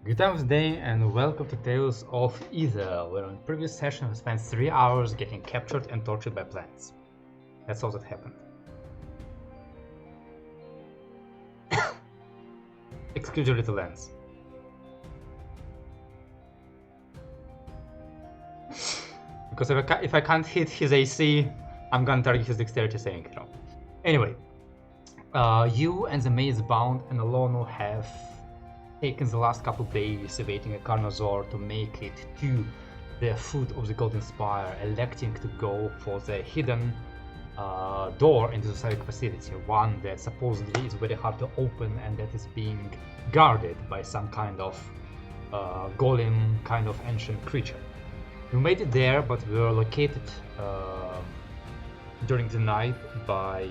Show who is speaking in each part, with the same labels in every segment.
Speaker 1: Good time of the day and welcome to Tales of Aether, where in the previous session we spent 3 hours getting captured and tortured by plants. That's all that happened. Excuse your little lens. Because if I can't hit his AC, I'm gonna target his dexterity saving throw. Anyway, you and the maze bound and Alono have taken the last couple days awaiting a Carnosaur to make it to the foot of the Golden Spire, electing to go for the hidden door into the Civic facility, one that supposedly is very hard to open and that is being guarded by some kind of golem, kind of ancient creature. We made it there, but we were located during the night by...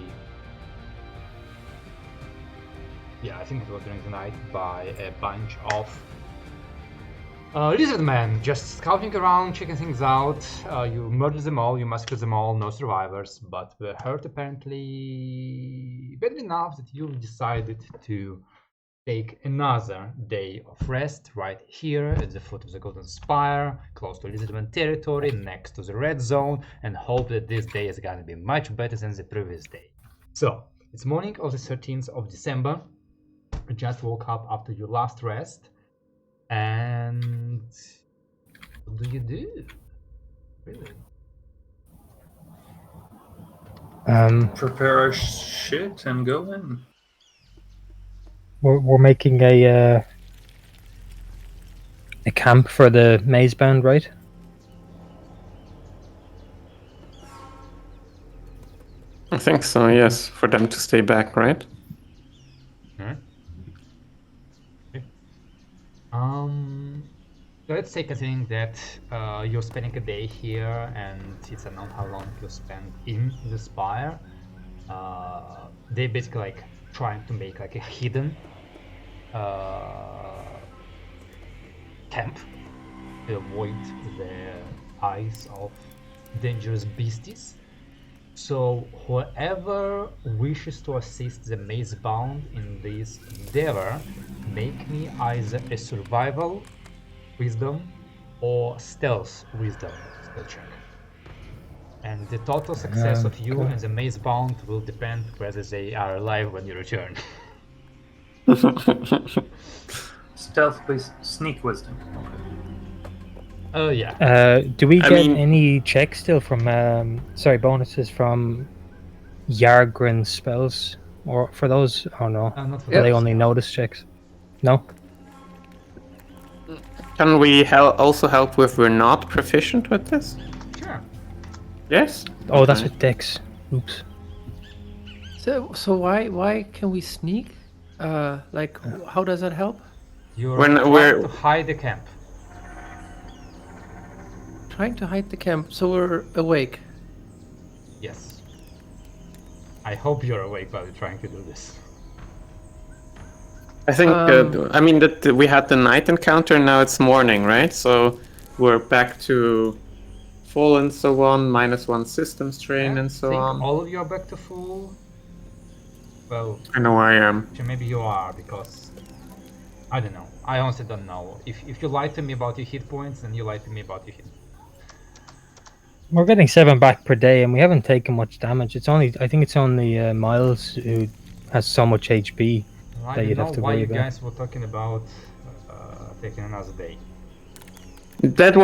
Speaker 1: Yeah, I think it was during the night by a bunch of lizard men just scouting around, checking things out. You murdered them all, you massacred them all, no survivors, but were hurt apparently badly enough that you decided to take another day of rest right here at the foot of the Golden Spire, close to Lizardman territory, next to the red zone, and hope that this day is gonna be much better than the previous day. So, it's morning of the 13th of December. I just woke up after your last rest, and what do you do? Really?
Speaker 2: Prepare our shit and go in.
Speaker 3: We're making a camp for the maze bound, right?
Speaker 4: I think so, yes, for them to stay back, right?
Speaker 1: Let's take a thing that you're spending a day here and it's unknown how long you spend in the spire. They basically like trying to make like a hidden camp to avoid the eyes of dangerous beasties. So whoever wishes to assist the maze bound in this endeavor, make me either a survival wisdom or stealth wisdom skill check. And the total success of you and the maze bound will depend whether they are alive when you return.
Speaker 2: Stealth with sneak wisdom.
Speaker 1: Oh yeah.
Speaker 3: Do we get any checks still from bonuses from Yargren spells or for those? Oh no,
Speaker 1: Not for
Speaker 3: are they
Speaker 1: those.
Speaker 3: only notice checks? No.
Speaker 4: Can we also help if we're not proficient with this?
Speaker 1: Sure.
Speaker 4: Yes?
Speaker 3: Oh, that's with Dex. Oops.
Speaker 5: So why can we sneak? How does that help?
Speaker 1: You're
Speaker 4: When
Speaker 1: trying
Speaker 4: we're-
Speaker 1: to hide the camp.
Speaker 5: Trying to hide the camp, so we're awake.
Speaker 1: Yes. I hope you're awake while you're trying to do this.
Speaker 4: I think, that we had the night encounter, now it's morning, right? So we're back to full and so on, -1 system strain and so
Speaker 1: think
Speaker 4: on.
Speaker 1: all of you are back to full. Well,
Speaker 4: I know I am.
Speaker 1: maybe you are, because I don't know. I honestly don't know. If you lied to me about your hit points, then you lied to me about your hit.
Speaker 3: We're getting 7 back per day, and we haven't taken much damage. I think it's only Miles who has so much HP.
Speaker 1: I
Speaker 3: That
Speaker 1: don't
Speaker 3: you'd
Speaker 1: know
Speaker 3: have to
Speaker 1: why
Speaker 3: worry
Speaker 1: you
Speaker 3: about.
Speaker 1: guys were talking about taking another day.
Speaker 4: That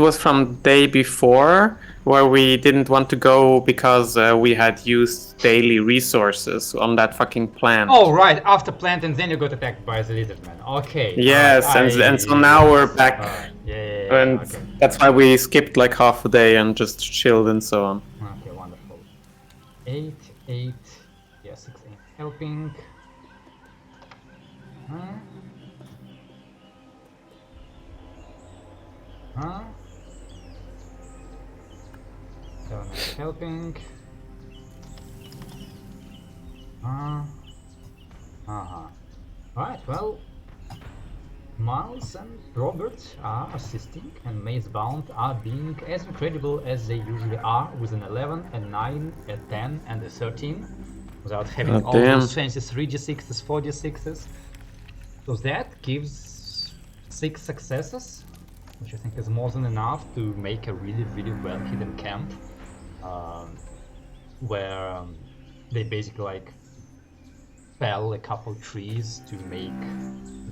Speaker 4: was from day before, where we didn't want to go because we had used daily resources on that fucking plant.
Speaker 1: Oh right, after plant and then you got attacked by the lizardman. Okay.
Speaker 4: Yes, and so now we're back.
Speaker 1: Yeah,
Speaker 4: And
Speaker 1: okay.
Speaker 4: that's why we skipped like half a day and just chilled and so on.
Speaker 1: Okay, wonderful. 8, 8, yeah, 6 ain't helping. Huh? 7 ain't helping. Alright, well, Miles and Robert are assisting, and Maze Bound are being as incredible as they usually are, with an 11, a 9, a 10, and a 13, without having all
Speaker 4: damn.
Speaker 1: those fancy 3d6s, 4d6s. So that gives 6 successes, which I think is more than enough to make a really, really well hidden camp, where they basically like fell a couple trees to make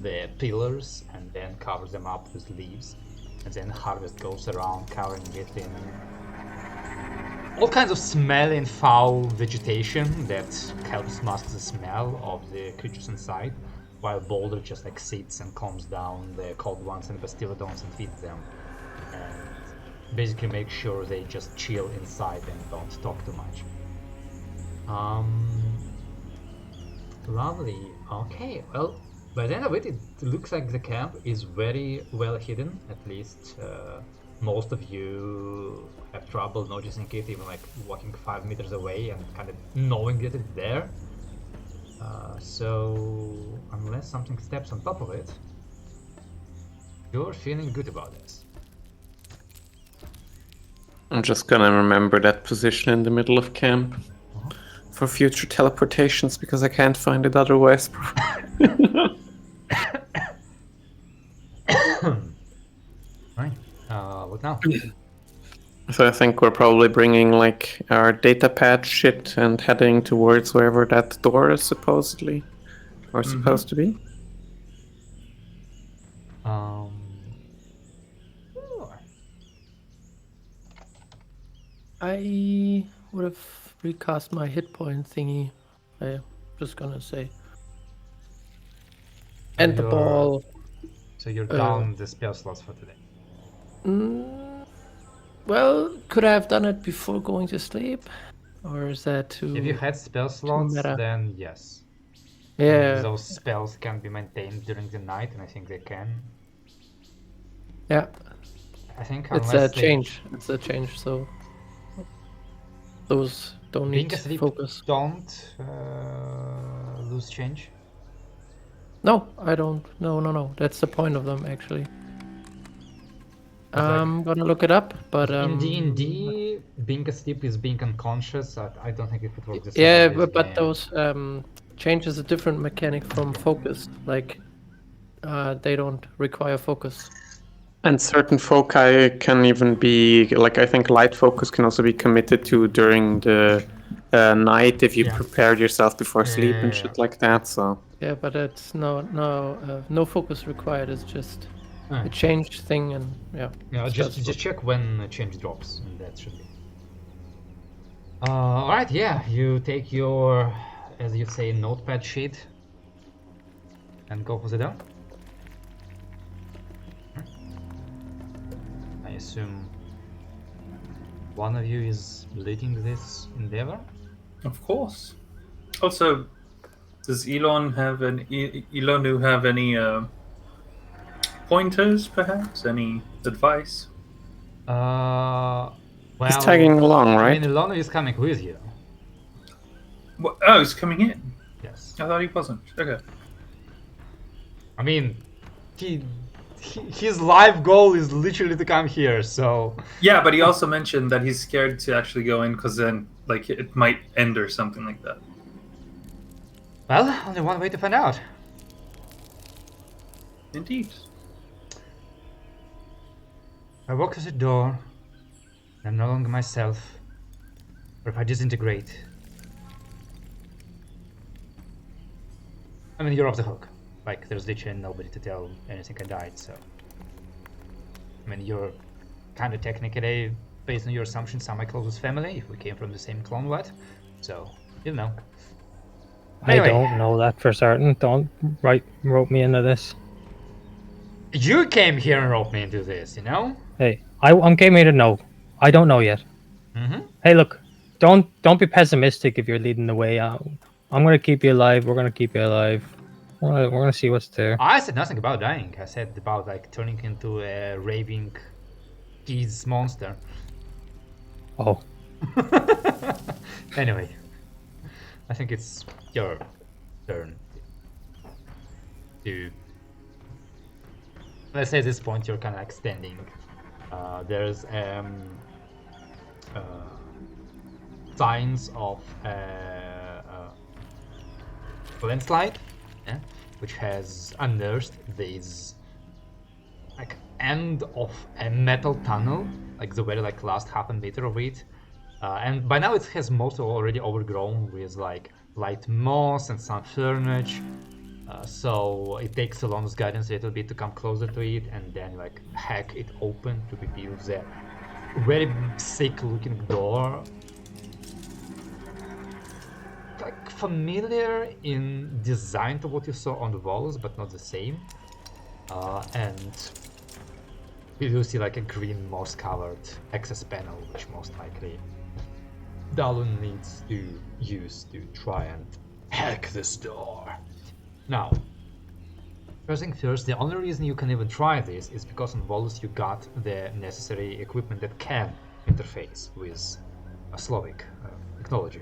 Speaker 1: the pillars and then cover them up with leaves, and then Harvest goes around covering it in all kinds of smelly and foul vegetation that helps mask the smell of the creatures inside, while Boulder just like sits and calms down the cold ones and Bastiladons and feeds them, and basically makes sure they just chill inside and don't talk too much. Lovely. Okay, well, by the end of it, it looks like the camp is very well hidden. At least most of you have trouble noticing it, even like walking 5 meters away and kind of knowing that it's there. So, unless something steps on top of it, you're feeling good about this.
Speaker 4: I'm just gonna remember that position in the middle of camp for future teleportations because I can't find it otherwise.
Speaker 1: Right. What now?
Speaker 4: So I think we're probably bringing like our data pad shit and heading towards wherever that door is supposedly or supposed to be.
Speaker 1: Sure.
Speaker 5: I would have recast my hit point thingy. I'm just gonna say. And the
Speaker 1: You're-
Speaker 5: ball.
Speaker 1: So you're down the spell slots for today.
Speaker 5: Well, could I have done it before going to sleep? Or is that too...
Speaker 1: If you had spell slots,
Speaker 5: meta.
Speaker 1: then yes.
Speaker 5: Yeah,
Speaker 1: Those spells can be maintained during the night, and I think they can.
Speaker 5: yeah.
Speaker 1: I think
Speaker 5: It's
Speaker 1: unless
Speaker 5: a change. It's a change, so... Those don't
Speaker 1: Being
Speaker 5: need
Speaker 1: asleep
Speaker 5: focus.
Speaker 1: don't lose change.
Speaker 5: No, I don't. No. That's the point of them, actually.
Speaker 1: like-
Speaker 5: I'm gonna look it up, but
Speaker 1: In D&D, being asleep is being unconscious. I don't think it would work the same.
Speaker 5: yeah,
Speaker 1: in this
Speaker 5: but
Speaker 1: game.
Speaker 5: those changes a different mechanic from focus. Like, they don't require focus.
Speaker 4: And certain foci can even be like I think light focus can also be committed to during the night if you
Speaker 1: Yeah.
Speaker 4: prepared yourself before sleep and
Speaker 1: Yeah.
Speaker 4: shit like that. So
Speaker 5: Yeah, but it's no focus required. It's just a
Speaker 1: Alright.
Speaker 5: change thing, and yeah.
Speaker 1: Yeah,
Speaker 5: spell
Speaker 1: just
Speaker 5: slot.
Speaker 1: check when a change drops, and that should be. Alright, yeah, you take your, as you say, notepad sheet and go for the door. I assume one of you is leading this endeavor.
Speaker 2: Of course. Also, does Elonu have any pointers, perhaps? Any advice?
Speaker 1: Well,
Speaker 4: he's tagging along,
Speaker 1: I
Speaker 4: right?
Speaker 1: mean, Ilona is coming with you.
Speaker 2: Oh, he's coming in.
Speaker 1: Yes.
Speaker 2: I thought he wasn't. Okay.
Speaker 1: I mean, his life goal is literally to come here, so...
Speaker 2: Yeah, but he also mentioned that he's scared to actually go in because then, like, it might end or something like that.
Speaker 1: Well, only one way to find out.
Speaker 2: Indeed.
Speaker 1: I walk through the door, I'm no longer myself. Or if I disintegrate... I mean, you're off the hook. Like, there's literally nobody to tell anything I died, so... I mean, you're kind of technically, based on your assumptions, I'm my closest family, if we came from the same clone what. So, you'll know. Anyway.
Speaker 3: I don't know that for certain. Don't rope me into this.
Speaker 1: You came here and roped me into this, you know?
Speaker 3: Hey, I'm came here to know. I don't know yet.
Speaker 1: Mm-hmm.
Speaker 3: Hey, look, don't be pessimistic if you're leading the way out. I'm gonna keep you alive. We're gonna keep you alive. We're gonna see what's there.
Speaker 1: I said nothing about dying. I said about like turning into a raving cheese monster.
Speaker 3: Oh,
Speaker 1: Anyway, I think it's your turn to. Let's say at this point you're kind of like standing. There's signs of landslide, yeah, which has unearthed these like end of a metal tunnel, like the very like last half a meter of it. And by now it has mostly already overgrown with like light moss and some furniture. So it takes Alon's guidance a little bit to come closer to it and then like hack it open to reveal the very sick looking door. Like familiar in design to what you saw on the walls, but not the same. And you do see like a green moss covered access panel, which most likely Dalun needs to use to try and hack this door. Now, first thing first, the only reason you can even try this is because on Volus you got the necessary equipment that can interface with a Slavic technology.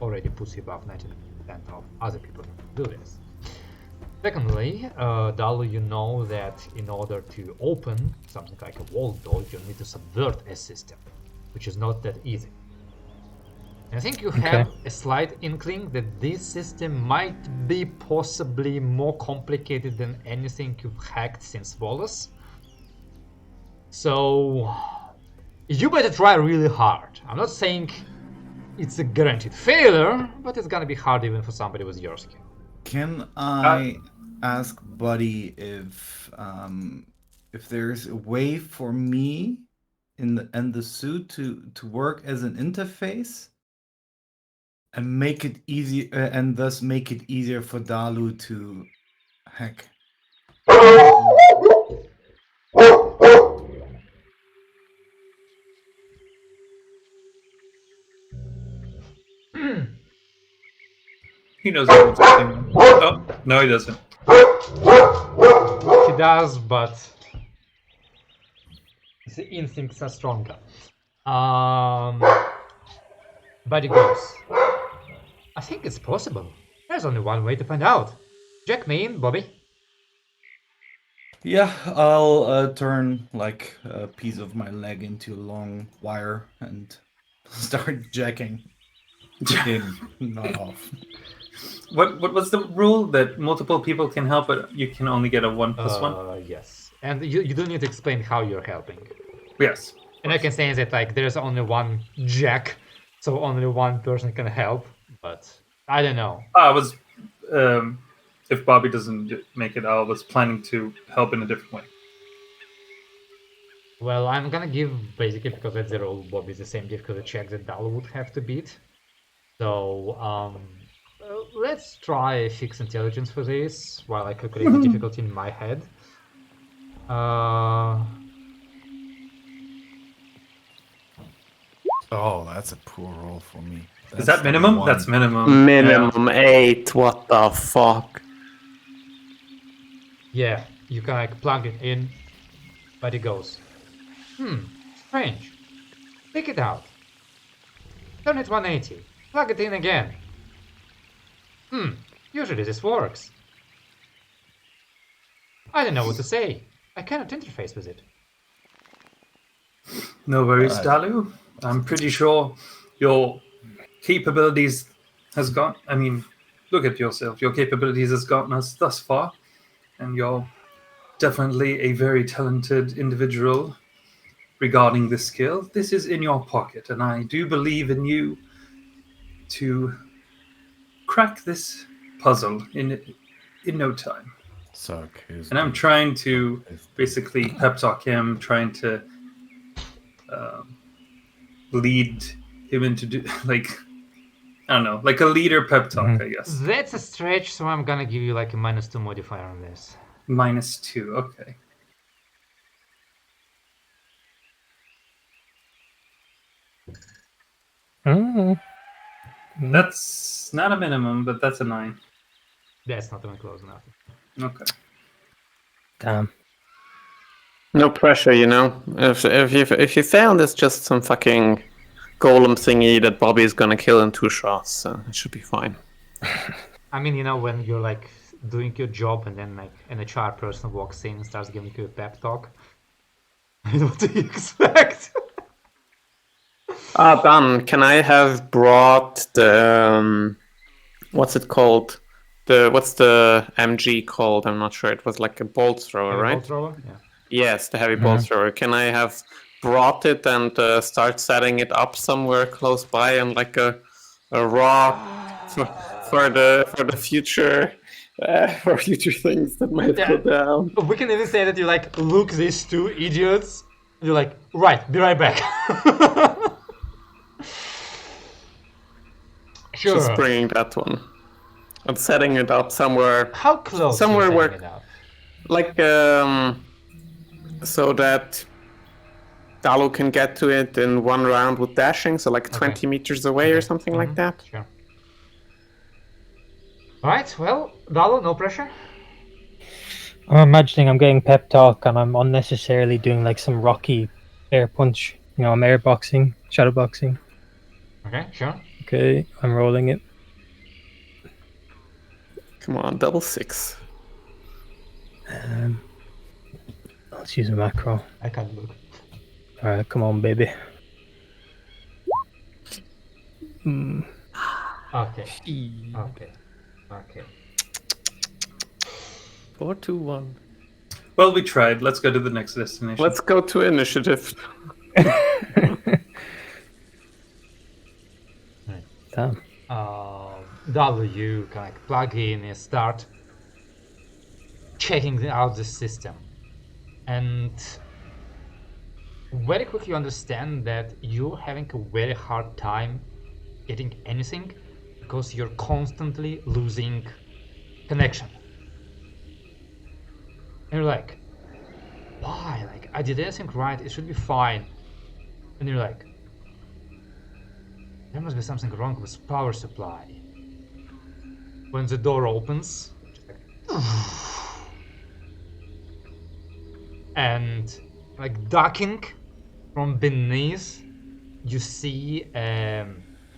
Speaker 1: Already puts you above 90% of other people who do this. Secondly, Dalu, you know that in order to open something like a wall door, you need to subvert a system, which is not that easy. And I think you have a slight inkling that this system might be possibly more complicated than anything you've hacked since Volus. So you better try really hard. I'm not saying it's a guaranteed failure, but it's gonna be hard even for somebody with your skill.
Speaker 6: Can I ask Buddy if there's a way for me in the suit to work as an interface and make it easy and thus make it easier for Dalu to hack?
Speaker 2: He knows what I'm saying. Oh, no, he doesn't.
Speaker 1: He does, but the instincts are stronger. But it goes. I think it's possible. There's only one way to find out. Jack me in, Bobby.
Speaker 6: Yeah, I'll turn like a piece of my leg into a long wire and start jacking in, not off.
Speaker 2: What was the rule that multiple people can help, but you can only get a 1+1?
Speaker 1: Yes. And you do need to explain how you're helping.
Speaker 2: Yes.
Speaker 1: And I can say that like there's only one Jack, so only one person can help. But I don't know.
Speaker 2: I was, if Bobby doesn't make it, I was planning to help in a different way.
Speaker 1: Well, I'm gonna give basically because that's the rule. Bobby's the same difficulty check that Dal would have to beat. So let's try fix intelligence for this while I calculate the difficulty in my head.
Speaker 6: Oh, that's a poor roll for me.
Speaker 2: Is that minimum?
Speaker 6: 1.
Speaker 2: That's minimum.
Speaker 4: Minimum 8, what the fuck?
Speaker 1: Yeah, you can like plug it in, but it goes. Strange. Take it out. Turn it 180. Plug it in again. Usually this works. I don't know what to say. I cannot interface with it.
Speaker 2: No worries, Dalu. I'm pretty sure your capabilities has got. I mean, look at yourself. Your capabilities has gotten us thus far, and you're definitely a very talented individual regarding this skill. This is in your pocket, and I do believe in you to crack this puzzle in no time.
Speaker 6: Suck.
Speaker 2: And I'm trying to basically pep talk him, trying to lead him into like I don't know, like a leader pep talk, I guess.
Speaker 1: That's a stretch, so I'm gonna give you like a -2 modifier on this.
Speaker 2: -2, okay. That's not a minimum, but that's a 9.
Speaker 1: That's not even close enough.
Speaker 2: Okay.
Speaker 3: Damn.
Speaker 4: No pressure, you know. If you fail, there's just some fucking golem thingy that Bobby's gonna kill in 2 shots, so it should be fine.
Speaker 1: I mean, you know, when you're like doing your job and then like an HR person walks in and starts giving you a pep talk, what do you expect?
Speaker 4: Dan, can I have brought the what's it called? What's the MG called? I'm not sure. It was like a bolt thrower, right?
Speaker 1: Bolt thrower? Yeah.
Speaker 4: Yes, the heavy bolt thrower. Can I have brought it and start setting it up somewhere close by on like a rock for the future for future things that might go down?
Speaker 1: We can even say that you like look these two idiots. You're like, right, be right back. Sure.
Speaker 4: Just bringing that one and setting it up somewhere.
Speaker 1: How close?
Speaker 4: Somewhere
Speaker 1: you're
Speaker 4: where,
Speaker 1: setting it up?
Speaker 4: like, so that Dalu can get to it in one round with dashing, so like 20 meters away or something like that.
Speaker 1: Sure. Alright, well, Dalo, no pressure.
Speaker 3: I'm imagining I'm getting pep talk and I'm unnecessarily doing like some rocky air punch. You know, I'm air boxing, shadow boxing.
Speaker 1: Okay, sure.
Speaker 3: Okay, I'm rolling it.
Speaker 4: Come on, double 6.
Speaker 3: Let's use a macro.
Speaker 1: I can't look.
Speaker 3: Alright, come on, baby.
Speaker 1: Okay. Okay. Okay.
Speaker 5: 4, 2, 1.
Speaker 2: Well, we tried. Let's go to the next destination.
Speaker 4: Let's go to initiative.
Speaker 3: Damn.
Speaker 1: Dalo, you can like plug in and start checking out the system. And very quickly you understand that you're having a very hard time getting anything because you're constantly losing connection. And you're like, why? Like, I did everything right, it should be fine. And you're like, there must be something wrong with power supply. When the door opens, just like, and like ducking from beneath, you see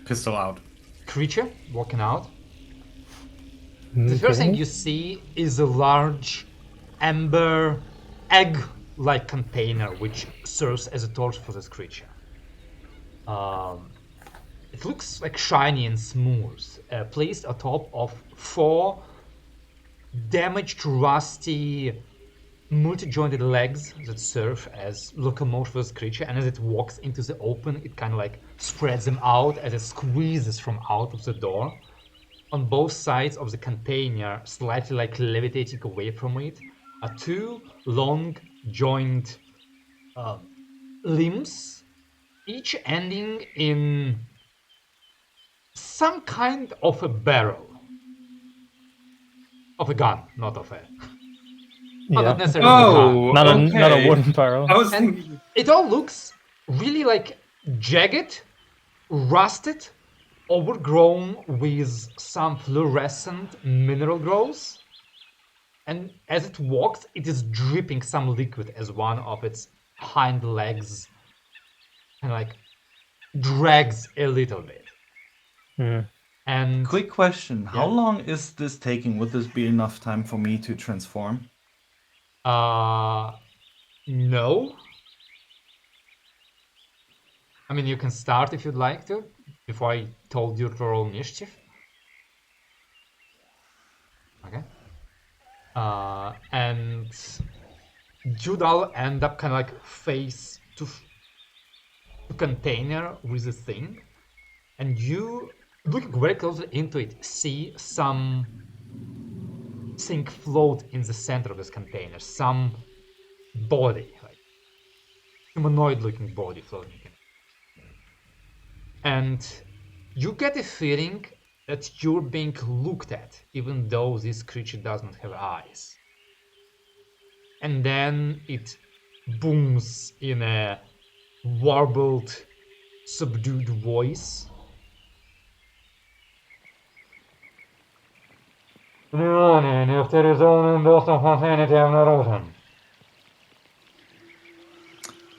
Speaker 6: Pistol out.
Speaker 1: creature walking out. The first thing you see is a large amber egg-like container which serves as a torch for this creature. It looks like shiny and smooth, placed atop of 4 damaged, rusty, multi-jointed legs that serve as locomotion for this creature, and as it walks into the open, it kind of like spreads them out as it squeezes from out of the door. On both sides of the container, slightly like levitating away from it, are 2 long joined limbs, each ending in some kind of a barrel. Of a gun, not of a... Not necessarily of a gun.
Speaker 3: Not
Speaker 2: okay.
Speaker 3: a wooden barrel.
Speaker 2: I was
Speaker 1: And
Speaker 2: thinking,
Speaker 1: it all looks really like jagged, rusted, overgrown with some fluorescent mineral growths. And as it walks, it is dripping some liquid as one of its hind legs and like drags a little bit. And
Speaker 6: Quick question. How
Speaker 1: Yeah.
Speaker 6: long is this taking? Would this be enough time for me to transform?
Speaker 1: no. I mean, you can start if you'd like to, before I told you to roll initiative. Okay. And Judal end up kind of like face to container with the thing, and you, looking very closely into it, see some thing float in the center of this container, some body, like humanoid-looking body floating in. And you get a feeling that you're being looked at, even though this creature doesn't have eyes. And then it booms in a warbled, subdued voice. If there is only those of humanity have not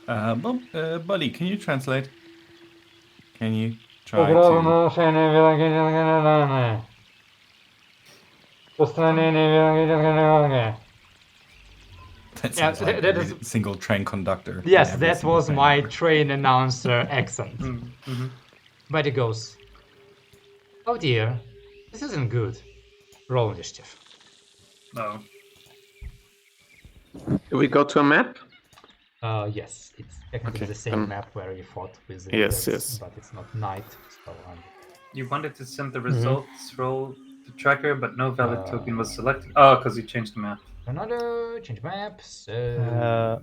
Speaker 1: opened.
Speaker 6: Buddy, can you translate? Can you try to? That sounds like
Speaker 1: that
Speaker 6: a
Speaker 1: is-
Speaker 6: single train conductor. in
Speaker 1: Yes,
Speaker 6: every
Speaker 1: that
Speaker 6: single
Speaker 1: was
Speaker 6: train.
Speaker 1: my train announcer accent. But it goes, oh dear, this isn't good. Roll initiative.
Speaker 2: no.
Speaker 4: Do we go to a map?
Speaker 1: Yes, it's technically
Speaker 4: Okay,
Speaker 1: the same map where you fought with the
Speaker 4: Yes,
Speaker 1: wizards,
Speaker 4: yes.
Speaker 1: but it's not night. So
Speaker 2: You wanted to send the
Speaker 3: Mhm.
Speaker 2: results roll to tracker, but no valid token was
Speaker 1: Uh,
Speaker 2: selected. Oh, because you changed the map.
Speaker 1: another change map. So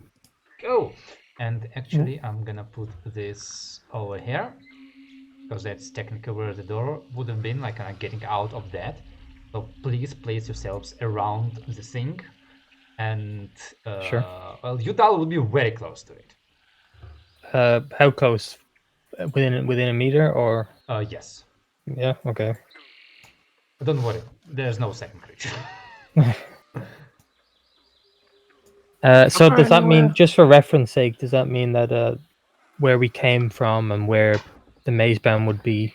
Speaker 1: go. And actually, I'm gonna put this over here because that's technically where the door would have been, like kind of getting out of that. So please place yourselves around the thing, and
Speaker 3: Sure.
Speaker 1: well, Udal will be very close to it.
Speaker 3: How close? Within a meter or?
Speaker 1: Yes.
Speaker 3: Yeah. Okay.
Speaker 1: Don't worry, there's no second creature.
Speaker 3: So does that
Speaker 5: Anywhere.
Speaker 3: mean, just for reference sake, does that mean that where we came from and where the maze bound would be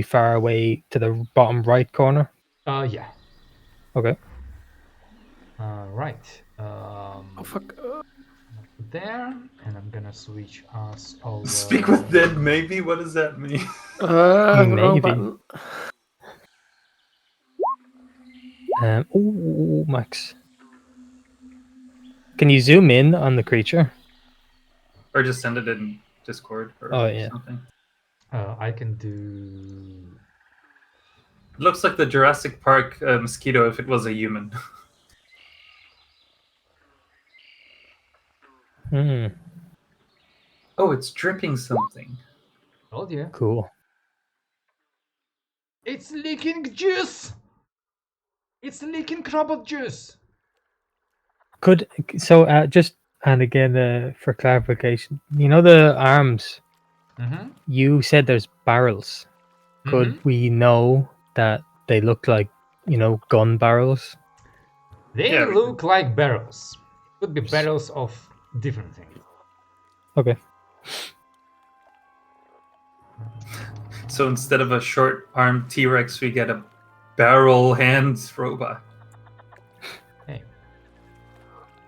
Speaker 3: far away to the bottom right corner?
Speaker 1: Yeah.
Speaker 3: Okay.
Speaker 1: Right.
Speaker 5: Oh fuck.
Speaker 1: There, and I'm gonna switch us over.
Speaker 2: Speak with dead, maybe? What does that mean?
Speaker 5: Wrong
Speaker 3: Maybe.
Speaker 5: button.
Speaker 3: Ooh, Max. Can you zoom in on the creature?
Speaker 2: Or just send it in Discord or
Speaker 3: Oh, yeah.
Speaker 2: something.
Speaker 1: I can do.
Speaker 2: It looks like the Jurassic Park mosquito if it was a human.
Speaker 3: Hmm.
Speaker 2: Oh, it's dripping something.
Speaker 1: Told you.
Speaker 3: Cool.
Speaker 1: It's leaking juice. It's leaking crumbled juice.
Speaker 3: Just, and again, for clarification, you know the arms.
Speaker 1: Mm-hmm.
Speaker 3: You said there's barrels. Could we know that they look like, gun barrels?
Speaker 1: They
Speaker 2: Yeah, we
Speaker 1: look like barrels. Could be barrels of different things.
Speaker 3: Okay.
Speaker 2: So instead of a short armed T Rex, we get a barrel hands robot.
Speaker 1: Hey.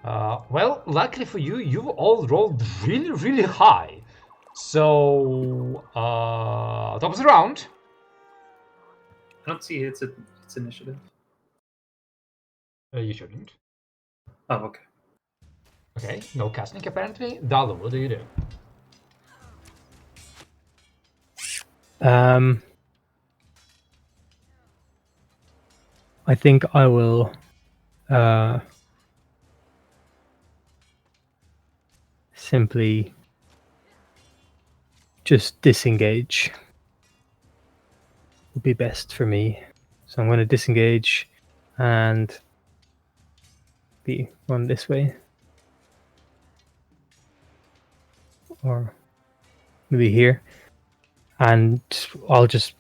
Speaker 1: Well, luckily for you, you've all rolled really, really high. So, top of the round.
Speaker 2: I don't see its initiative.
Speaker 1: You shouldn't.
Speaker 2: Oh, okay.
Speaker 1: Okay, no casting apparently. Dalu, what do you do?
Speaker 3: I think I will simply just disengage. Would be best for me. So I'm going to disengage and run this way. Or maybe here. And I'll just,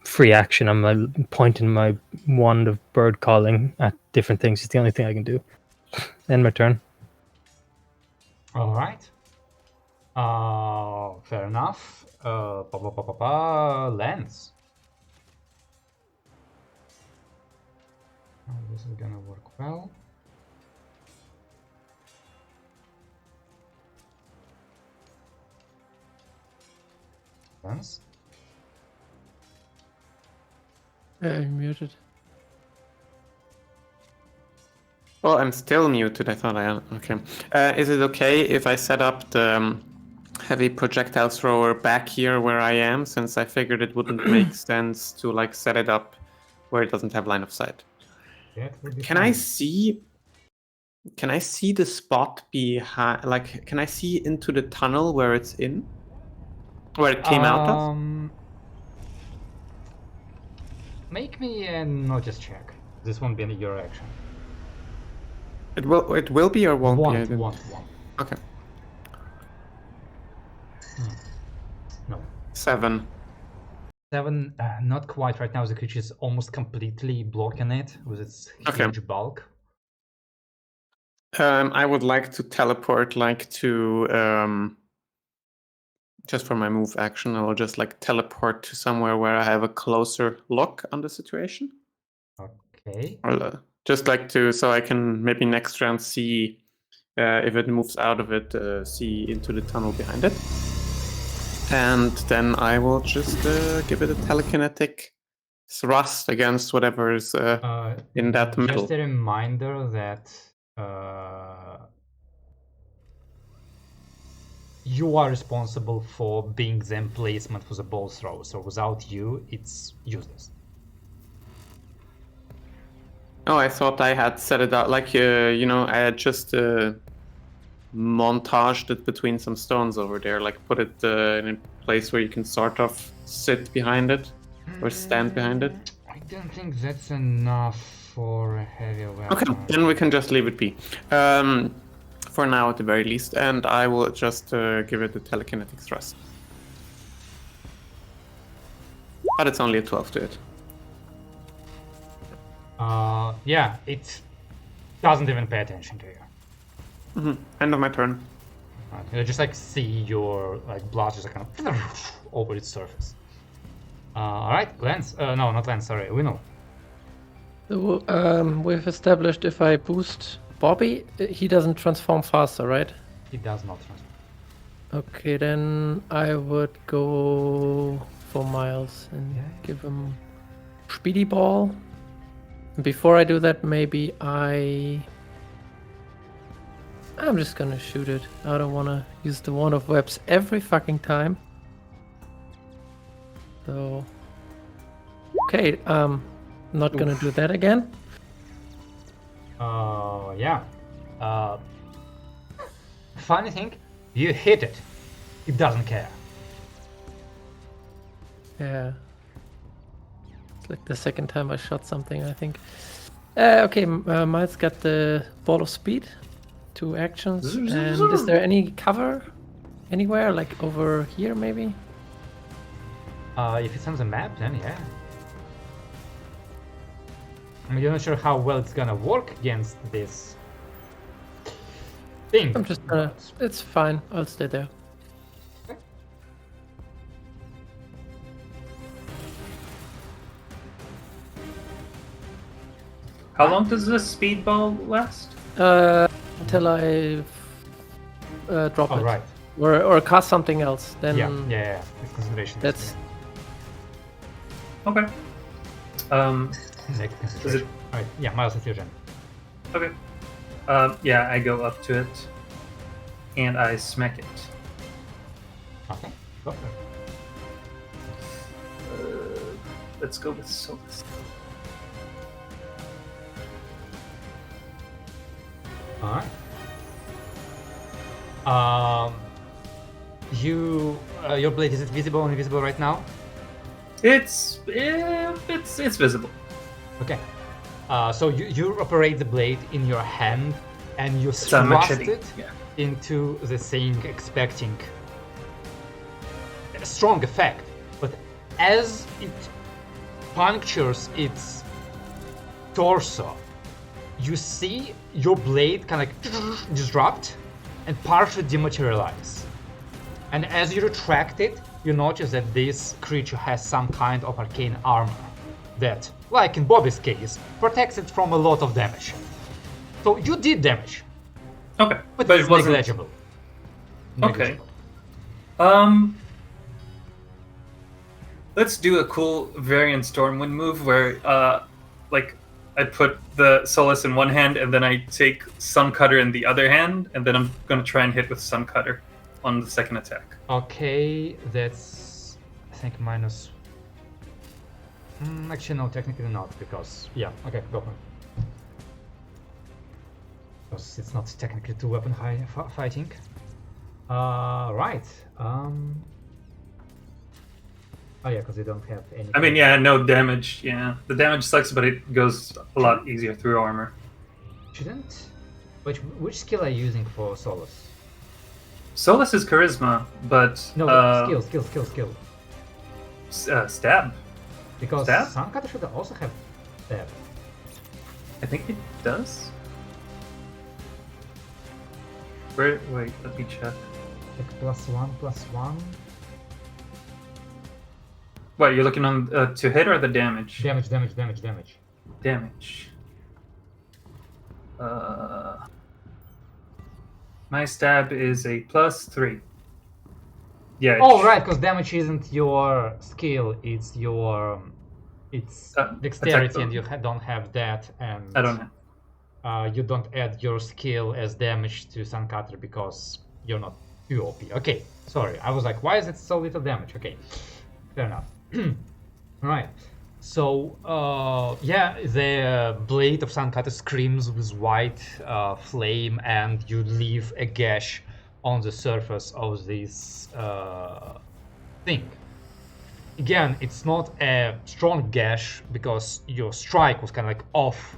Speaker 3: free action. I'm pointing my wand of bird calling at different things. It's the only thing I can do. End my turn.
Speaker 1: All right. Fair enough. Lance. Oh, this is gonna work well. Lance.
Speaker 5: I'm muted.
Speaker 4: Oh, I'm still muted. I thought I am. Okay. Is it okay if I set up the heavy projectile thrower back here where I am, since I figured it wouldn't make sense to like set it up where it doesn't have line of sight?
Speaker 1: That would be
Speaker 4: Can
Speaker 1: fine.
Speaker 4: I see the spot behind? Like, can I see into the tunnel where it's in? Where it came out of?
Speaker 1: Make me a notice check. This won't be in your action.
Speaker 4: It will be or won't be? I didn't-
Speaker 1: Won't.
Speaker 4: Okay.
Speaker 1: No.
Speaker 4: 7.
Speaker 1: 7, not quite. Right now the creature is almost completely blocking it with its huge bulk.
Speaker 4: I would like to teleport, like to just for my move action. I will just like teleport to somewhere where I have a closer look on the situation.
Speaker 1: Okay.
Speaker 4: Or, just like to, so I can maybe next round see if it moves out of it, see into the tunnel behind it. And then I will just give it a telekinetic thrust against whatever is in that middle.
Speaker 1: Just a reminder that you are responsible for being the emplacement for the ball throw. So without you, it's useless.
Speaker 4: Oh, I thought I had set it out like I had just montaged it between some stones over there, like put it in a place where you can sort of sit behind it or stand behind it.
Speaker 1: I don't think that's enough for a heavy weapon.
Speaker 4: Okay, then we can just leave it be. For now, at the very least, and I will just give it a telekinetic thrust. But it's only a 12 to hit.
Speaker 1: Yeah, it doesn't even pay attention to you.
Speaker 4: End of my turn.
Speaker 1: You just like see your blood just kind of over its surface. All right, Lance. No, not Lance. Sorry, Winnow.
Speaker 5: So, we've established if I boost Bobby, he doesn't transform faster, right?
Speaker 1: He does not transform.
Speaker 5: Okay, then I would go for Miles and give him Speedy Ball. Before I do that, maybe I'm just gonna shoot it. I don't wanna use the wand of webs every fucking time. So, okay, not gonna do that again.
Speaker 1: Yeah. Funny thing, you hit it. It doesn't care.
Speaker 5: Yeah. It's like the second time I shot something, I think. Okay, Miles got the Ball of Speed. 2 actions. And is there any cover anywhere? Like over here, maybe?
Speaker 1: If it's on the map, then yeah. You're not sure how well it's gonna work against this thing.
Speaker 5: I'm just gonna... It's fine. I'll stay there.
Speaker 2: How long does this speedball last?
Speaker 5: Until I drop
Speaker 1: Oh,
Speaker 5: it.
Speaker 1: right.
Speaker 5: Or cast something else. Then
Speaker 1: Yeah. It's concentration.
Speaker 5: that's...
Speaker 2: Okay.
Speaker 1: Like concentration. Alright, yeah, Miles, it's your turn.
Speaker 2: Okay. Yeah, I go up to it and I smack it.
Speaker 1: Okay, go for it.
Speaker 2: Let's go with Solus.
Speaker 1: Alright. Your blade, is it visible or invisible right now?
Speaker 2: It's visible.
Speaker 1: Okay. So you operate the blade in your hand and you
Speaker 2: a
Speaker 1: thrust
Speaker 2: machete,
Speaker 1: it
Speaker 2: yeah.
Speaker 1: into the thing, expecting a strong effect. But as it punctures its torso, you see your blade kind of like disrupt and partially dematerialize. And as you retract it, you notice that this creature has some kind of arcane armor that, like in Bobby's case, protects it from a lot of damage. So you did damage,
Speaker 2: Okay,
Speaker 1: but
Speaker 2: but
Speaker 1: it's
Speaker 2: it wasn't.
Speaker 1: negligible.
Speaker 2: Okay. Let's do a cool variant Stormwind move where, like, I put the Solus in one hand and then I take Suncutter in the other hand, and then I'm gonna try and hit with Suncutter on the second attack.
Speaker 1: Okay, that's I think minus. Actually, no, technically not, because yeah. Okay, go for it. Because it's not technically two-weapon fighting. Right. Oh yeah, because they don't have any.
Speaker 2: I mean, yeah, no damage. Yeah, the damage sucks, but it goes a lot easier through armor.
Speaker 1: Shouldn't. Which skill are you using for Solus?
Speaker 2: Solus is charisma, but
Speaker 1: No, skill.
Speaker 2: Stab.
Speaker 1: Because
Speaker 2: Stab?
Speaker 1: Suncutter should also have stab.
Speaker 2: I think it does. Wait, let me check.
Speaker 1: Like +1/+1.
Speaker 2: What, you're looking on to hit or the damage?
Speaker 1: Damage.
Speaker 2: Damage. My stab is a +3. Yeah.
Speaker 1: Oh right, because damage isn't your skill; it's your, it's
Speaker 2: attack
Speaker 1: dexterity, and
Speaker 2: bonus.
Speaker 1: you don't have that. And
Speaker 2: I don't have.
Speaker 1: you don't add your skill as damage to Suncutter because you're not too OP. Okay, sorry. I was like, why is it so little damage? Okay, fair enough. Right. So, yeah, the blade of Suncutter screams with white flame, and you leave a gash on the surface of this thing. Again, it's not a strong gash because your strike was kind of like off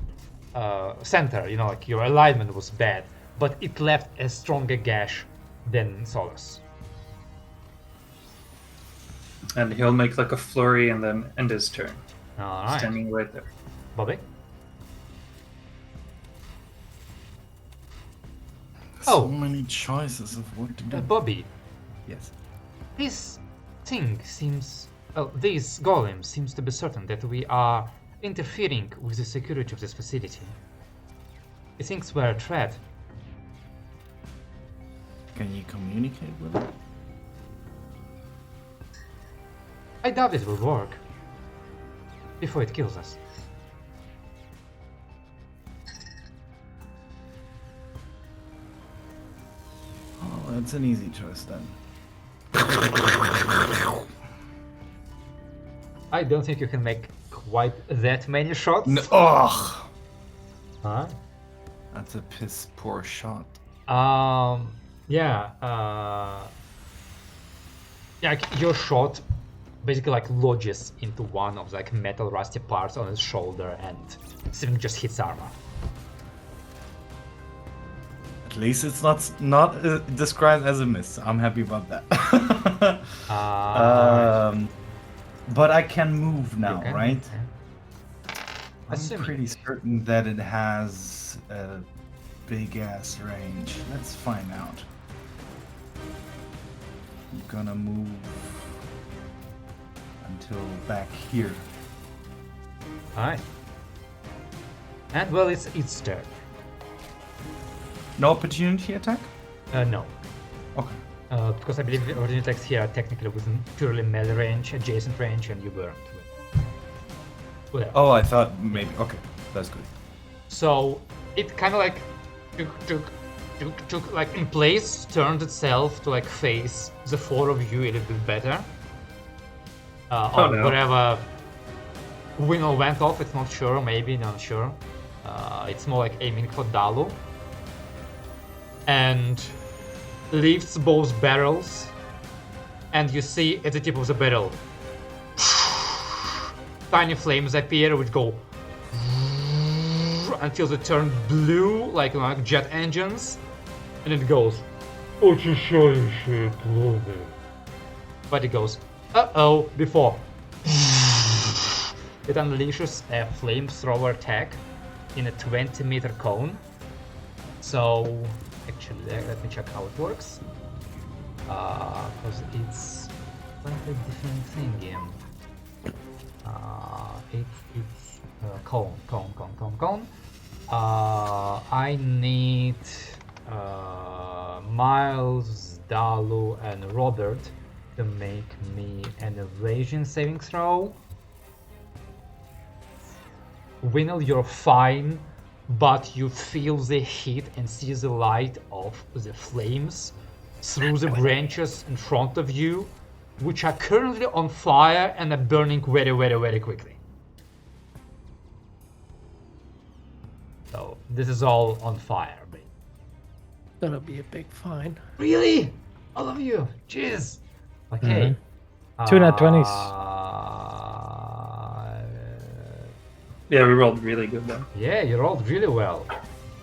Speaker 1: center, you know, like your alignment was bad, but it left a stronger gash than Solus.
Speaker 2: And he'll make like a flurry and then end his turn.
Speaker 1: All right,
Speaker 2: Standing right there.
Speaker 1: Bobby.
Speaker 6: So
Speaker 1: Oh.
Speaker 6: many choices of what to do.
Speaker 1: Bobby,
Speaker 6: Yes.
Speaker 1: this thing seems, well, this golem seems to be certain that we are interfering with the security of this facility. He thinks we're a threat.
Speaker 6: Can you communicate with it?
Speaker 1: I doubt it will work before it kills us.
Speaker 6: Oh, that's an easy choice then.
Speaker 1: I don't think you can make quite that many shots.
Speaker 6: No, ugh!
Speaker 1: Huh?
Speaker 6: That's a piss poor shot.
Speaker 1: Yeah, yeah, your shot basically like lodges into one of the like metal rusty parts on his shoulder, and something just hits armor.
Speaker 6: At least it's not described as a miss. I'm happy about that. But I can move now,
Speaker 1: You can,
Speaker 6: right?
Speaker 1: yeah.
Speaker 6: I'm
Speaker 1: Assuming.
Speaker 6: pretty certain that it has a big ass range. Let's find out. I'm gonna move until back here.
Speaker 1: Alright. And well, it's its turn.
Speaker 6: No opportunity attack?
Speaker 1: No.
Speaker 6: Okay.
Speaker 1: Because I believe the ordinary attacks here are technically within purely melee range, adjacent range, and you weren't. Whatever.
Speaker 6: Oh, I thought maybe. Okay, that's good.
Speaker 1: So it kind of like took like in place, turned itself to like face the four of you a little bit better. Or
Speaker 2: no.
Speaker 1: wherever Winnow went off, it's not sure, maybe, not sure. It's more like aiming for Dalu. And lifts both barrels, and you see at the tip of the barrel tiny flames appear which go until they turn blue like jet engines, and it goes but it goes uh-oh before it unleashes a flamethrower attack in a 20-meter cone. So actually let me check how it works, because it's slightly different thing game. It's cone. I need Miles, Dalu, and Robert to make me an evasion saving throw. Winnow, you're fine, but you feel the heat and see the light of the flames through the branches in front of you, which are currently on fire and are burning very, very, very quickly. So this is all on fire.
Speaker 5: Gonna be a big fine.
Speaker 1: Really? All of you? Jeez. Okay.
Speaker 3: Two nat 20s.
Speaker 2: Yeah, we rolled really good then.
Speaker 1: Yeah, you rolled really well.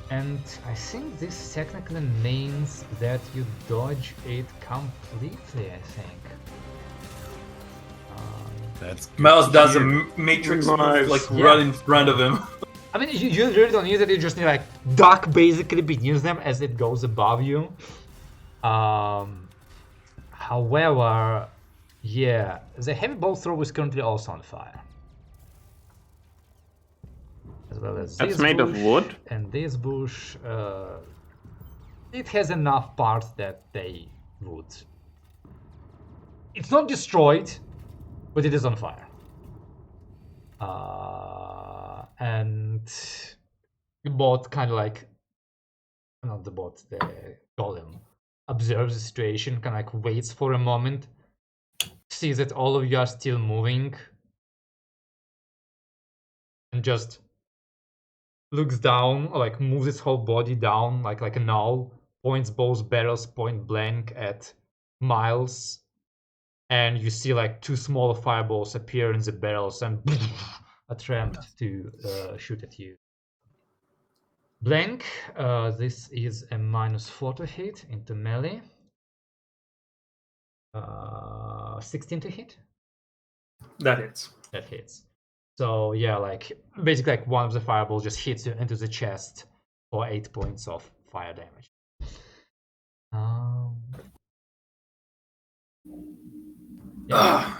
Speaker 1: And I think this technically means that you dodge it completely, I think.
Speaker 6: That's
Speaker 2: Miles does a matrix move,
Speaker 4: Nice.
Speaker 2: like
Speaker 1: Yeah.
Speaker 2: run in front of him.
Speaker 1: I mean, you really don't need it, you just need like duck basically beneath them as it goes above you. However, yeah, the heavy bow throw is currently also on fire. As well as
Speaker 4: That's
Speaker 1: this
Speaker 4: made of
Speaker 1: bush
Speaker 4: wood?
Speaker 1: and this bush. It has enough parts that they would. It's not destroyed, but it is on fire. And The bot kind of like, not the bot, the golem observes the situation, kind of like waits for a moment, sees that all of you are still moving, and just looks down, or like moves its whole body down like an owl, points both barrels point blank at Miles, and you see like two small fireballs appear in the barrels and attempt to shoot at you. Blank, this is a -4 to hit into melee. 16 to hit?
Speaker 2: That hits.
Speaker 1: That hits. So yeah, like basically like one of the fireballs just hits you into the chest for 8 points of fire damage. Yeah,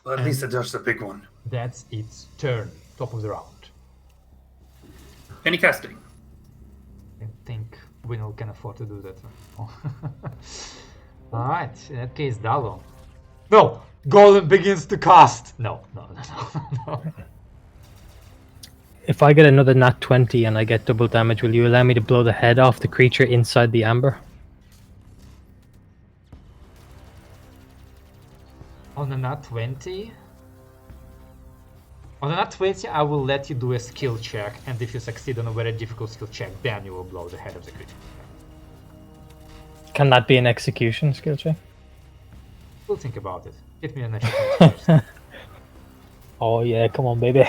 Speaker 2: Well, at least I dodged the big one.
Speaker 1: that's its turn. Top of the round.
Speaker 2: Any casting?
Speaker 1: I think Winnow can afford to do that. Alright, in that case, Dalo. No! Golem begins to cast! No.
Speaker 3: If I get another nat 20 and I get double damage, will you allow me to blow the head off the creature inside the amber?
Speaker 1: On a nat 20? On a nat 20, I will let you do a skill check, and if you succeed on a very difficult skill check, then you will blow the head of the creature.
Speaker 3: Can that be an execution skill check?
Speaker 1: We'll think about it. Hit me an achievement first.
Speaker 3: Oh yeah, come on, baby.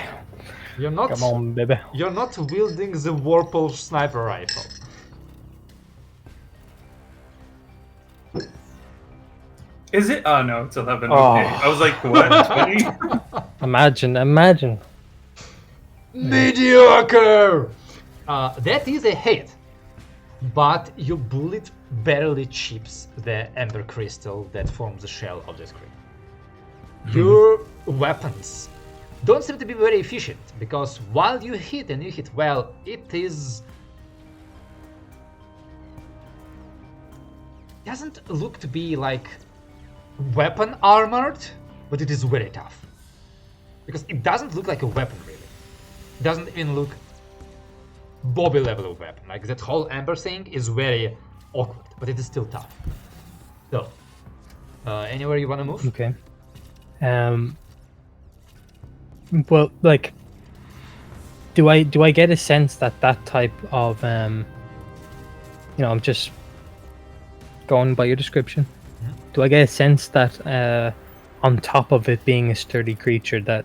Speaker 1: You're not.
Speaker 3: Come on, baby.
Speaker 1: You're not wielding the Warpole sniper rifle.
Speaker 2: Is it? Oh no, it's 11.
Speaker 3: Oh.
Speaker 2: Okay. I was like, what? 20?
Speaker 3: Imagine.
Speaker 1: Mediocre! That is a hit, but your bullet barely chips the ember crystal that forms the shell of the screen. Your weapons don't seem to be very efficient, because while you hit and you hit well, it doesn't look to be like weapon armored, but it is very tough. Because it doesn't look like a weapon really. It doesn't even look Bobby level of weapon. Like that whole ember thing is very awkward, but it is still tough. So, anywhere you want to move?
Speaker 3: Okay. Well, like, do I get a sense that type of I'm just going by your description.
Speaker 1: Yeah.
Speaker 3: Do I get a sense that on top of it being a sturdy creature, that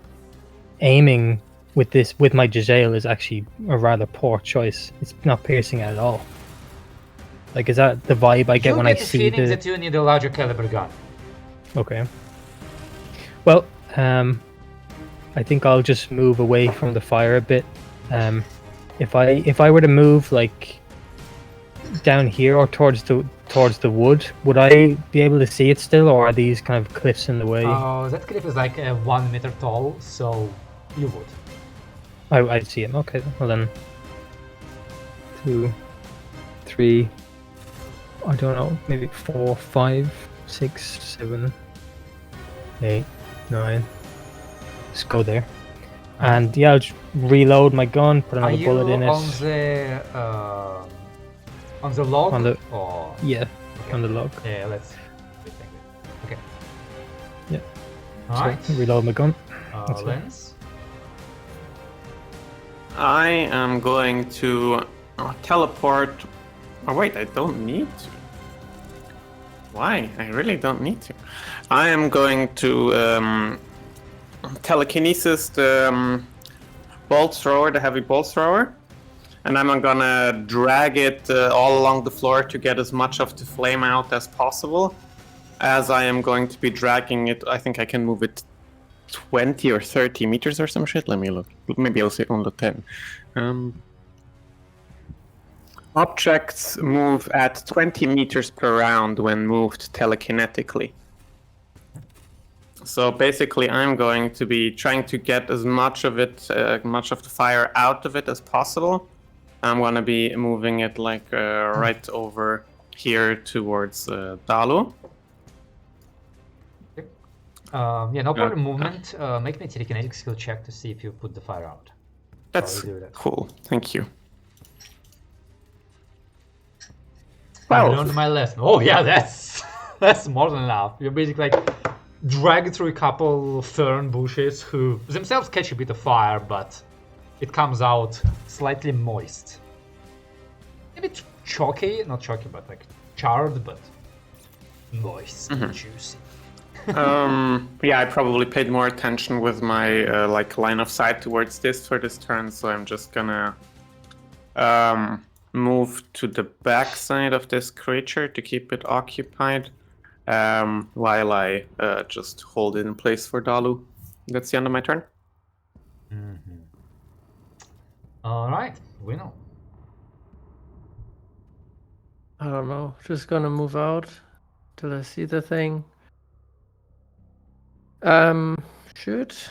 Speaker 3: aiming with my Giselle is actually a rather poor choice? It's not piercing at all. Like, is that the vibe I get when I see
Speaker 1: the feeling that you need a larger caliber gun.
Speaker 3: Okay. Well, I think I'll just move away from the fire a bit. If I were to move like down here or towards the wood, would I be able to see it still, or are these kind of cliffs in the way?
Speaker 1: That cliff is like 1 meter tall, so you would.
Speaker 3: I see him. Okay, well then 2, 3, I don't know, maybe 4, 5, 6, 7, 8, 9. Just go there. And yeah, I'll just reload my gun, put another bullet in it.
Speaker 1: On the log?
Speaker 3: On the-
Speaker 1: Or...
Speaker 3: Yeah, on the log.
Speaker 1: Yeah, let's... Okay.
Speaker 3: Yeah.
Speaker 1: Alright.
Speaker 3: So, reload my gun. That's it.
Speaker 1: Lens?
Speaker 4: I am going to teleport. Oh wait, I don't need to. Why? I really don't need to. I am going to telekinesis the bolt thrower, the heavy bolt thrower, and I'm gonna drag it all along the floor to get as much of the flame out as possible. As I am going to be dragging it, I think I can move it 20 or 30 meters or some shit. Let me look. Maybe I'll say on the 10. Objects move at 20 meters per round when moved telekinetically. So basically, I'm going to be trying to get as much of it, much of the fire out of it as possible. I'm going to be moving it like right over here towards Dalu.
Speaker 1: Yeah, no problem movement. Make me a telekinetic skill check to see if you put the fire out.
Speaker 4: That's
Speaker 1: Probably do that.
Speaker 4: cool. Thank you.
Speaker 1: I
Speaker 4: Well,
Speaker 1: learned my lesson. Oh yeah, that's that's more than enough. You're basically like dragged through a couple fern bushes who themselves catch a bit of fire, but it comes out slightly moist. A bit chalky, not chalky, but like charred, but moist, juicy.
Speaker 4: yeah, I probably paid more attention with my like line of sight towards this for this turn, so I'm just gonna move to the back side of this creature to keep it occupied, while I just hold it in place for Dalu. That's the end of my turn.
Speaker 1: All right, we know.
Speaker 5: I don't know. Just gonna move out till I see the thing. Shoot.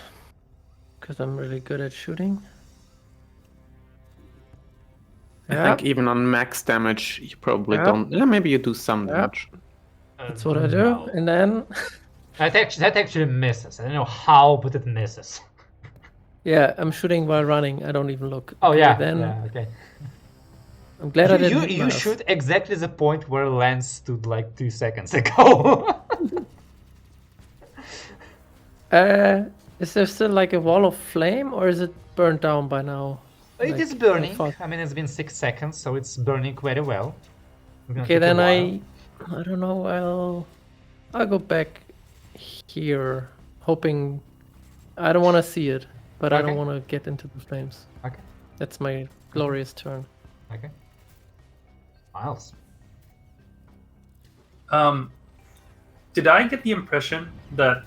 Speaker 5: Because I'm really good at shooting.
Speaker 4: I think even on max damage, you probably
Speaker 5: Yeah.
Speaker 4: don't. Yeah, maybe you do some
Speaker 5: Yeah.
Speaker 4: damage.
Speaker 5: That's what I do.
Speaker 1: No.
Speaker 5: And then,
Speaker 1: That actually misses. I don't know how, but it misses.
Speaker 5: yeah, I'm shooting while running. I don't even look.
Speaker 1: Oh
Speaker 5: Okay,
Speaker 1: yeah,
Speaker 5: then
Speaker 1: yeah, okay.
Speaker 5: I'm glad I didn't
Speaker 1: You
Speaker 5: hit
Speaker 1: you
Speaker 5: Miles.
Speaker 1: shoot exactly the point where Lance stood like 2 seconds ago.
Speaker 5: Is there still like a wall of flame, or is it burned down by now?
Speaker 1: It
Speaker 5: Like,
Speaker 1: is burning.
Speaker 5: fuck.
Speaker 1: I mean, it's been 6 seconds, so it's burning very well. It's gonna
Speaker 5: Okay,
Speaker 1: take a
Speaker 5: then
Speaker 1: while.
Speaker 5: I don't know. I'll go back here, hoping. I don't want to see it, but I don't
Speaker 1: Okay.
Speaker 5: want to get into the flames.
Speaker 1: Okay,
Speaker 5: That's my glorious turn.
Speaker 1: okay. Miles.
Speaker 2: Did I get the impression that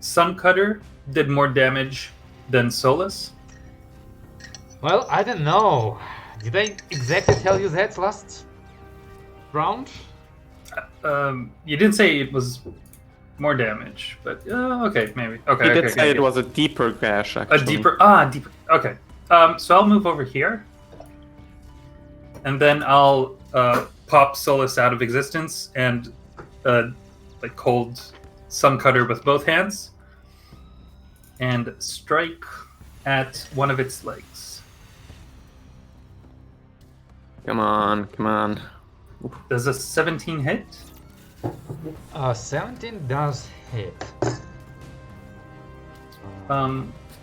Speaker 2: Suncutter did more damage than Solus?
Speaker 1: Well, I don't know. Did I exactly tell you that last round?
Speaker 2: You didn't say it was more damage, but okay, maybe. Okay,
Speaker 4: He
Speaker 2: okay,
Speaker 4: did say
Speaker 2: okay.
Speaker 4: it was a deeper gash,
Speaker 2: A
Speaker 4: actually.
Speaker 2: deeper. Deeper. Okay. So I'll move over here, and then I'll pop Solus out of existence and like hold Suncutter with both hands and strike at one of its legs.
Speaker 4: Come on, come on.
Speaker 2: Does a 17 hit?
Speaker 1: 17 does hit.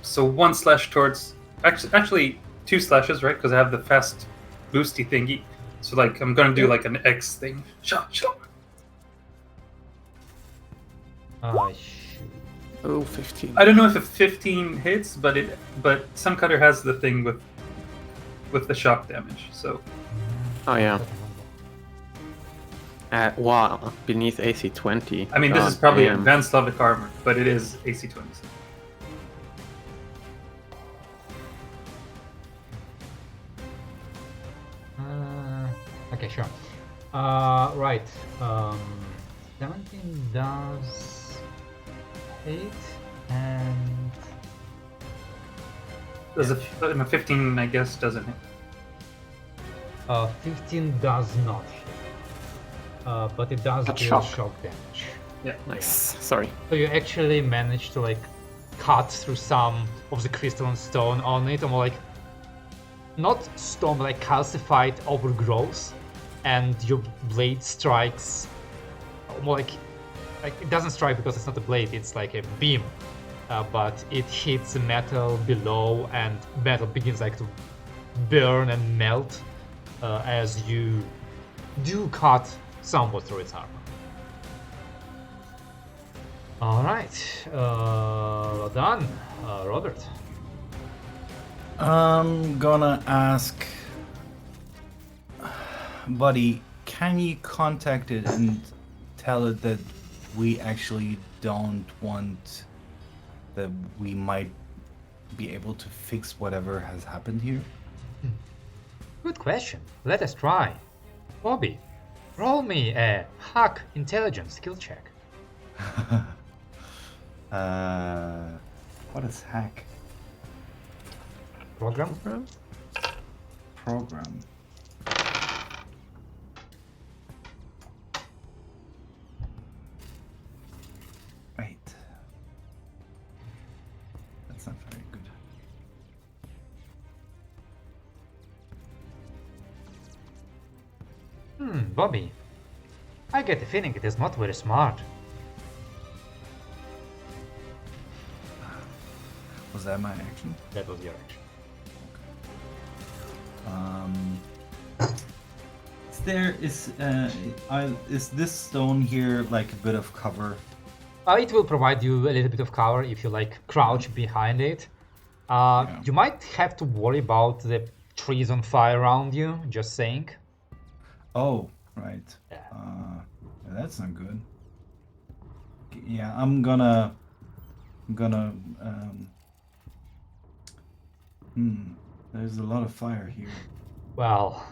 Speaker 2: So one slash towards. Actually 2 slashes, right? Because I have the fast boosty thingy. So like I'm gonna do like an X thing. Shot.
Speaker 1: Shoot.
Speaker 4: Oh, 15.
Speaker 2: I don't know if a 15 hits, but Suncutter has the thing with the shock damage. So
Speaker 4: Oh, yeah. Wow, beneath AC 20.
Speaker 2: I mean, this
Speaker 4: God
Speaker 2: is probably
Speaker 4: damn.
Speaker 2: advanced Slavic armor, but it is AC 20.
Speaker 1: Okay, sure. Right. 17 does hit, and
Speaker 2: Does a 15, I guess, doesn't hit.
Speaker 1: 15 does not hit. But it does
Speaker 4: But
Speaker 1: deal
Speaker 4: shock.
Speaker 1: shock damage.
Speaker 2: Yeah.
Speaker 4: Nice. Sorry.
Speaker 1: So you actually managed to like cut through some of the crystalline stone on it, or more like not stone, but like calcified overgrowth, and your blade strikes more like it doesn't strike because it's not a blade; it's like a beam, but it hits the metal below, and metal begins like to burn and melt as you do cut somewhat through its armor. All right, well done, Robert.
Speaker 6: I'm gonna ask, buddy, can you contact it and tell it that we actually don't want, that we might be able to fix whatever has happened here?
Speaker 1: Good question. Let us try. Bobby, roll me a hack intelligence skill check.
Speaker 6: What is hack?
Speaker 1: Program?
Speaker 6: Program. Wait. That's not very good.
Speaker 1: Bobby. I get the feeling it is not very smart.
Speaker 6: Was that my action?
Speaker 1: That was your action.
Speaker 6: Is this stone here like a bit of cover?
Speaker 1: It will provide you a little bit of cover if you like crouch behind it. You might have to worry about the trees on fire around you, just saying.
Speaker 6: Oh, right.
Speaker 1: Yeah.
Speaker 6: That's not good. Yeah, I'm gonna. There's a lot of fire here.
Speaker 1: Well,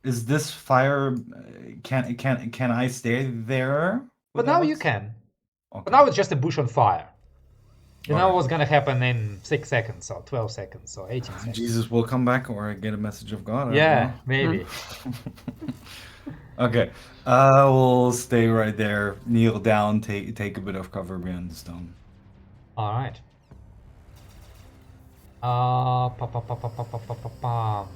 Speaker 6: Is this fire? Can I stay there?
Speaker 1: but now you
Speaker 6: without-
Speaker 1: can.
Speaker 6: Okay.
Speaker 1: But now it's just a bush on fire. You know
Speaker 6: Alright.
Speaker 1: what's gonna happen in 6 seconds, or 12 seconds, or 18 seconds.
Speaker 6: Jesus will come back, or I get a message of God. I don't
Speaker 1: Yeah,
Speaker 6: know.
Speaker 1: maybe.
Speaker 6: Okay, I will stay right there, kneel down, take a bit of cover behind the stone.
Speaker 1: All right. Pa, pa, pa, pa, pa, pa, pa, pa, pa.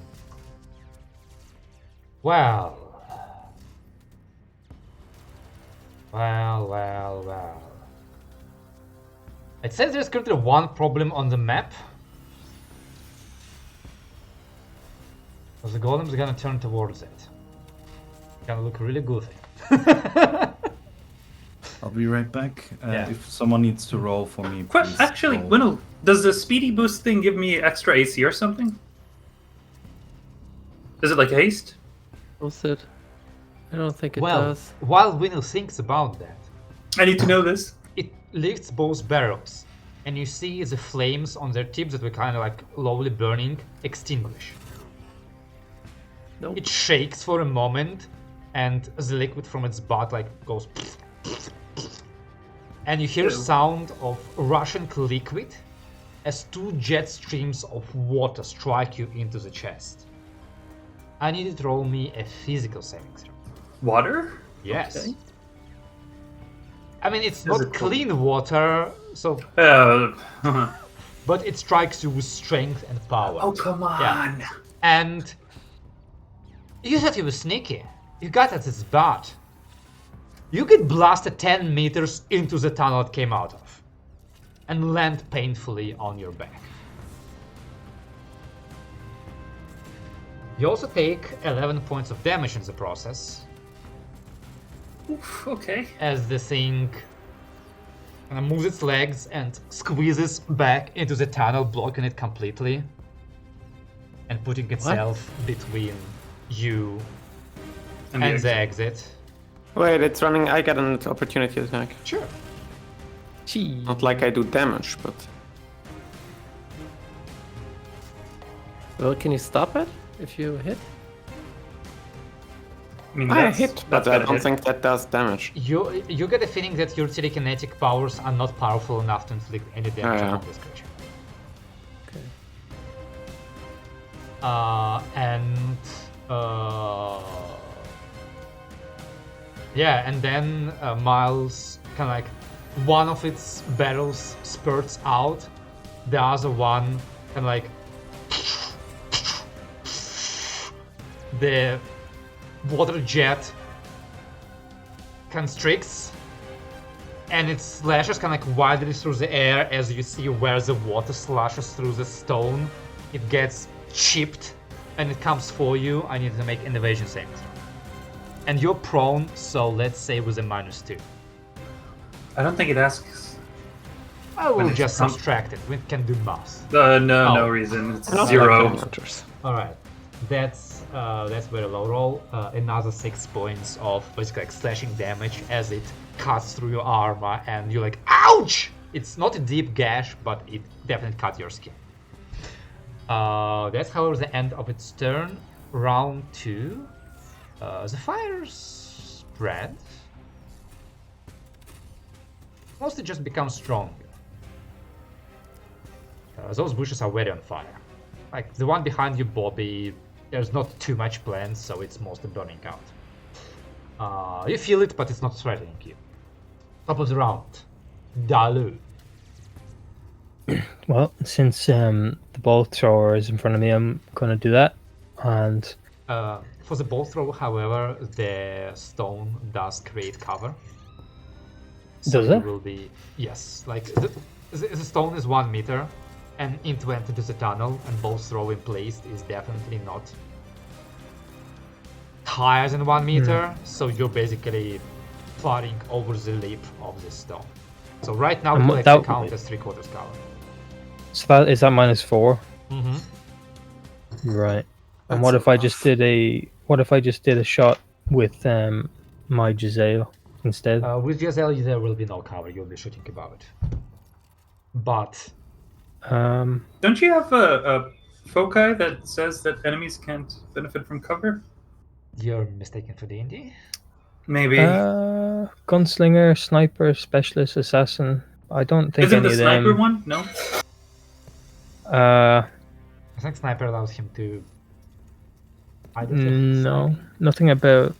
Speaker 1: Well. Well. It says there's currently one problem on the map. So the golem's gonna turn towards it. Gonna look really goofy.
Speaker 6: I'll be right back.
Speaker 1: Yeah.
Speaker 6: If someone needs to roll for me,
Speaker 2: Quick,
Speaker 6: please
Speaker 2: actually,
Speaker 6: roll.
Speaker 2: Winnow, does the speedy boost thing give me extra AC or something? Is it like haste?
Speaker 5: Was it? I don't think it
Speaker 1: Well,
Speaker 5: does.
Speaker 1: while Winnow thinks about that,
Speaker 2: I need to know this.
Speaker 1: it lifts both barrels, and you see the flames on their tips that were kind of like slowly burning extinguish.
Speaker 5: Nope.
Speaker 1: It shakes for a moment, and the liquid from its butt like goes, and you hear
Speaker 2: Ew.
Speaker 1: sound of rushing liquid as two jet streams of water strike you into the chest. I need you to roll me a physical saving throw.
Speaker 2: Water?
Speaker 1: Yes.
Speaker 2: Okay.
Speaker 1: I mean, it's
Speaker 2: Physical.
Speaker 1: not clean water, so
Speaker 2: Uh,
Speaker 1: but it strikes you with strength and power.
Speaker 2: oh, come on.
Speaker 1: Yeah. And you thought you were sneaky. You got at his butt. You get blasted 10 meters into the tunnel it came out of, and land painfully on your back. You also take 11 points of damage in the process,
Speaker 2: Oof, okay.
Speaker 1: as the thing kind of moves its legs and squeezes back into the tunnel, blocking it completely, and putting itself between you and the exit.
Speaker 4: Wait, it's running. I get an opportunity attack.
Speaker 1: Sure.
Speaker 5: Gee.
Speaker 4: Not like I do damage, but
Speaker 5: Well, can you stop it if you hit?
Speaker 2: I mean,
Speaker 4: I
Speaker 2: that's-
Speaker 4: hit,
Speaker 2: that's
Speaker 4: but I
Speaker 2: gotta
Speaker 4: don't
Speaker 2: hit.
Speaker 4: think that does damage.
Speaker 1: You get a feeling that your telekinetic powers are not powerful enough to inflict any damage
Speaker 4: Yeah.
Speaker 1: on this creature.
Speaker 5: Okay.
Speaker 1: And then Miles kind of like one of its barrels spurts out, the other one kind of like the water jet constricts, and it slashes kind of like wildly through the air as you see where the water slashes through the stone. It gets chipped and it comes for you. I need to make an evasion saving throw. And you're prone, so let's say with a -2.
Speaker 2: I don't think it asks.
Speaker 1: I will
Speaker 2: When it's
Speaker 1: just
Speaker 2: prone-
Speaker 1: subtract it. We can do math.
Speaker 2: No
Speaker 1: Oh.
Speaker 2: no reason. It's
Speaker 4: I don't
Speaker 2: zero.
Speaker 4: think that matters.
Speaker 1: All right, that's very low roll. Another 6 points of basically like slashing damage as it cuts through your armor, and you're like, ouch! It's not a deep gash, but it definitely cut your skin. That's however the end of its turn. Round 2. The fire spread. Mostly just becomes stronger. Those bushes are very on fire. Like the one behind you, Bobby, there's not too much planned, so it's mostly burning out. You feel it, but it's not threatening you. Top of the round. Dalu.
Speaker 3: Well, since the ball thrower is in front of me, I'm gonna do that, and
Speaker 1: For the bolt throw, however, the stone does create cover. So
Speaker 3: Does
Speaker 1: you
Speaker 3: it?
Speaker 1: will be yes, like the stone is 1 meter, and into the tunnel, and bolt throw in place is definitely not higher than 1 meter. So you're basically flying over the lip of the stone. So right now
Speaker 3: And
Speaker 1: you
Speaker 3: what-
Speaker 1: actually
Speaker 3: that-
Speaker 1: count as 3/4 cover.
Speaker 3: So that is that -4.
Speaker 1: Mm-hmm.
Speaker 3: Right. And
Speaker 2: That's
Speaker 3: what if I
Speaker 2: enough.
Speaker 3: just did a shot with my Giselle instead?
Speaker 1: With Giselle, there will be no cover. You'll be shooting above it. But
Speaker 2: Don't you have a foci that says that enemies can't benefit from cover?
Speaker 1: you're mistaken for D&D.
Speaker 2: Maybe.
Speaker 3: Gunslinger, sniper, specialist, assassin. I don't think
Speaker 2: Isn't
Speaker 3: any
Speaker 2: the
Speaker 3: of
Speaker 2: sniper
Speaker 3: them.
Speaker 2: one? No.
Speaker 1: I think sniper allows him to. Either
Speaker 3: No, nothing about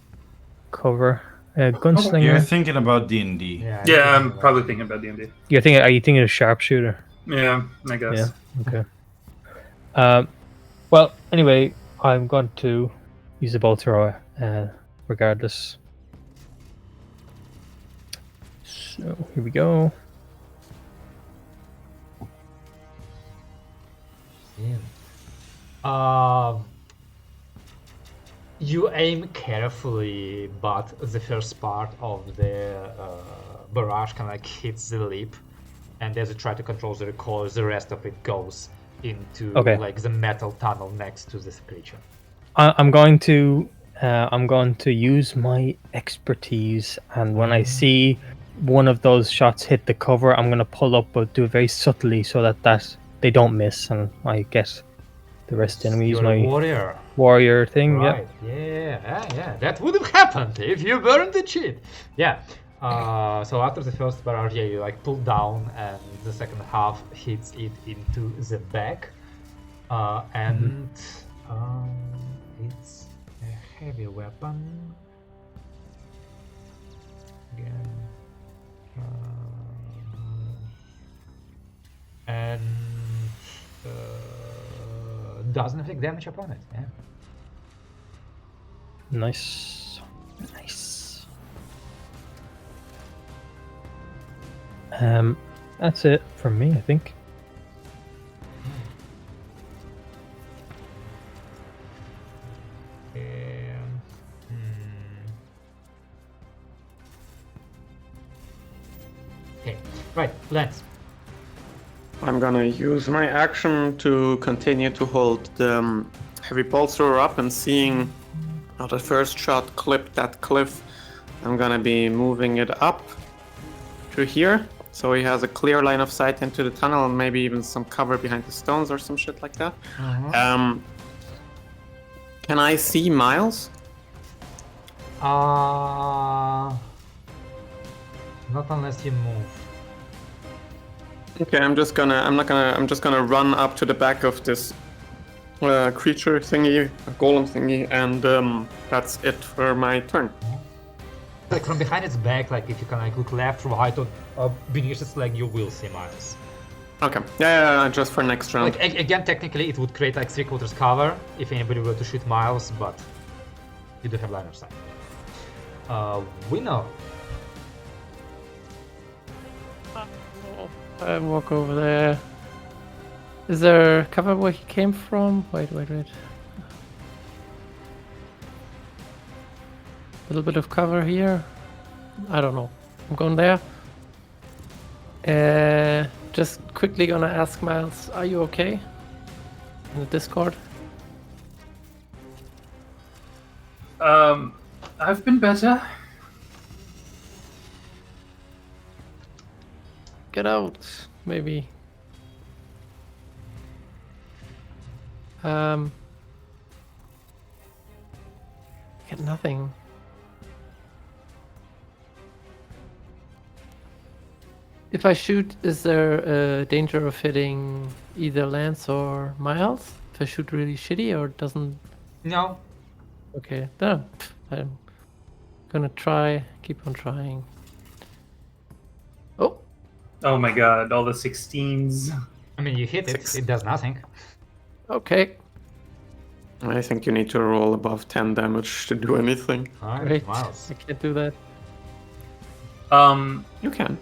Speaker 3: cover. Gunslinger.
Speaker 6: You're thinking about D&D.
Speaker 1: Yeah,
Speaker 2: Yeah, I'm probably thinking about D&D.
Speaker 3: Are you thinking of sharpshooter?
Speaker 2: Yeah, I guess.
Speaker 3: Yeah. Okay. Well, anyway, I'm going to use the bolt thrower, regardless. So here we go.
Speaker 1: You aim carefully, but the first part of the barrage kind of like hits the lip, and as you try to control the recoil, the rest of it goes into like the metal tunnel next to this creature.
Speaker 3: I'm going to use my expertise, and when I see one of those shots hit the cover, I'm going to pull up, but do it very subtly so that they don't miss, and I get the rest of the enemies.
Speaker 1: You're a
Speaker 3: warrior thing,
Speaker 1: right? Yeah. That would have happened if you weren't the cheat. Yeah. So after the first barrage, you like pull down, and the second half hits it into the back, and it's a heavy weapon. Again. And doesn't inflict damage upon it. Yeah.
Speaker 3: Nice. That's it from me, I think.
Speaker 1: Okay, right, Lance.
Speaker 4: I'm gonna use my action to continue to hold the heavy bolt thrower up, and seeing how the first shot clipped that cliff, I'm gonna be moving it up to here, so he has a clear line of sight into the tunnel, and maybe even some cover behind the stones or some shit like that. Can I see Miles?
Speaker 1: Not unless you move.
Speaker 4: Okay, I'm just gonna run up to the back of this creature thingy, a golem thingy, and that's it for my turn.
Speaker 1: Like from behind its back, like if you can like look left, right, or beneath its leg, you will see Miles.
Speaker 4: Okay, yeah, just for next round.
Speaker 1: Like again, technically, it would create like 3/4 cover if anybody were to shoot Miles, but you do have line of sight. Winnow.
Speaker 5: I walk over there. Is there cover where he came from? Wait. A little bit of cover here. I don't know. I'm going there. Just quickly gonna ask Miles, are you okay? In the Discord.
Speaker 2: I've been better.
Speaker 5: Get out, maybe. Get nothing. If I shoot, is there a danger of hitting either Lance or Miles? If I shoot really shitty, or doesn't?
Speaker 1: No.
Speaker 5: Okay, then I'm gonna try. Keep on trying. Oh.
Speaker 2: Oh my god, all the 16s.
Speaker 1: I mean, you hit it. It does nothing.
Speaker 5: Okay.
Speaker 4: I think you need to roll above 10 damage to do anything.
Speaker 1: Alright,
Speaker 5: Great.
Speaker 1: Miles.
Speaker 5: I can't do that.
Speaker 4: You can.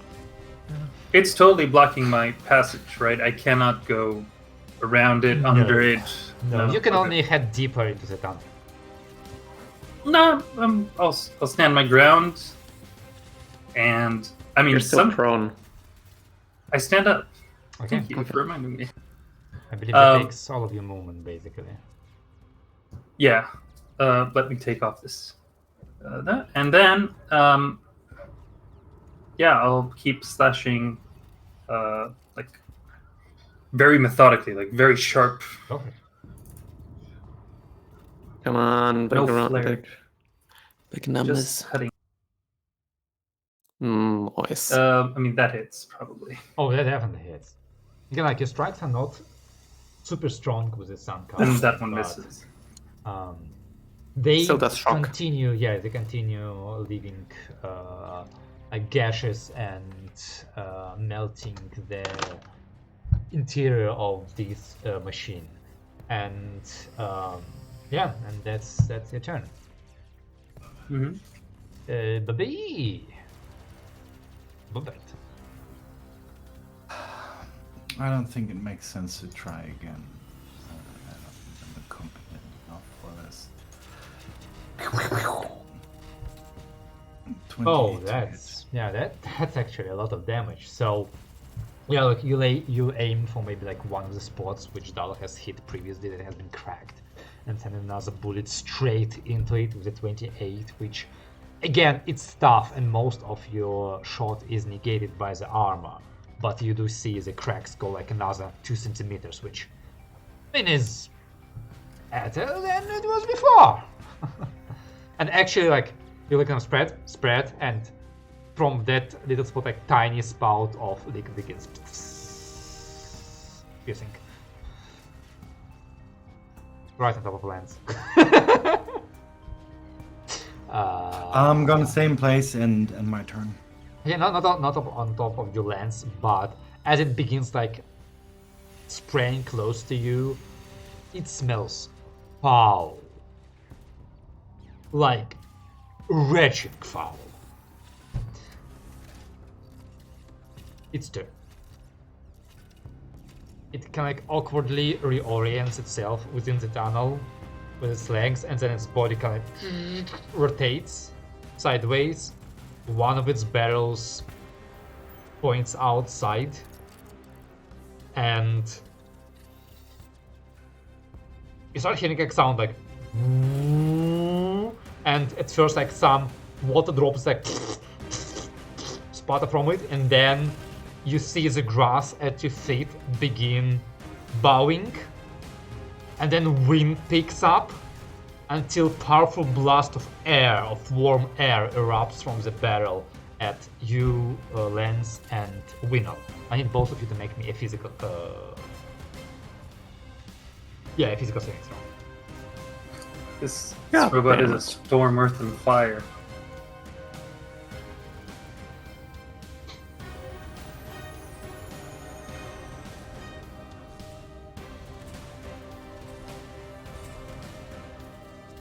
Speaker 2: It's totally blocking my passage, right? I cannot go around it, under it.
Speaker 1: No, you can
Speaker 2: okay.
Speaker 1: only head deeper into the tunnel.
Speaker 2: No, I'll stand my ground. And I mean,
Speaker 4: You're still prone.
Speaker 2: I stand up.
Speaker 1: Okay.
Speaker 2: Thank you for reminding me.
Speaker 1: I believe that takes all of your movement, basically.
Speaker 2: Yeah. Let me take off this. That, and then, yeah, I'll keep slashing, like very methodically, like very sharp.
Speaker 1: Okay.
Speaker 4: Come on, big
Speaker 2: No
Speaker 4: round,
Speaker 2: flare.
Speaker 4: big numbers.
Speaker 2: Just cutting.
Speaker 4: Nice.
Speaker 2: I mean, that hits probably.
Speaker 1: Oh, that definitely hits. Again, like your strikes are not super strong with the sun card.
Speaker 2: And that one
Speaker 1: but,
Speaker 2: misses.
Speaker 1: They
Speaker 4: Still does shock.
Speaker 1: continue. Yeah, they continue leaving like gashes and melting the interior of this machine. And yeah, and that's your turn.
Speaker 2: Mm-hmm.
Speaker 1: Baby. Bobert.
Speaker 6: I don't think it makes sense to try again. I don't think I'm competent enough for this. 28
Speaker 1: Oh,
Speaker 6: to
Speaker 1: that's that's actually a lot of damage. So yeah, look, you aim for maybe like one of the spots which Dal has hit previously that has been cracked, and send another bullet straight into it with a 28, which again it's tough, and most of your shot is negated by the armor. But you do see the cracks go like another 2 centimeters, which I mean is better than it was before. And actually, like you look at spread, and from that little spot, like tiny spout of liquid begins piercing right on top of Lance.
Speaker 6: I'm gonna stay in place and my turn.
Speaker 1: Yeah, not on top of your lens, but as it begins like spraying close to you, it smells foul. Like wretched foul. It's turn. It kind of like awkwardly reorients itself within the tunnel with its legs, and then its body kind of rotates sideways. One of its barrels points outside, and you start hearing a sound like, and at first like some water drops like sputter from it, and then you see the grass at your feet begin bowing, and then wind picks up until powerful blast of air, of warm air, erupts from the barrel at you, Lance, and Winnow. I need both of you to make me a physical, a physical strength roll.
Speaker 2: This
Speaker 4: Yeah,
Speaker 2: robot
Speaker 4: damn
Speaker 2: is a
Speaker 4: it.
Speaker 2: storm, earth, and fire.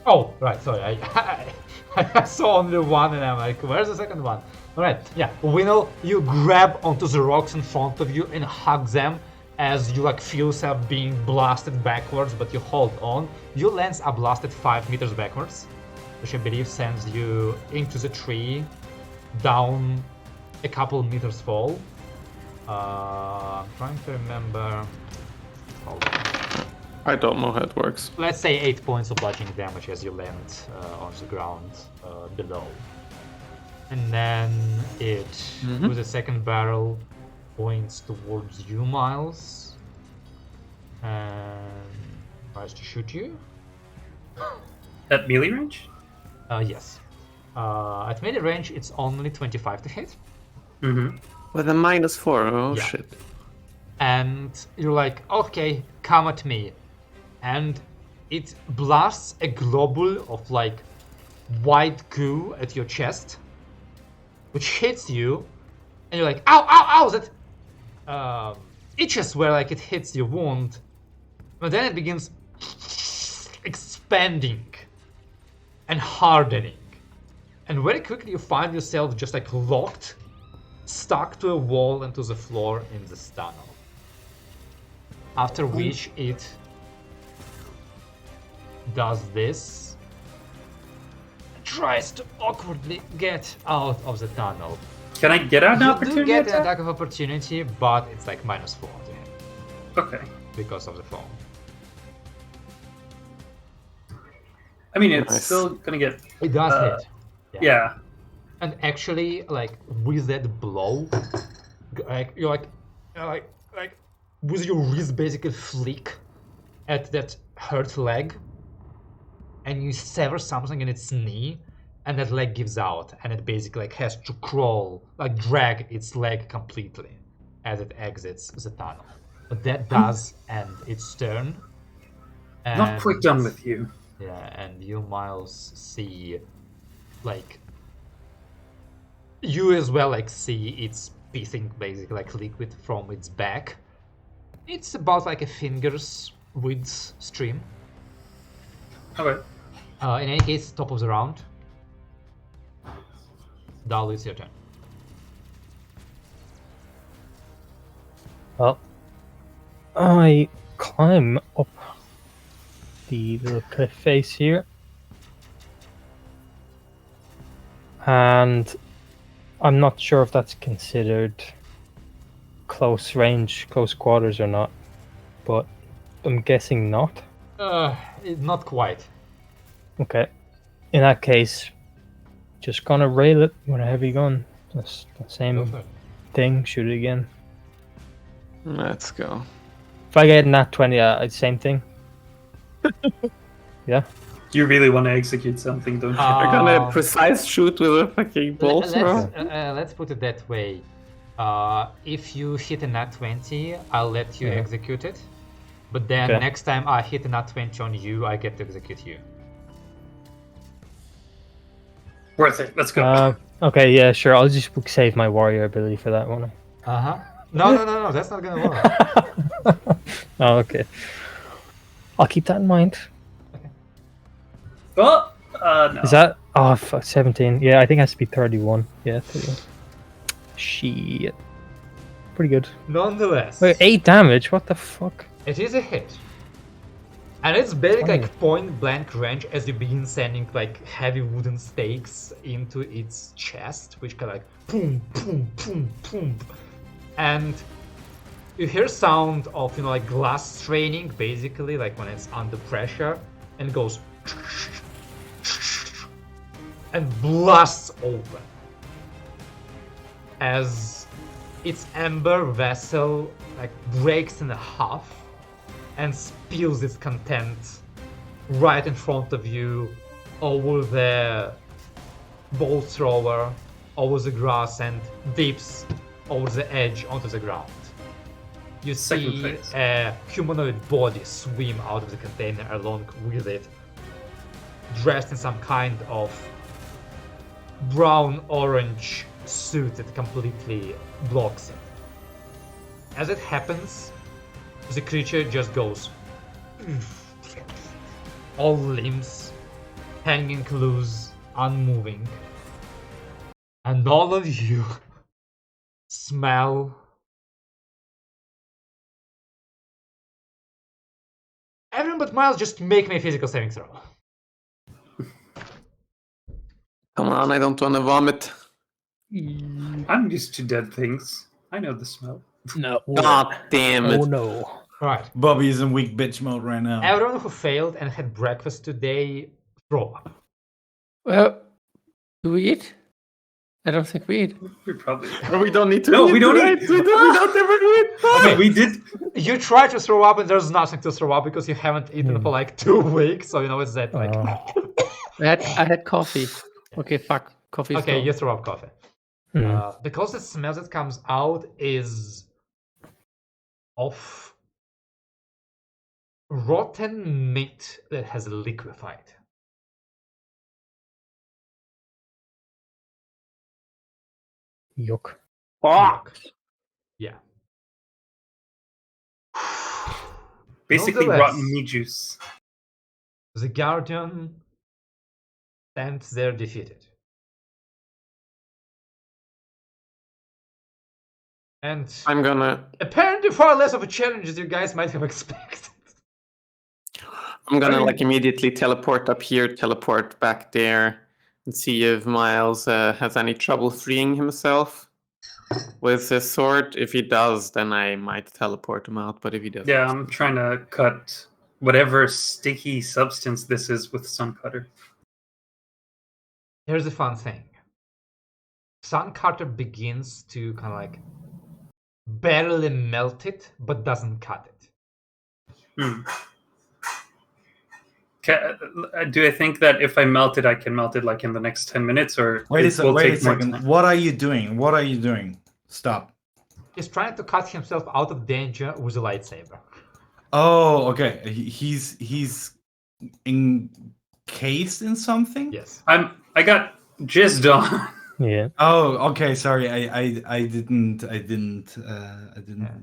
Speaker 1: Oh, right, sorry, I saw only one and I'm like, where's the second one? Alright, yeah, Winnow, you grab onto the rocks in front of you and hug them as you like feel yourself being blasted backwards, but you hold on. Your lands are blasted 5 meters backwards, which I believe sends you into the tree, down a couple meters fall. I'm trying to remember. Hold on.
Speaker 4: I don't know how it works.
Speaker 1: Let's say 8 points of bludgeoning damage as you land on the ground below. And then it, with the second barrel, points towards you, Miles, and tries to shoot you.
Speaker 2: At melee range?
Speaker 1: Yes. At melee range, it's only 25 to hit.
Speaker 2: Mm-hmm.
Speaker 4: With a -4, oh
Speaker 1: Yeah.
Speaker 4: shit.
Speaker 1: And you're like, okay, come at me. And it blasts a globule of like white goo at your chest, which hits you, and you're like, ow, ow, ow! That itches where like it hits your wound, but then it begins expanding and hardening. And very quickly you find yourself just like locked, stuck to a wall and to the floor in this tunnel. After which it does this, tries to awkwardly get out of the tunnel.
Speaker 2: Can I get an
Speaker 1: You
Speaker 2: opportunity
Speaker 1: do get an
Speaker 2: attack?
Speaker 1: attack of opportunity, but it's like -4 to him
Speaker 2: Okay.
Speaker 1: because of the foam.
Speaker 2: I mean, it's
Speaker 4: Nice.
Speaker 2: still gonna get.
Speaker 1: It does hit.
Speaker 2: Yeah.
Speaker 1: And actually, like with that blow, like you're like with your wrist basically flick at that hurt leg, and you sever something in its knee, and that leg gives out, and it basically like has to crawl, like drag its leg completely as it exits the tunnel. But that does end its turn.
Speaker 2: Not quite
Speaker 1: and-
Speaker 2: done with you.
Speaker 1: Yeah, and you, Miles, see like you as well like see it's pissing basically like liquid from its back. It's about like a finger's width stream.
Speaker 2: Okay.
Speaker 1: In any case, top of the round. Dal, it's your turn.
Speaker 3: Well, I climb up the little cliff face here, and I'm not sure if that's considered close range, close quarters or not, but I'm guessing not.
Speaker 1: Not quite.
Speaker 3: Okay. In that case, just gonna rail it with a heavy gun. That's the
Speaker 1: Go
Speaker 3: same
Speaker 1: for it.
Speaker 3: thing. Shoot it again.
Speaker 4: Let's go.
Speaker 3: If I get nat 20, same thing. Yeah.
Speaker 2: You really want to execute something, don't you?
Speaker 4: We're gonna precise shoot with a fucking bolt throw.
Speaker 1: Let's put it that way. If you hit a nat 20, I'll let you
Speaker 3: Yeah.
Speaker 1: execute it. But then
Speaker 3: Okay.
Speaker 1: next time I hit a nat 20 on you, I get to execute you.
Speaker 2: Worth it. Let's go.
Speaker 3: Okay, yeah, sure. I'll just save my warrior ability for that one.
Speaker 1: Uh-huh. No, that's not gonna work.
Speaker 3: Oh, okay. I'll keep that in mind.
Speaker 2: Oh, no.
Speaker 3: Is that 17? Yeah, I think it has to be 31. Yeah, 31. Shit. Pretty good.
Speaker 1: Nonetheless,
Speaker 3: Wait, 8 damage? What the fuck?
Speaker 1: it is a hit. And it's basically
Speaker 3: Funny.
Speaker 1: like point blank range as you begin sending like heavy wooden stakes into its chest, which kind of like boom, boom, boom, boom. And you hear sound of, you know, like glass straining, basically, like when it's under pressure, and it goes and blasts open as its amber vessel like breaks in half and spills its contents right in front of you over the bolt thrower, over the grass, and dips over the edge onto the ground. You
Speaker 2: Second
Speaker 1: see
Speaker 2: phase.
Speaker 1: a humanoid body swim out of the container along with it, dressed in some kind of brown-orange suit that completely blocks it. As it happens, the creature just goes all limbs hanging loose, unmoving, and all of you smell everyone but Miles. Just make me a physical saving throw.
Speaker 4: Come on, I don't want to vomit.
Speaker 2: I'm used to dead things. I know the smell.
Speaker 3: No.
Speaker 4: God damn it.
Speaker 3: Oh no.
Speaker 1: Right.
Speaker 6: Bobby's in weak bitch mode right now.
Speaker 1: Everyone who failed and had breakfast today, throw up.
Speaker 5: Well, do we eat? I don't think we eat.
Speaker 2: We probably.
Speaker 4: We don't need to
Speaker 2: No,
Speaker 4: eat,
Speaker 2: we don't
Speaker 4: right?
Speaker 2: eat.
Speaker 4: We don't ever do it.
Speaker 2: Okay, we did.
Speaker 1: You try to throw up and there's nothing to throw up because you haven't eaten for like 2 weeks, so you know it's that like.
Speaker 5: I had coffee. Okay, fuck. Coffee.
Speaker 1: Okay, you throw up coffee.
Speaker 3: Hmm.
Speaker 1: Because the smell that comes out is of rotten meat that has liquefied.
Speaker 3: Yuck.
Speaker 1: Yuck. Yeah.
Speaker 2: Basically
Speaker 1: Nonetheless,
Speaker 2: rotten meat juice.
Speaker 1: The Guardian stands there defeated. And
Speaker 4: I'm gonna
Speaker 1: apparently far less of a challenge as you guys might have expected.
Speaker 4: like immediately teleport up here, teleport back there, and see if Miles has any trouble freeing himself with his sword. If he does, then I might teleport him out. But if he doesn't,
Speaker 2: Yeah, I'm trying to cut whatever sticky substance this is with Suncutter.
Speaker 1: Here's the fun thing. Suncutter begins to kind of like barely melt it, but doesn't cut it.
Speaker 2: Do I think that if I melt it, I can melt it like in the next 10 minutes, or
Speaker 6: Wait a
Speaker 2: it will take more
Speaker 6: second.
Speaker 2: time?
Speaker 6: What are you doing? What are you doing? Stop.
Speaker 1: He's trying to cut himself out of danger with a lightsaber.
Speaker 6: Oh, okay. He's encased in something?
Speaker 1: Yes.
Speaker 2: I got jizzed on.
Speaker 3: Yeah.
Speaker 6: Oh, okay. Sorry, I didn't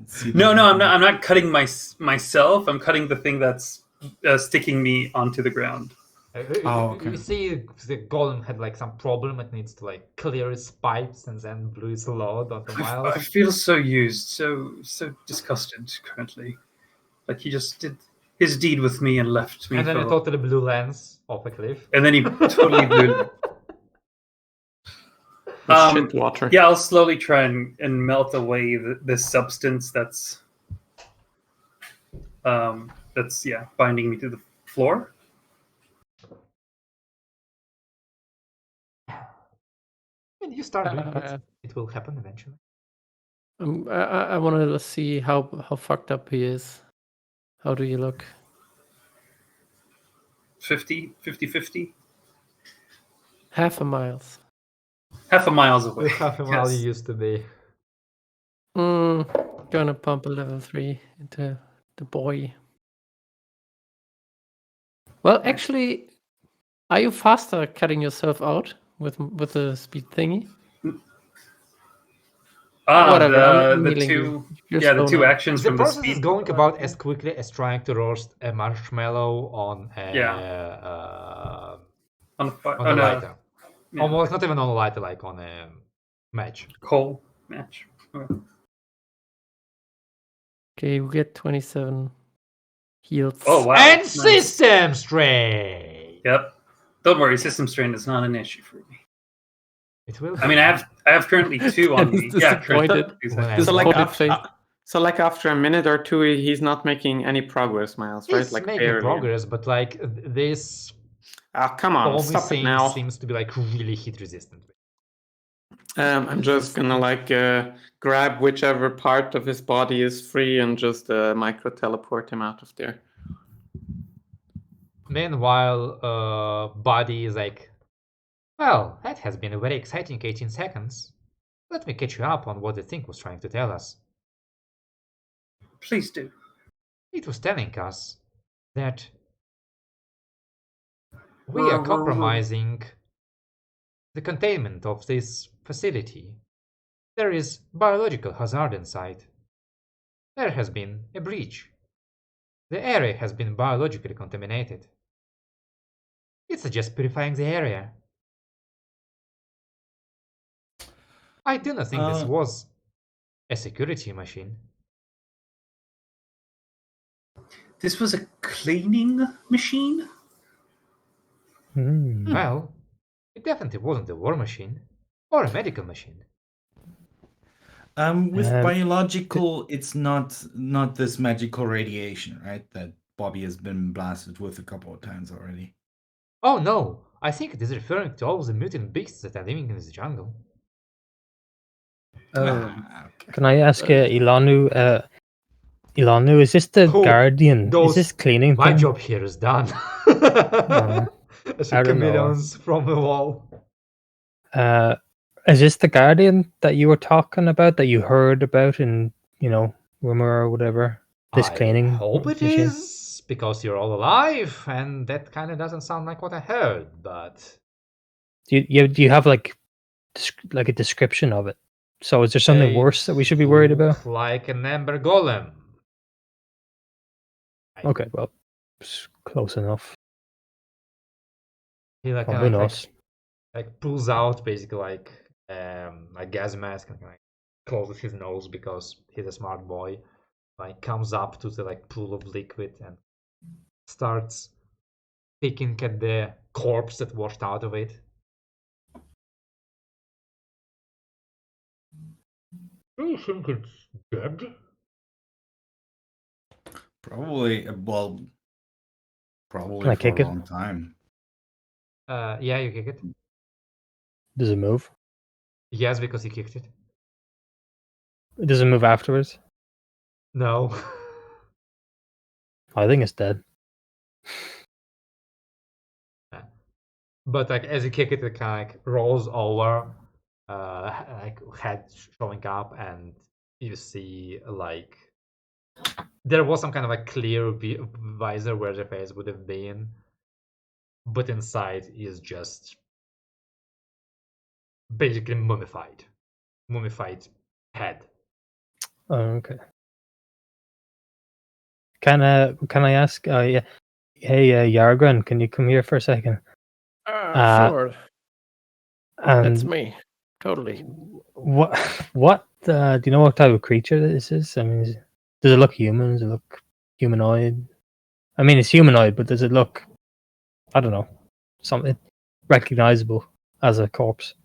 Speaker 6: see.
Speaker 2: No, I'm not cutting myself. I'm cutting the thing that's sticking me onto the ground.
Speaker 6: Oh, okay.
Speaker 1: You see, the golem had like some problem. It needs to like clear its pipes and then blew its load onto
Speaker 2: I
Speaker 1: Miles.
Speaker 2: feel so used, so disgusted currently. Like he just did his deed with me and left me.
Speaker 1: And then he totally blew Lance off a cliff.
Speaker 2: And then he totally blew.
Speaker 4: shit water.
Speaker 2: Yeah, I'll slowly try and melt away this substance that's binding me to the floor.
Speaker 1: When you start doing it, it will happen eventually.
Speaker 5: I want to see how fucked up he is. How do you look?
Speaker 2: 50.
Speaker 5: Half a miles.
Speaker 2: Half a miles away.
Speaker 1: With half a mile
Speaker 2: Yes.
Speaker 1: you used to be.
Speaker 5: Gonna pump a level 3 into the boy. Well, actually, are you faster cutting yourself out with the speed thingy? Whatever, I'm
Speaker 2: The
Speaker 5: healing
Speaker 2: two,
Speaker 5: you.
Speaker 2: the two actions
Speaker 1: The
Speaker 2: from the
Speaker 1: process
Speaker 2: speed.
Speaker 1: is going about as quickly as trying to roast a marshmallow on a
Speaker 2: on the
Speaker 1: on a lighter.
Speaker 2: yeah,
Speaker 1: Almost not even on a lighter, like on a match.
Speaker 2: coal match.
Speaker 5: Okay, we get 27 heals.
Speaker 2: Oh wow!
Speaker 1: And
Speaker 2: Nice.
Speaker 1: system strain.
Speaker 2: Yep. Don't worry, system strain is not an issue for me.
Speaker 1: It will.
Speaker 2: I mean, I have currently 2 on me. Yeah,
Speaker 5: Disappointed.
Speaker 2: exactly.
Speaker 4: So like
Speaker 5: Disappointed
Speaker 4: after,
Speaker 5: face.
Speaker 4: after a minute or two, he's not making any progress, Miles, right?
Speaker 1: He's
Speaker 4: Like
Speaker 1: making
Speaker 4: barely.
Speaker 1: progress, but like this
Speaker 4: Come on,
Speaker 1: only
Speaker 4: stop it
Speaker 1: thing
Speaker 4: now.
Speaker 1: seems to be like really hit resistant.
Speaker 4: I'm just gonna like grab whichever part of his body is free and just micro teleport him out of there.
Speaker 1: Meanwhile, Buddy is like, well, that has been a very exciting 18 seconds. Let me catch you up on what the thing was trying to tell us.
Speaker 2: Please do.
Speaker 1: It was telling us that we are compromising the containment of this facility. There is biological hazard inside. There has been a breach. The area has been biologically contaminated. It suggests purifying the area. I do not think this was a security machine.
Speaker 2: This was a cleaning machine?
Speaker 1: Well, it definitely wasn't a war machine or a medical machine.
Speaker 6: With biological, it's not this magical radiation, right? That Bobby has been blasted with a couple of times already.
Speaker 1: Oh no, I think it is referring to all the mutant beasts that are living in this jungle.
Speaker 6: Okay.
Speaker 3: Can I ask Ilanu? Ilanu, is this the
Speaker 1: Who
Speaker 3: Guardian?
Speaker 1: goes,
Speaker 3: Is this cleaning
Speaker 1: My
Speaker 3: thing?
Speaker 1: job here is done. As
Speaker 3: I
Speaker 1: a
Speaker 3: don't know.
Speaker 1: chameleons from the wall.
Speaker 3: Is this the Guardian that you were talking about, that you heard about in, rumor or whatever? This cleaning
Speaker 1: I hope it
Speaker 3: machine?
Speaker 1: is, because you're all alive, and that kind of doesn't sound like what I heard, but...
Speaker 3: Do you have like a description of it? So is there something
Speaker 1: They
Speaker 3: worse that we should be worried about?
Speaker 1: look like an ember golem.
Speaker 3: Okay, well, it's close enough.
Speaker 1: He like
Speaker 3: Well,
Speaker 1: kind
Speaker 3: who
Speaker 1: of
Speaker 3: knows?
Speaker 1: like pulls out basically like a gas mask and like closes his nose because he's a smart boy. Like comes up to the like pool of liquid and starts picking at the corpse that washed out of it. Do you think it's dead?
Speaker 6: Probably, well,
Speaker 3: Can
Speaker 6: probably
Speaker 3: I
Speaker 6: for a
Speaker 3: kick it?
Speaker 6: long time.
Speaker 1: Yeah, you kick it.
Speaker 3: Does it move?
Speaker 1: Yes, because you kicked it.
Speaker 3: Does it move afterwards?
Speaker 1: No.
Speaker 3: I think it's dead.
Speaker 1: But like as you kick it, it kind of like rolls over, like head showing up, and you see like there was some kind of a clear visor where the face would have been, but inside is just basically mummified head.
Speaker 3: Oh, okay. Can I ask? Yeah. Hey, Yargren, can you come here for a second?
Speaker 5: Sure. That's
Speaker 3: And
Speaker 5: me. Totally.
Speaker 3: what? Do you know what type of creature this is? I mean, does it look human? Does it look humanoid? I mean, it's humanoid, but does it look? I don't know, something recognizable as a corpse.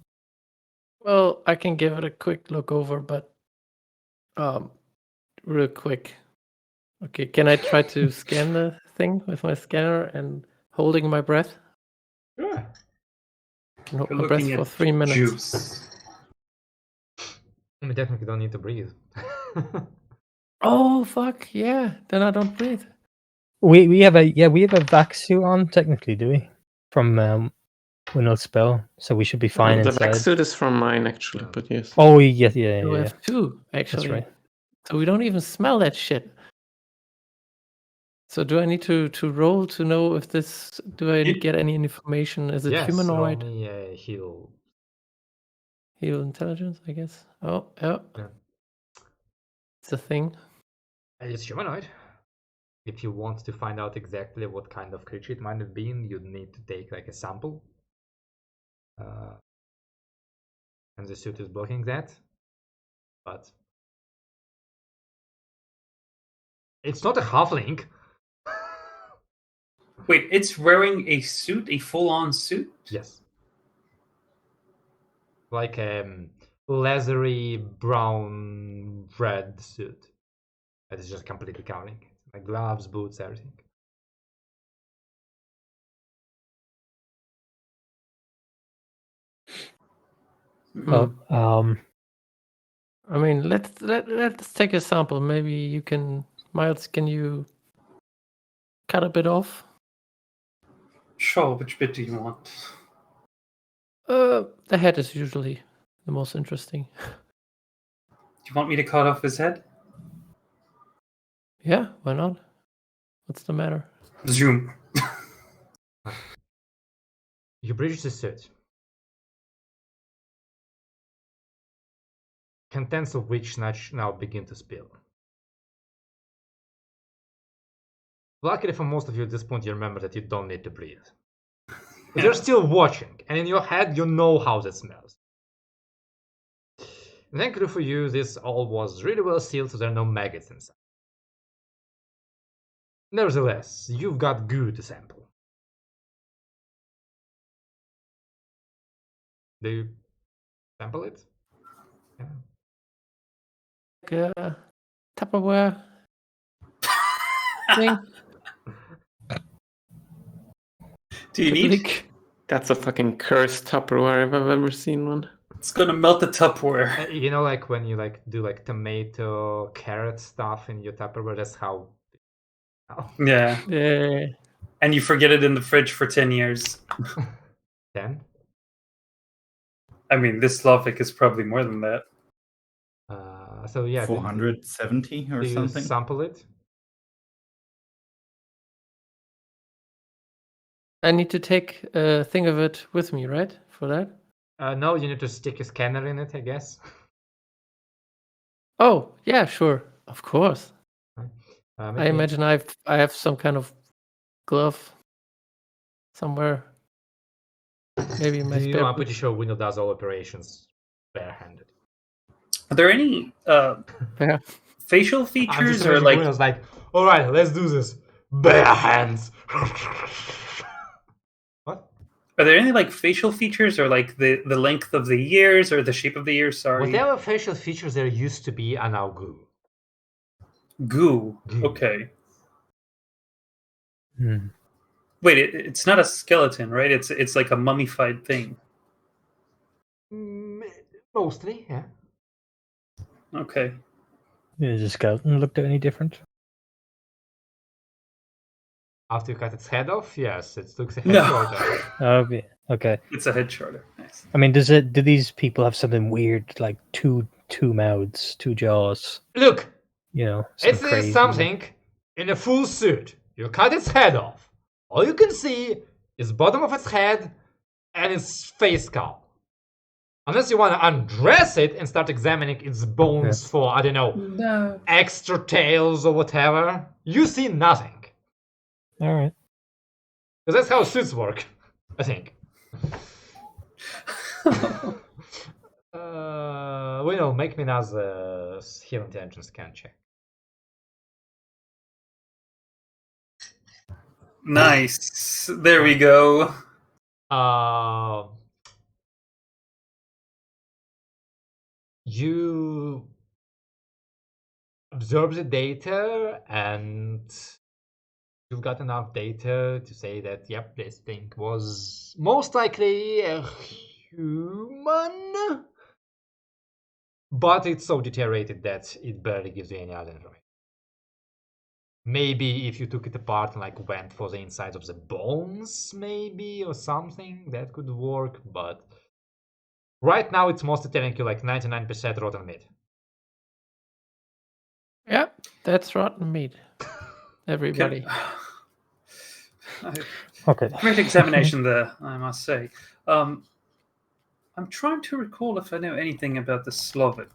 Speaker 5: Well, I can give it a quick look over, but real quick. Okay, can I try to scan the thing with my scanner and holding my breath?
Speaker 1: Yeah.
Speaker 5: And hold
Speaker 2: You're
Speaker 5: my breath
Speaker 2: looking
Speaker 5: for
Speaker 2: at
Speaker 5: 3 minutes.
Speaker 2: juice.
Speaker 1: I mean, technically, don't need to breathe.
Speaker 5: Oh fuck yeah! Then I don't breathe.
Speaker 3: We have a vac suit on technically, do we? From Winnow spell, so we should be fine
Speaker 4: The vac
Speaker 3: inside.
Speaker 4: suit is from mine actually, but yes.
Speaker 3: Oh yeah.
Speaker 5: We have two actually.
Speaker 3: That's right.
Speaker 5: So we don't even smell that shit. So do I need to roll to know if this? Do I get any information? Is it
Speaker 1: Yes, roll
Speaker 5: humanoid?
Speaker 1: me a heal.
Speaker 5: Heal intelligence, I guess. Oh, yeah.
Speaker 1: Yeah.
Speaker 5: It's a thing.
Speaker 1: It's humanoid. If you want to find out exactly what kind of creature it might have been, you'd need to take like a sample. And the suit is blocking that. But it's not a halfling.
Speaker 2: Wait, it's wearing a suit, a full-on suit?
Speaker 1: Yes. Like leathery brown red suit. That is just completely covering it. Like gloves, boots, everything.
Speaker 3: Well,
Speaker 5: I mean, let's take a sample. Maybe you can, Miles. Can you cut a bit off?
Speaker 2: Sure, which bit do you want?
Speaker 5: The head is usually the most interesting.
Speaker 2: Do you want me to cut off his head?
Speaker 5: Yeah, why not? What's the matter?
Speaker 2: Zoom.
Speaker 1: You breach the suit. Contents of which now begin to spill. Luckily for most of you at this point, you remember that you don't need to breathe. But you're still watching, and in your head, you know how that smells. Thankfully for you, this all was really well sealed, so there are no maggots inside. Nevertheless, you've got goo to sample. Do you sample it? Yeah.
Speaker 5: Like Tupperware thing.
Speaker 2: Do you need?
Speaker 5: Like,
Speaker 4: That's a fucking cursed Tupperware if I've ever seen one.
Speaker 2: It's gonna melt the Tupperware.
Speaker 1: You know, like when you like do like tomato, carrot stuff in your Tupperware. That's how. Oh.
Speaker 2: Yeah.
Speaker 5: yeah.
Speaker 2: And you forget it in the fridge for 10 years.
Speaker 1: 10?
Speaker 2: I mean, this Slavic is probably more than that.
Speaker 1: So yeah,
Speaker 6: 470 or
Speaker 1: do you
Speaker 6: something.
Speaker 1: sample it?
Speaker 5: I need to take a thing of it with me, right? For that?
Speaker 1: No, you need to stick a scanner in it, I guess.
Speaker 5: Oh, yeah, sure. Of course.
Speaker 1: I
Speaker 5: imagine I have some kind of glove somewhere. maybe my
Speaker 1: You know,
Speaker 5: spare
Speaker 1: I'm pretty
Speaker 5: boots.
Speaker 1: sure Window does all operations barehanded.
Speaker 2: Are there any
Speaker 5: Yeah.
Speaker 2: facial
Speaker 1: I'm just
Speaker 2: features or
Speaker 1: imagining
Speaker 2: like
Speaker 1: Windows like, all right, let's do this. Bare hands. What?
Speaker 2: are there any like facial features or like the length of the ears or the shape of the ears? Sorry,
Speaker 1: Whatever facial features there used to be are now goo.
Speaker 2: goo.
Speaker 1: Goo.
Speaker 2: Okay.
Speaker 3: Hmm.
Speaker 2: Wait, it's not a skeleton, right? It's like a mummified thing.
Speaker 1: Mm, Mostly, yeah.
Speaker 2: Okay.
Speaker 3: Does the skeleton look any different?
Speaker 1: After you cut its head off, yes, it looks a head
Speaker 2: No.
Speaker 1: shorter.
Speaker 3: Oh, yeah. Okay.
Speaker 2: It's a head shorter. Nice.
Speaker 3: I mean, do these people have something weird like two mouths, two jaws?
Speaker 1: Look,
Speaker 3: You know,
Speaker 1: it
Speaker 3: something
Speaker 1: is
Speaker 3: crazy.
Speaker 1: something in a full suit. You cut its head off. All you can see is bottom of its head and its face skull. Unless you want to undress it and start examining its bones for, I don't know,
Speaker 2: No.
Speaker 1: extra tails or whatever, you see nothing.
Speaker 3: All right.
Speaker 1: Because that's how suits work, I think. Will, make me another hero intelligence scan check.
Speaker 2: Nice. There we go.
Speaker 1: You observe the data and you've got enough data to say that, yep, this thing was most likely a human, but it's so deteriorated that it barely gives you any other information. Maybe if you took it apart and like went for the insides of the bones, maybe, or something, that could work, but right now it's mostly telling you like 99% rotten meat.
Speaker 5: Yeah, that's rotten meat. Everybody.
Speaker 3: Okay.
Speaker 2: Great examination there, I must say. I'm trying to recall if I know anything about the Slavic.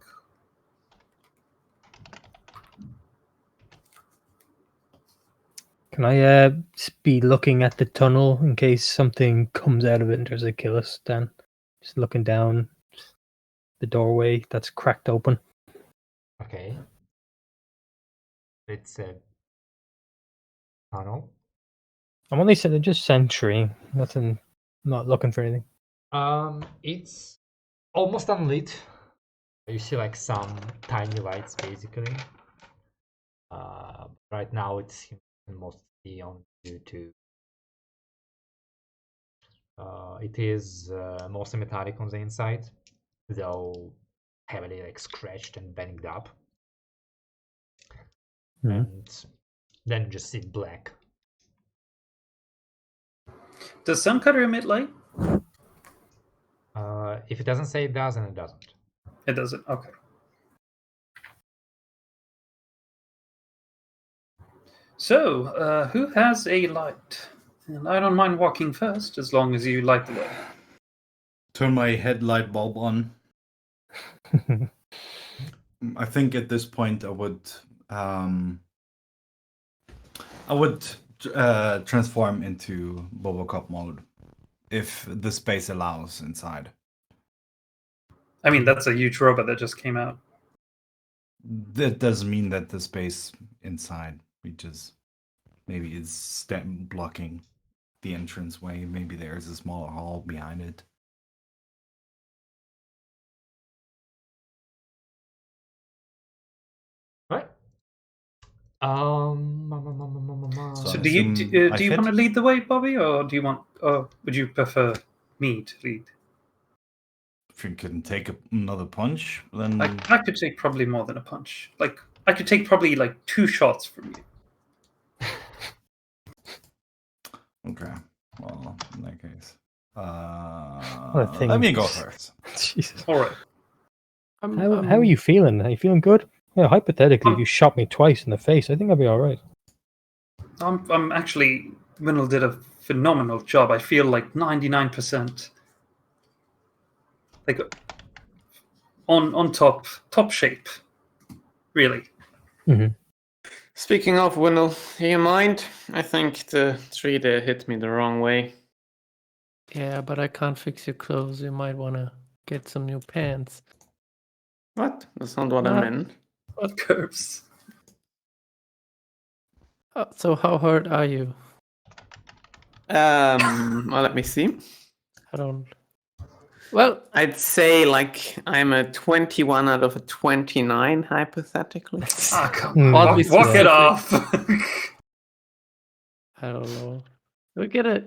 Speaker 3: Can I be looking at the tunnel in case something comes out of it and tries to kill us, Dan? Just looking down the doorway that's cracked open.
Speaker 1: Okay. It's a tunnel.
Speaker 3: I'm only saying just sentrying. Nothing. Not looking for anything.
Speaker 1: It's almost unlit. You see like some tiny lights basically. Right now it's mostly on due to it is mostly metallic on the inside, though heavily like scratched and banged up. And then you just see black.
Speaker 2: Does some cutter emit light?
Speaker 1: If it doesn't say it does, then it doesn't.
Speaker 2: It doesn't. Okay. So, who has a light? And I don't mind walking first, as long as you light the way.
Speaker 6: Turn my headlight bulb on. I think at this point I would transform into Bobocop mode if the space allows inside.
Speaker 2: I mean, that's a huge robot that just came out.
Speaker 6: That doesn't mean that the space inside reaches. Maybe it's blocking the entranceway. Maybe there's a smaller hall behind it.
Speaker 1: Right.
Speaker 2: So, do you want to lead the way, Bobby, or would you prefer me to lead?
Speaker 6: If you can take another punch, then
Speaker 2: I could take probably more than a punch. Like I could take probably like 2 shots from you.
Speaker 6: okay. Well, in that case,
Speaker 3: thing.
Speaker 6: let me go first.
Speaker 3: Jesus.
Speaker 2: All right.
Speaker 3: How are you feeling? Are you feeling good? Yeah, hypothetically, if you shot me twice in the face, I think I'd be all right.
Speaker 2: I'm actually. Winnell did a phenomenal job. I feel like 99%. Like on top shape. Really.
Speaker 3: Mm-hmm.
Speaker 4: Speaking of Winnell, do you mind? I think the tree there hit me the wrong way.
Speaker 5: Yeah, but I can't fix your clothes. You might want to get some new pants.
Speaker 4: What? That's not what I
Speaker 5: What?
Speaker 4: meant.
Speaker 2: Curves.
Speaker 5: So how hurt are you?
Speaker 4: Well, let me see.
Speaker 5: I don't. Well,
Speaker 4: I'd say like I'm a 21 out of a 29, hypothetically.
Speaker 2: Ah, come
Speaker 3: Mm.
Speaker 2: on.
Speaker 5: Oddly
Speaker 2: Walk it
Speaker 5: specific.
Speaker 2: off.
Speaker 5: I don't know. You get a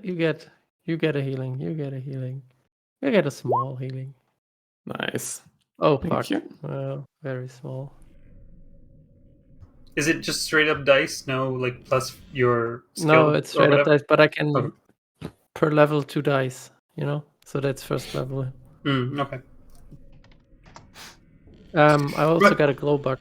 Speaker 5: healing. You get a healing. You get a small healing.
Speaker 4: Nice.
Speaker 5: Oh
Speaker 4: Thank
Speaker 5: fuck.
Speaker 4: you.
Speaker 5: Well, very small.
Speaker 2: Is it just straight up dice? No, like plus your skill
Speaker 5: No, it's
Speaker 2: or
Speaker 5: straight up
Speaker 2: whatever?
Speaker 5: dice, but I can
Speaker 2: Okay.
Speaker 5: per level 2 dice. You know, so that's first level.
Speaker 2: Okay.
Speaker 5: I also
Speaker 2: Right.
Speaker 5: got a glow bug.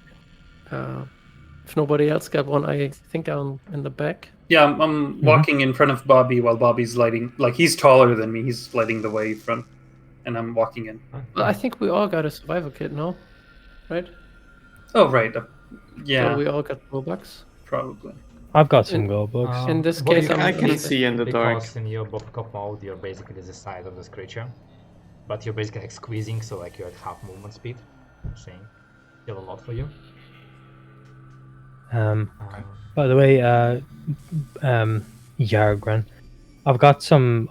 Speaker 5: If nobody else got one, I think I'm in the back.
Speaker 2: Yeah, I'm walking in front of Bobby while Bobby's lighting. Like he's taller than me. He's lighting the way front, and I'm walking in.
Speaker 5: Well, I think we all got a survival kit, no? Right?
Speaker 2: Oh right. Yeah,
Speaker 5: So we all got glow bugs.
Speaker 2: probably.
Speaker 3: I've got some gold bugs.
Speaker 5: In this
Speaker 1: What
Speaker 5: case,
Speaker 1: you
Speaker 4: I
Speaker 5: I'm
Speaker 4: can
Speaker 5: need-
Speaker 4: see in the dark.
Speaker 1: because in your Bobcop mode, you're basically the size of this creature, but you're basically like squeezing, so like you're at half movement speed. I'm saying, still a lot for you.
Speaker 3: By the way, Yargren, I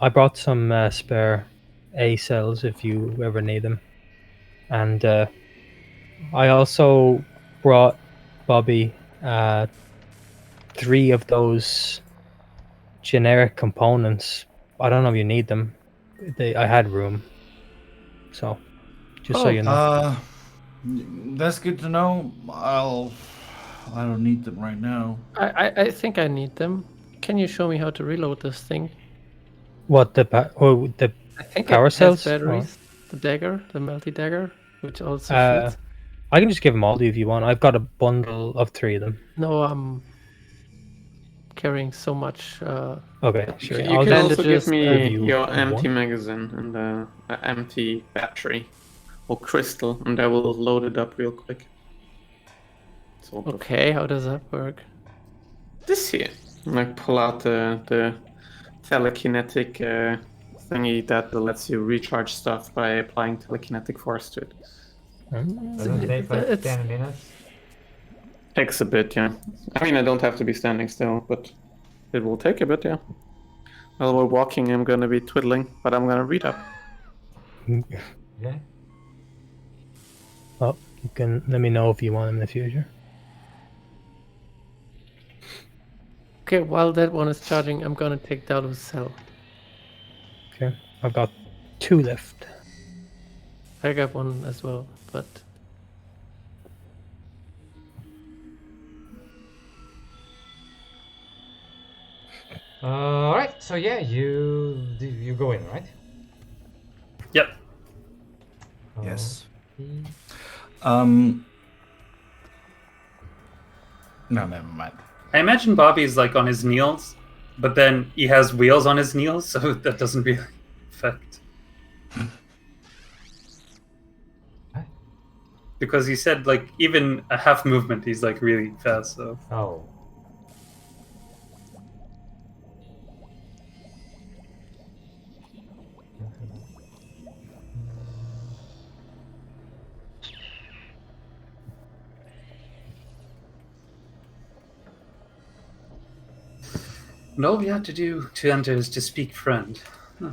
Speaker 3: brought some spare A cells if you ever need them, and I also brought Bobby 3 of those generic components. I don't know if you need them. I had room, so just so you know.
Speaker 6: That's good to know. I don't need them right now.
Speaker 5: I think I need them. Can you show me how to reload this thing?
Speaker 3: What the
Speaker 5: I think
Speaker 3: power
Speaker 5: it
Speaker 3: cells?
Speaker 5: has batteries. The dagger, the melty dagger, which also
Speaker 3: Uh,
Speaker 5: shoots.
Speaker 3: I can just give them all to you if you want. I've got a bundle of 3 of them.
Speaker 5: No, I'm carrying so much.
Speaker 3: Okay, sure.
Speaker 4: You
Speaker 3: I'll
Speaker 4: can
Speaker 3: just
Speaker 4: also give
Speaker 5: bandages
Speaker 4: me
Speaker 3: give you
Speaker 4: your empty
Speaker 3: one.
Speaker 4: magazine and the empty battery or crystal, and I will load it up real quick. Sort of.
Speaker 5: Okay, how does that work?
Speaker 4: This here. And I pull out the telekinetic thingy that lets you recharge stuff by applying telekinetic force to it.
Speaker 1: Doesn't take like
Speaker 5: It's-
Speaker 1: 10 minutes.
Speaker 4: Takes a bit, yeah. I mean, I don't have to be standing still, but it will take a bit, yeah. While we're walking, I'm gonna be twiddling, but I'm gonna read up.
Speaker 1: Yeah.
Speaker 3: Well, you can let me know if you want them in the future.
Speaker 5: Okay, while that one is charging, I'm gonna take Dalu's cell.
Speaker 3: Okay, I've got 2 left.
Speaker 5: I got one as well, but
Speaker 1: Alright, so yeah, you go in, right?
Speaker 2: Yep.
Speaker 6: Yes.
Speaker 1: Okay.
Speaker 6: No, never mind.
Speaker 2: I imagine Bobby's like on his knees, but then he has wheels on his knees, so that doesn't really affect. Because he said like even a half movement, he's like really fast. So
Speaker 1: Oh.
Speaker 2: and all we had to do to enter is to speak friend. Huh.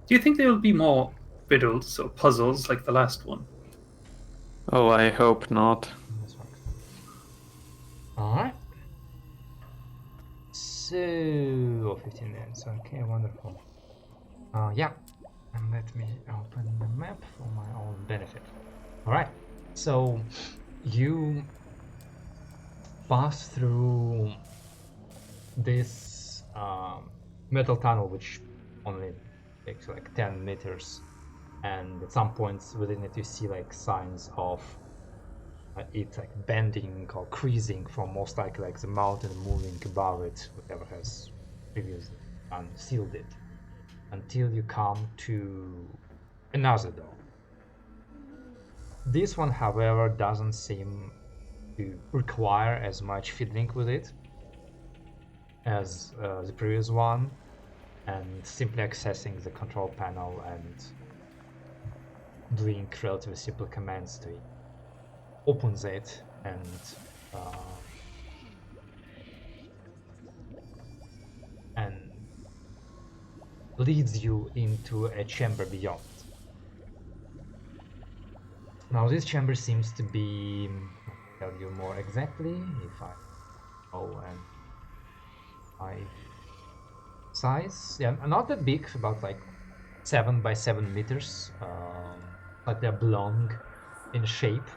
Speaker 2: Do you think there will be more riddles or puzzles like the last one?
Speaker 4: Oh, I hope not.
Speaker 1: Alright. So, 15 minutes. Okay, wonderful. Yeah. And let me open the map for my own benefit. Alright. So, you pass through this metal tunnel, which only takes like 10 meters. And at some points within it, you see like signs of it like bending or creasing from most likely like the mountain moving above it, whatever has previously unsealed it, until you come to another door. This one, however, doesn't seem to require as much fiddling with it as the previous one, and simply accessing the control panel and doing relatively simple commands to it opens it and leads you into a chamber beyond. Now this chamber seems to be, I'll tell you more exactly if I go and my size, yeah, not that big, about like 7 by 7 meters, like they're oblong in shape.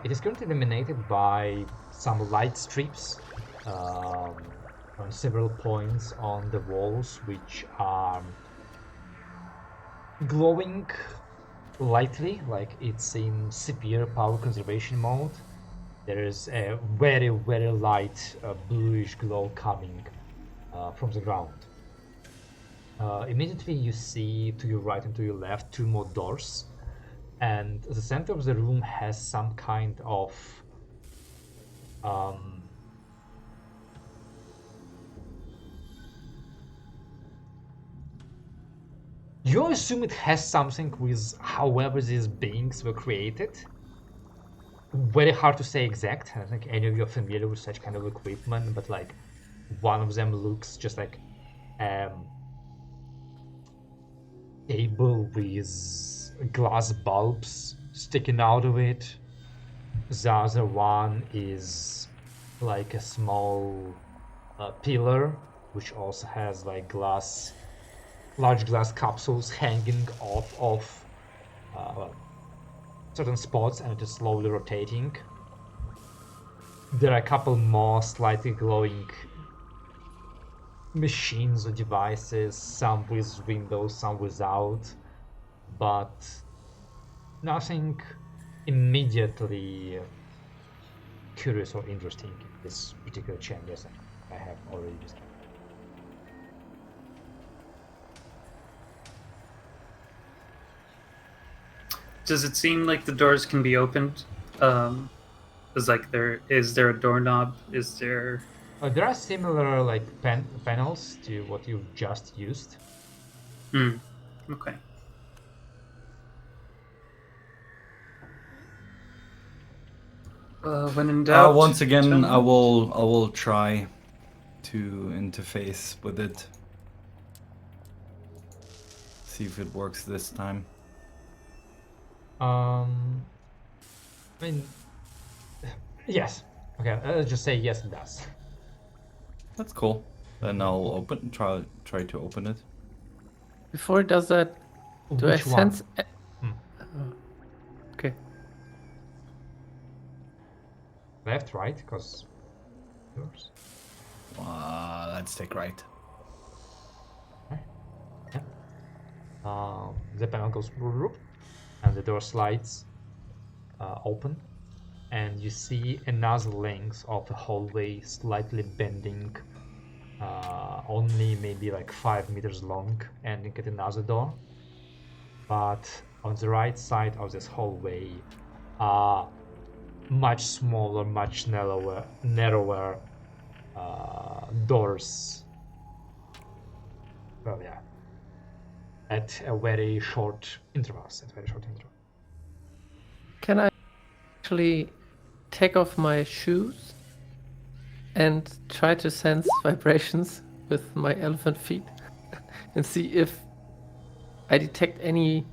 Speaker 1: It is currently illuminated by some light strips on several points on the walls, which are glowing lightly, like it's in severe power conservation mode. There is a very, very light bluish glow coming from the ground. Immediately you see to your right and to your left 2 more doors, and the center of the room has some kind of you assume it has something with however these beings were created. Very hard to say exact. I don't think any of you are familiar with such kind of equipment, but like one of them looks just like table with glass bulbs sticking out of it. The other one is like a small pillar, which also has like large glass capsules hanging off of certain spots, and it is slowly rotating. There are a couple more slightly glowing machines or devices, some with windows, some without, but nothing immediately curious or interesting in this particular chamber that I have already described.
Speaker 2: Does it seem like the doors can be opened? Is there a doorknob? Is there?
Speaker 1: There are similar like panels to what you've just used.
Speaker 2: Okay. When in doubt.
Speaker 6: Once again, I will try to interface with it. See if it works this time.
Speaker 1: I mean, yes. Okay, let's just say yes, it does.
Speaker 6: That's cool. Then I'll try to open it.
Speaker 5: Before it does that, do I
Speaker 1: Which one?
Speaker 5: sense? Okay.
Speaker 1: Left, right, because yours.
Speaker 6: Let's take right.
Speaker 1: Yeah. The panel goes and the door slides open, and you see another length of the hallway slightly bending, only maybe like 5 meters long, ending at another door. But on the right side of this hallway are much smaller, much narrower doors. Well, yeah, at a very short intervals.
Speaker 5: Can I actually take off my shoes and try to sense vibrations with my elephant feet and see if I detect any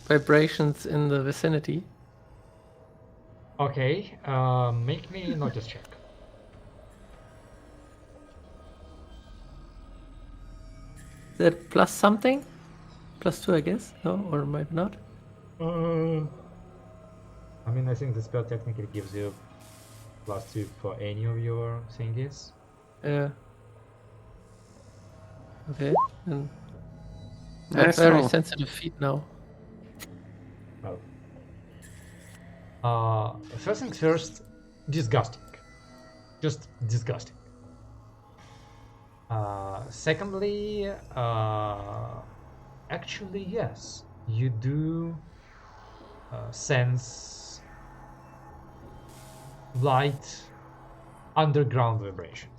Speaker 5: vibrations in the vicinity?
Speaker 1: Okay, make me notice check.
Speaker 5: Is that plus something? Plus 2, I guess? No, or maybe not?
Speaker 1: I mean, I think the spell technically gives you +2 for any of your thingies.
Speaker 5: Yeah. Okay. And I
Speaker 4: Nice
Speaker 5: have very
Speaker 4: roll.
Speaker 5: sensitive feet now.
Speaker 1: Oh. First things first, disgusting. Just disgusting. Secondly, actually, yes. you do sense light underground vibrations.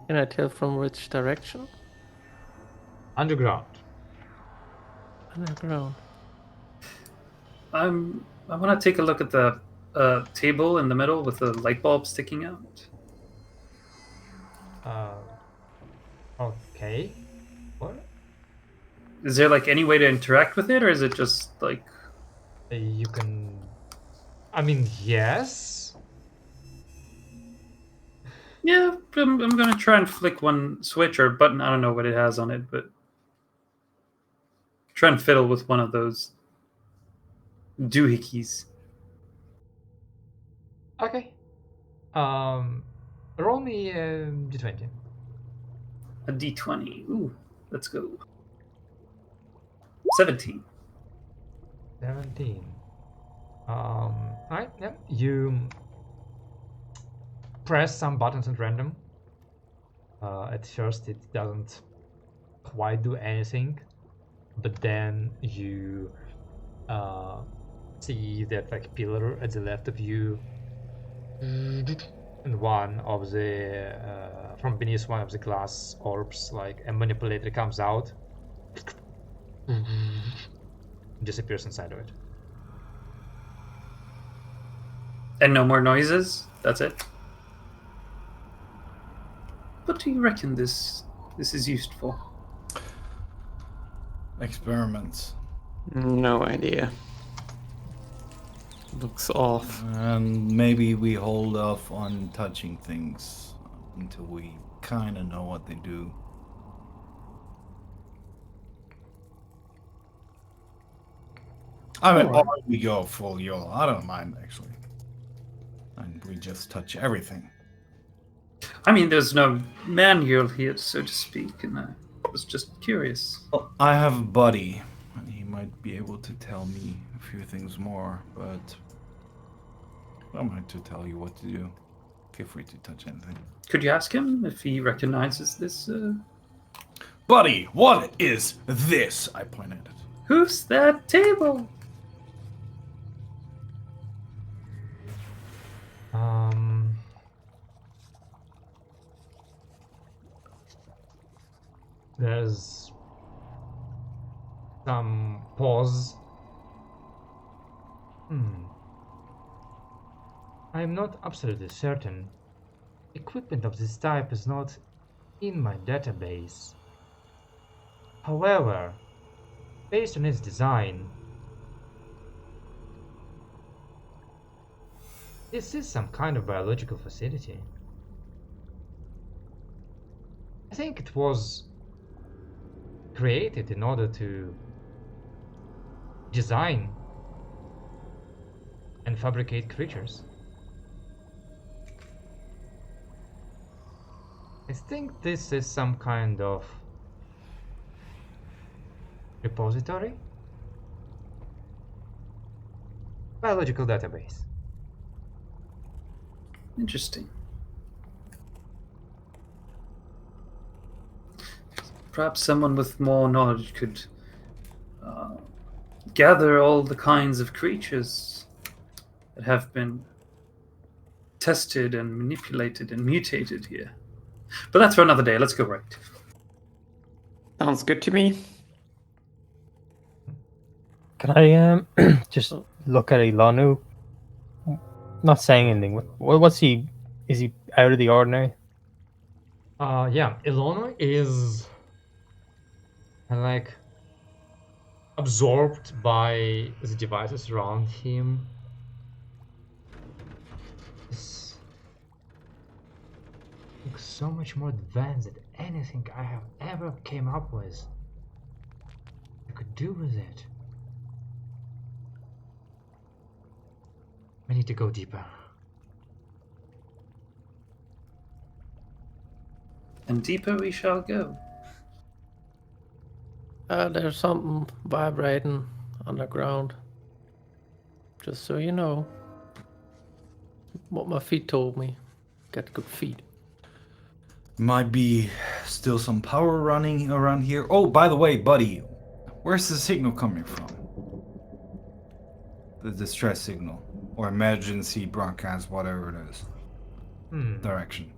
Speaker 5: Can I tell from which direction?
Speaker 1: Underground.
Speaker 5: Underground.
Speaker 2: I want to take a look at the table in the middle with the light bulb sticking out.
Speaker 1: Okay. What?
Speaker 2: Is there like any way to interact with it, or is it just like?
Speaker 1: You can. I mean, yes.
Speaker 2: Yeah, I'm gonna try and flick one switch or button. I don't know what it has on it, but try and fiddle with one of those doohickeys.
Speaker 1: Okay. Roll me a d20.
Speaker 2: A d20. Ooh, let's go. 17.
Speaker 1: 17. Alright, yeah. You press some buttons at random. At first it doesn't quite do anything, but then you see that like pillar at the left of you, and one of the from beneath one of the glass orbs, like a manipulator comes out, disappears inside of it.
Speaker 2: And no more noises? That's it? What do you reckon this is used for?
Speaker 6: Experiments.
Speaker 4: No idea. Looks off.
Speaker 6: And maybe we hold off on touching things until we kind of know what they do. I mean, or we go full YOLO. I don't mind, actually. And we just touch everything.
Speaker 2: I mean, there's no manual here, so to speak, and I was just curious.
Speaker 6: Well, I have a buddy, and he might be able to tell me a few things more, but I'm going to tell you what to do. Feel free to touch anything.
Speaker 2: Could you ask him if he recognizes this?
Speaker 6: Buddy, what is this? I point at it.
Speaker 2: Who's that table?
Speaker 1: There's some pause. I'm not absolutely certain. Equipment of this type is not in my database. However, based on its design, this is some kind of biological facility. I think it was created in order to design and fabricate creatures. I think this is some kind of repository? Biological database.
Speaker 2: Interesting. Perhaps someone with more knowledge could gather all the kinds of creatures that have been tested and manipulated and mutated here. But that's for another day. Let's go right.
Speaker 4: Sounds good to me.
Speaker 3: Can I just look at Ilanu? Not saying anything. What's he? Is he out of the ordinary?
Speaker 1: Yeah, Ilona is like absorbed by the devices around him. This looks so much more advanced than anything I have ever came up with. I could do with it. I need to go deeper.
Speaker 2: And deeper we shall go.
Speaker 5: There's something vibrating underground. Just so you know. What my feet told me. Got good feet.
Speaker 6: Might be still some power running around here. Oh, by the way, buddy, Where's the signal coming from? The distress signal. Or emergency broadcast, whatever it is. Direction.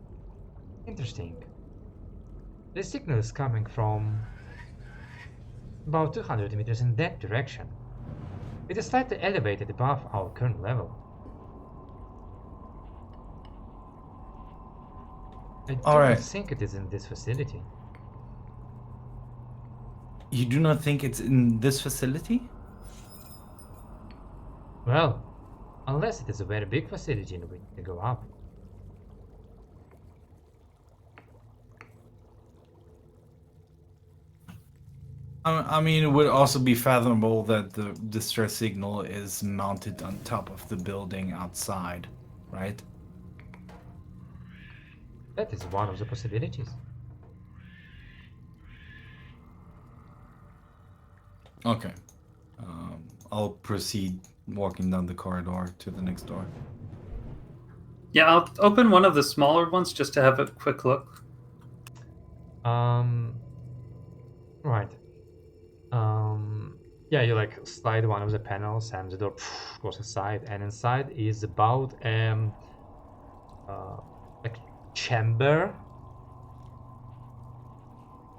Speaker 1: Interesting. The signal is coming from about 200 meters in that direction. It is slightly elevated above our current level. I do
Speaker 6: Alright.
Speaker 1: not think it is in this facility.
Speaker 6: You do not think it's in this facility?
Speaker 1: Well, unless it is a very big facility in which to go up.
Speaker 6: I mean, it would also be fathomable that the distress signal is mounted on top of the building outside, right?
Speaker 1: That is one of the possibilities.
Speaker 6: Okay. I'll proceed walking down the corridor to the next door.
Speaker 2: Yeah, I'll open one of the smaller ones just to have a quick look.
Speaker 1: Right. Yeah, you like slide one of the panels and the door goes aside, and inside is about like chamber,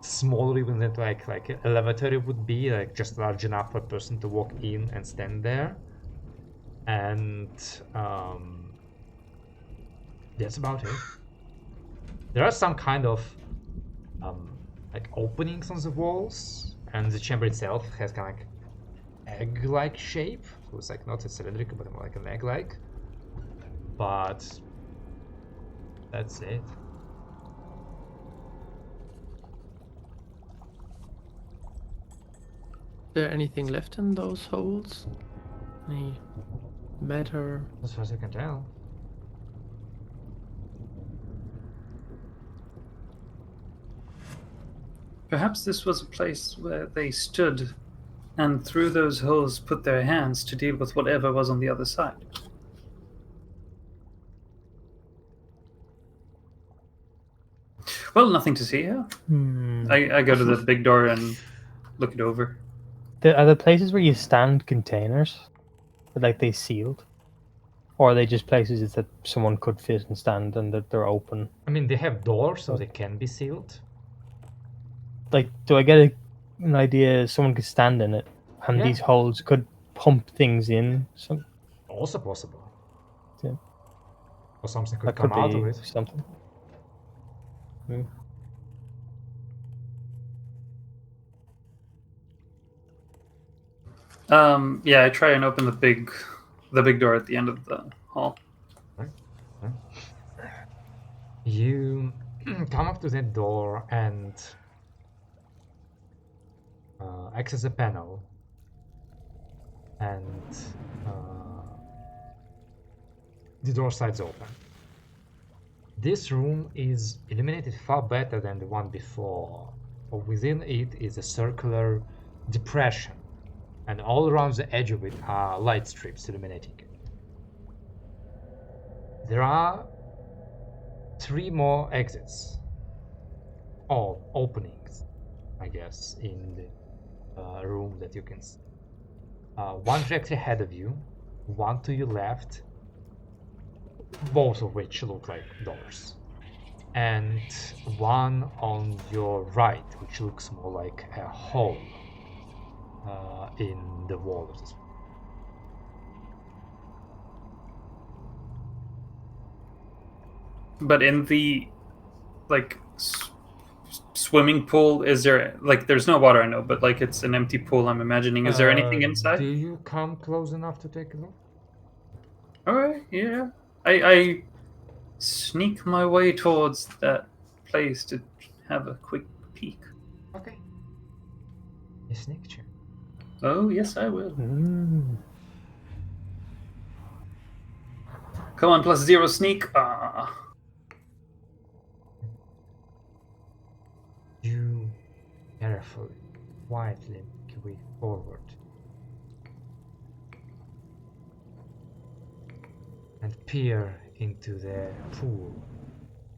Speaker 1: smaller even than like an elevator would be, like just large enough for a person to walk in and stand there, and that's about it. There are some kind of like openings on the walls, and the chamber itself has kind of like egg-like shape, so it's like not a cylindrical but more like an egg-like, but that's it.
Speaker 5: Is there anything left in those holes? Any matter?
Speaker 1: As far as I can tell.
Speaker 2: Perhaps this was a place where they stood and through those holes put their hands to deal with whatever was on the other side. Well, nothing to see here. I go to the big door and look it over.
Speaker 3: Are the places where you stand containers? Like they sealed? Or are they just places that someone could fit and stand and that they're open?
Speaker 1: I mean, they have doors, so they can be sealed.
Speaker 3: Like, do I get an idea someone could stand in it and
Speaker 1: Yeah.
Speaker 3: these holes could pump things in?
Speaker 1: Also possible.
Speaker 3: Yeah.
Speaker 1: Or something could
Speaker 3: That
Speaker 1: come
Speaker 3: could
Speaker 1: out
Speaker 3: be
Speaker 1: of it.
Speaker 3: something.
Speaker 2: Yeah, I try and open the big door at the end of the hall.
Speaker 1: You come up to that door and access a panel, and the door slides open. This room is illuminated far better than the one before. Within it is a circular depression, and all around the edge of it are light strips illuminating it. There are 3 more exits, or openings, I guess, in the room that you can see. One directly ahead of you, one to your left, both of which look like doors, and one on your right, which looks more like a hole in the wall of this room.
Speaker 2: But in the swimming pool, is there there's no water, I know, but it's an empty pool, I'm imagining. Is there anything inside?
Speaker 1: Do you come close enough to take a look?
Speaker 2: Alright, yeah. I sneak my way towards that place to have a quick peek.
Speaker 1: Okay. A sneak check.
Speaker 2: Oh, yes, I will. Come on, +0 sneak.
Speaker 1: You carefully, quietly make your way forward and peer into the pool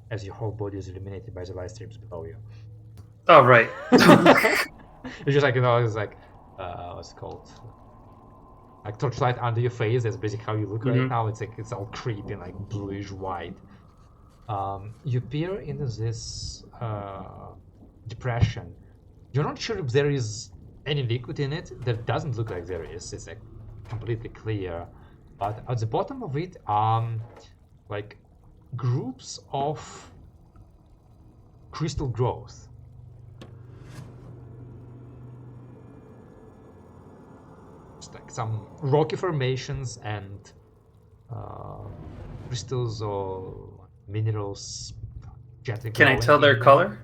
Speaker 1: as your whole body is illuminated by the light strips below you.
Speaker 2: Oh, right.
Speaker 1: It's just like, it's like what's it called? Like torchlight under your face. That's basically how you look right now. It's like it's all creepy, like bluish white. You peer into this depression. You're not sure if there is any liquid in it. That doesn't look like there is. It's like completely clear. But at the bottom of it, like groups of crystal growth. Just like some rocky formations and crystals or minerals gently
Speaker 2: Can I
Speaker 1: glowing
Speaker 2: tell their
Speaker 1: in them.
Speaker 2: color?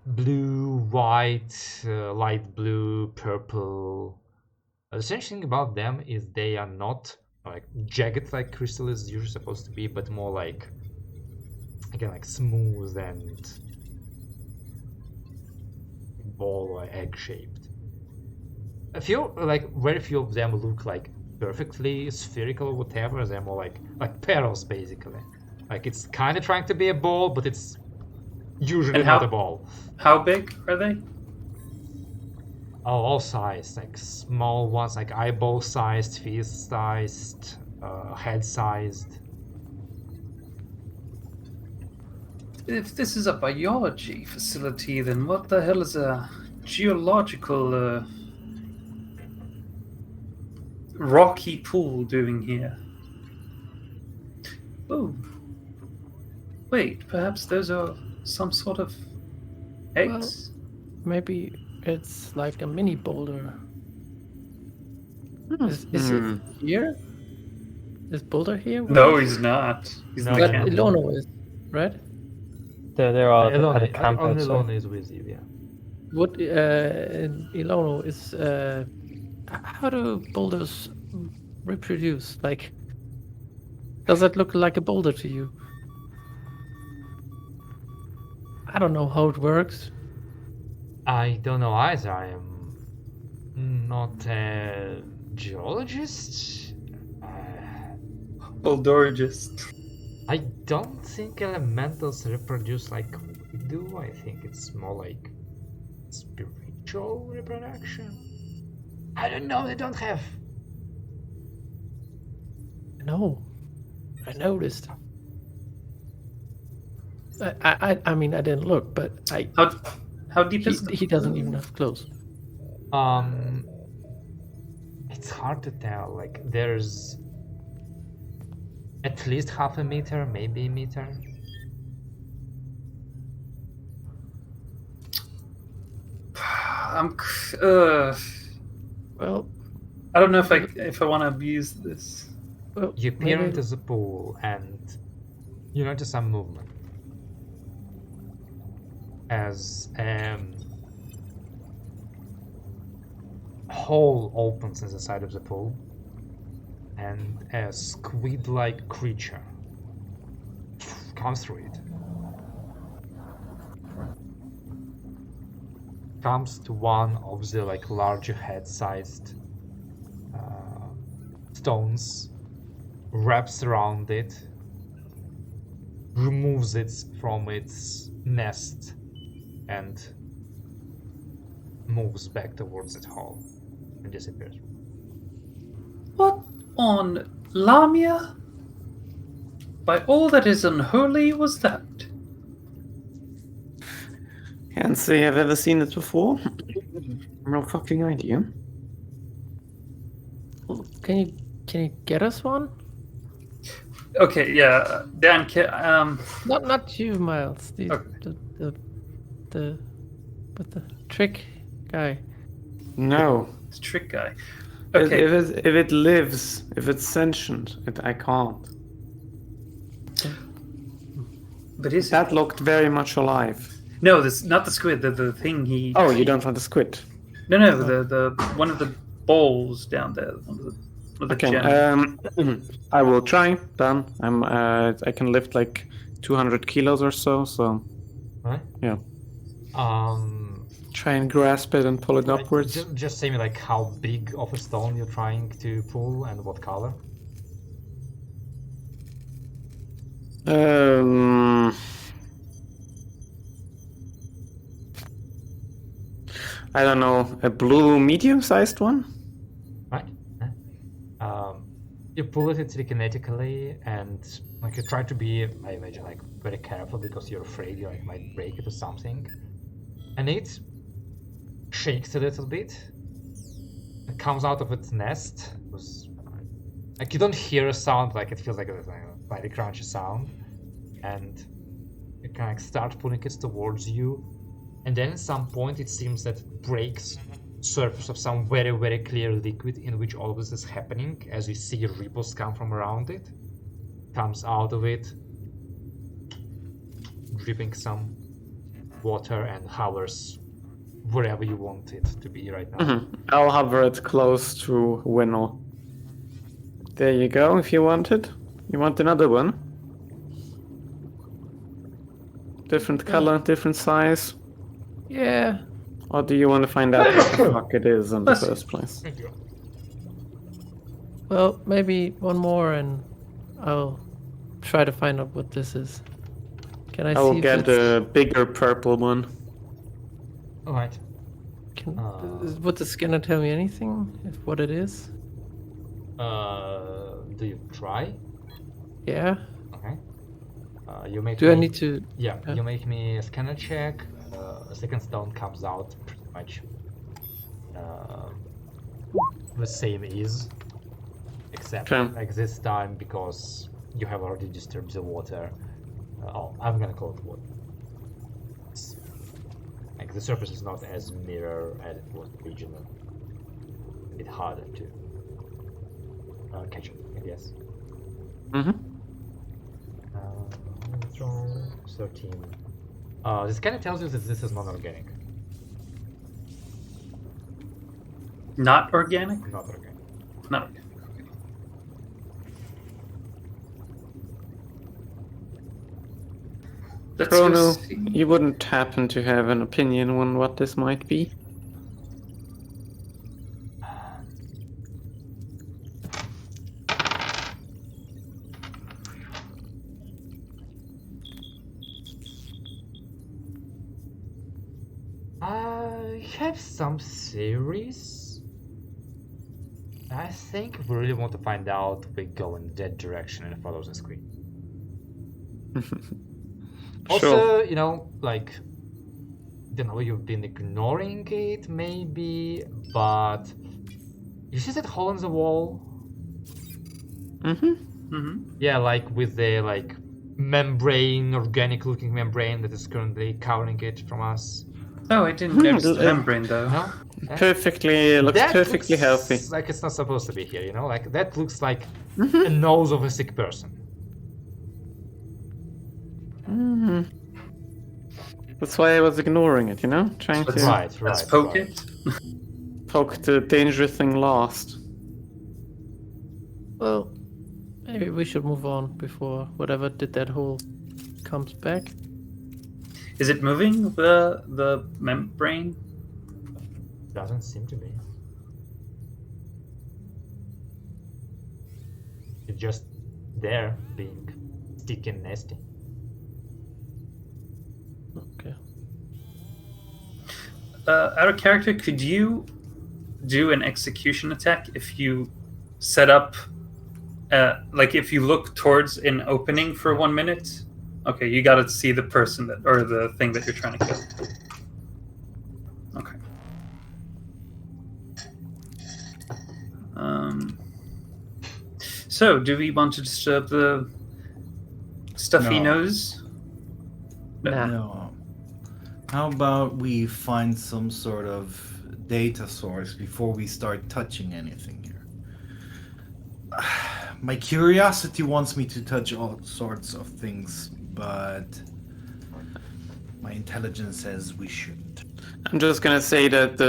Speaker 1: Blue, white, light blue, purple. The strange thing about them is they are not like jagged like crystal is usually supposed to be, but more like, again, like smooth and ball or egg shaped. A few, like very few of them look like perfectly spherical or whatever. They're more like pearls basically. Like it's kind of trying to be a ball, but it's usually
Speaker 2: And
Speaker 1: not a ball.
Speaker 2: How big are they?
Speaker 1: Oh, all sized, like small ones, like eyeball sized, fist sized, head sized.
Speaker 2: If this is a biology facility, then what the hell is a geological rocky pool doing here? Oh. Wait, perhaps those are some sort of eggs?
Speaker 5: Maybe it's like a mini boulder. Is it here? Is Boulder here?
Speaker 2: No, he's not. He's
Speaker 1: No,
Speaker 2: in the
Speaker 5: But
Speaker 1: yeah.
Speaker 2: camp.
Speaker 5: Ilono is, right?
Speaker 3: They're all at a
Speaker 1: Elone,
Speaker 3: camp
Speaker 1: only
Speaker 3: outside.
Speaker 1: Elone is with you, yeah.
Speaker 5: What Ilono is? How do boulders reproduce? Like, does it look like a boulder to you? I don't know how it works.
Speaker 1: I don't know either. I am not a geologist.
Speaker 2: Bulldorgist.
Speaker 1: I don't think elementals reproduce like we do. I think it's more like spiritual reproduction. I don't know. They don't have.
Speaker 5: No, I noticed. I mean, I didn't look, but
Speaker 2: How deep is
Speaker 5: he doesn't even have clothes.
Speaker 1: It's hard to tell. Like there's at least half a meter, maybe a meter.
Speaker 5: Well,
Speaker 2: I don't know if I want to abuse this.
Speaker 5: well,
Speaker 1: You peer
Speaker 5: maybe-
Speaker 1: into the pool and you notice some movement as hole opens in the side of the pool and a squid-like creature comes through it. Comes to one of the like larger head-sized stones, wraps around it, removes it from its nest, and moves back towards that hole and disappears.
Speaker 2: What on Lamia? By all that is unholy was that?
Speaker 4: Can't say I've ever seen it before. No fucking idea.
Speaker 5: Can you get us one?
Speaker 2: Okay, yeah, Dan.
Speaker 5: Not you, Miles.
Speaker 2: Okay.
Speaker 5: The trick guy.
Speaker 4: No.
Speaker 2: This trick guy.
Speaker 4: If,
Speaker 2: Okay,
Speaker 4: if it lives, if it's sentient, I can't.
Speaker 2: but is
Speaker 4: That looked very much alive.
Speaker 2: no, this not the squid. The thing he.
Speaker 4: Oh, you don't want the squid?
Speaker 2: No, the one of the bowls down there. One of the
Speaker 4: Okay.
Speaker 2: gems.
Speaker 4: I will try. Done. I can lift like 200 kilos or so. So
Speaker 1: Right?
Speaker 4: yeah.
Speaker 1: Try
Speaker 4: Try and grasp it and pull it
Speaker 1: like,
Speaker 4: upwards.
Speaker 1: just say me like how big of a stone you're trying to pull and what color.
Speaker 4: I don't know, a blue medium-sized one?
Speaker 1: Right? Yeah. You pull it telekinetically, and like you try to be, I imagine, like very careful because you're afraid you like might break it or something. And it shakes a little bit. It comes out of its nest. Like you don't hear a sound, like it feels like a slightly crunchy sound, and you kind of start pulling it towards you. And then at some point it seems that it breaks surface of some very, very clear liquid in which all of this is happening, as you see ripples come from around it. Comes out of it, dripping some water, and hovers wherever you want it to be right now.
Speaker 4: I'll hover it close to Winnel. There you go, if you want it. You want another one? Different color, different size?
Speaker 5: Yeah.
Speaker 4: Or do you want to find out what the fuck it is in the first place?
Speaker 1: Thank you.
Speaker 5: Well, maybe one more, and I'll try to find out what this is. Can I
Speaker 4: I will
Speaker 5: see if
Speaker 4: get
Speaker 5: it's...
Speaker 4: a bigger purple one.
Speaker 1: Alright.
Speaker 5: Would the scanner tell me anything? What it is?
Speaker 1: Do you try?
Speaker 5: Yeah.
Speaker 1: Okay. You make
Speaker 5: Do
Speaker 1: me,
Speaker 5: I need to...
Speaker 1: Yeah, you make me a scanner check. A second stone comes out pretty much the same is, except
Speaker 4: Okay.
Speaker 1: like this time because you have already disturbed the water. I'm gonna call it water. Like the surface is not as mirror as it was originally. A bit harder to catch it, I guess.
Speaker 4: Mm-hmm.
Speaker 1: Let's roll 13. This kind of tells you that this is non-organic.
Speaker 2: Not organic?
Speaker 1: Not organic.
Speaker 2: Not organic. Let's go
Speaker 4: Chrono,
Speaker 2: see.
Speaker 4: you wouldn't happen to have an opinion on what this might be?
Speaker 1: I have some theories. I think if we really want to find out, we go in that direction and follow the screen. Also, you know, like, you know, you've been ignoring it maybe, but you see that hole in the wall?
Speaker 4: Mm-hmm.
Speaker 2: Mm-hmm.
Speaker 1: Yeah, like with the like membrane, organic looking membrane that is currently covering it from us.
Speaker 2: Oh, I didn't notice the membrane though.
Speaker 1: No?
Speaker 4: Looks
Speaker 1: That
Speaker 4: perfectly
Speaker 1: looks
Speaker 4: healthy.
Speaker 1: like it's not supposed to be here, you know? Like that looks like a nose of a sick person.
Speaker 4: Mm. That's why I was ignoring it, you know? Trying
Speaker 2: Let's-
Speaker 4: to
Speaker 1: Right,
Speaker 2: Let's
Speaker 1: right.
Speaker 2: poke
Speaker 1: right.
Speaker 2: it.
Speaker 4: poke the dangerous thing last.
Speaker 5: Well, maybe we should move on before whatever did that hole comes back.
Speaker 2: Is it moving the membrane?
Speaker 1: Doesn't seem to be. It's just there, being sticky and nasty.
Speaker 5: Okay.
Speaker 2: Out of character, could you do an execution attack if you set up, like if you look towards an opening for 1 minute? Okay, you got to see the person that or the thing that you're trying to kill. Okay. So, do we want to disturb the stuffy
Speaker 6: No.
Speaker 2: nose?
Speaker 5: Nah.
Speaker 6: No. How about we find some sort of data source before we start touching anything here? My curiosity wants me to touch all sorts of things, but my intelligence says we shouldn't.
Speaker 4: I'm just gonna say that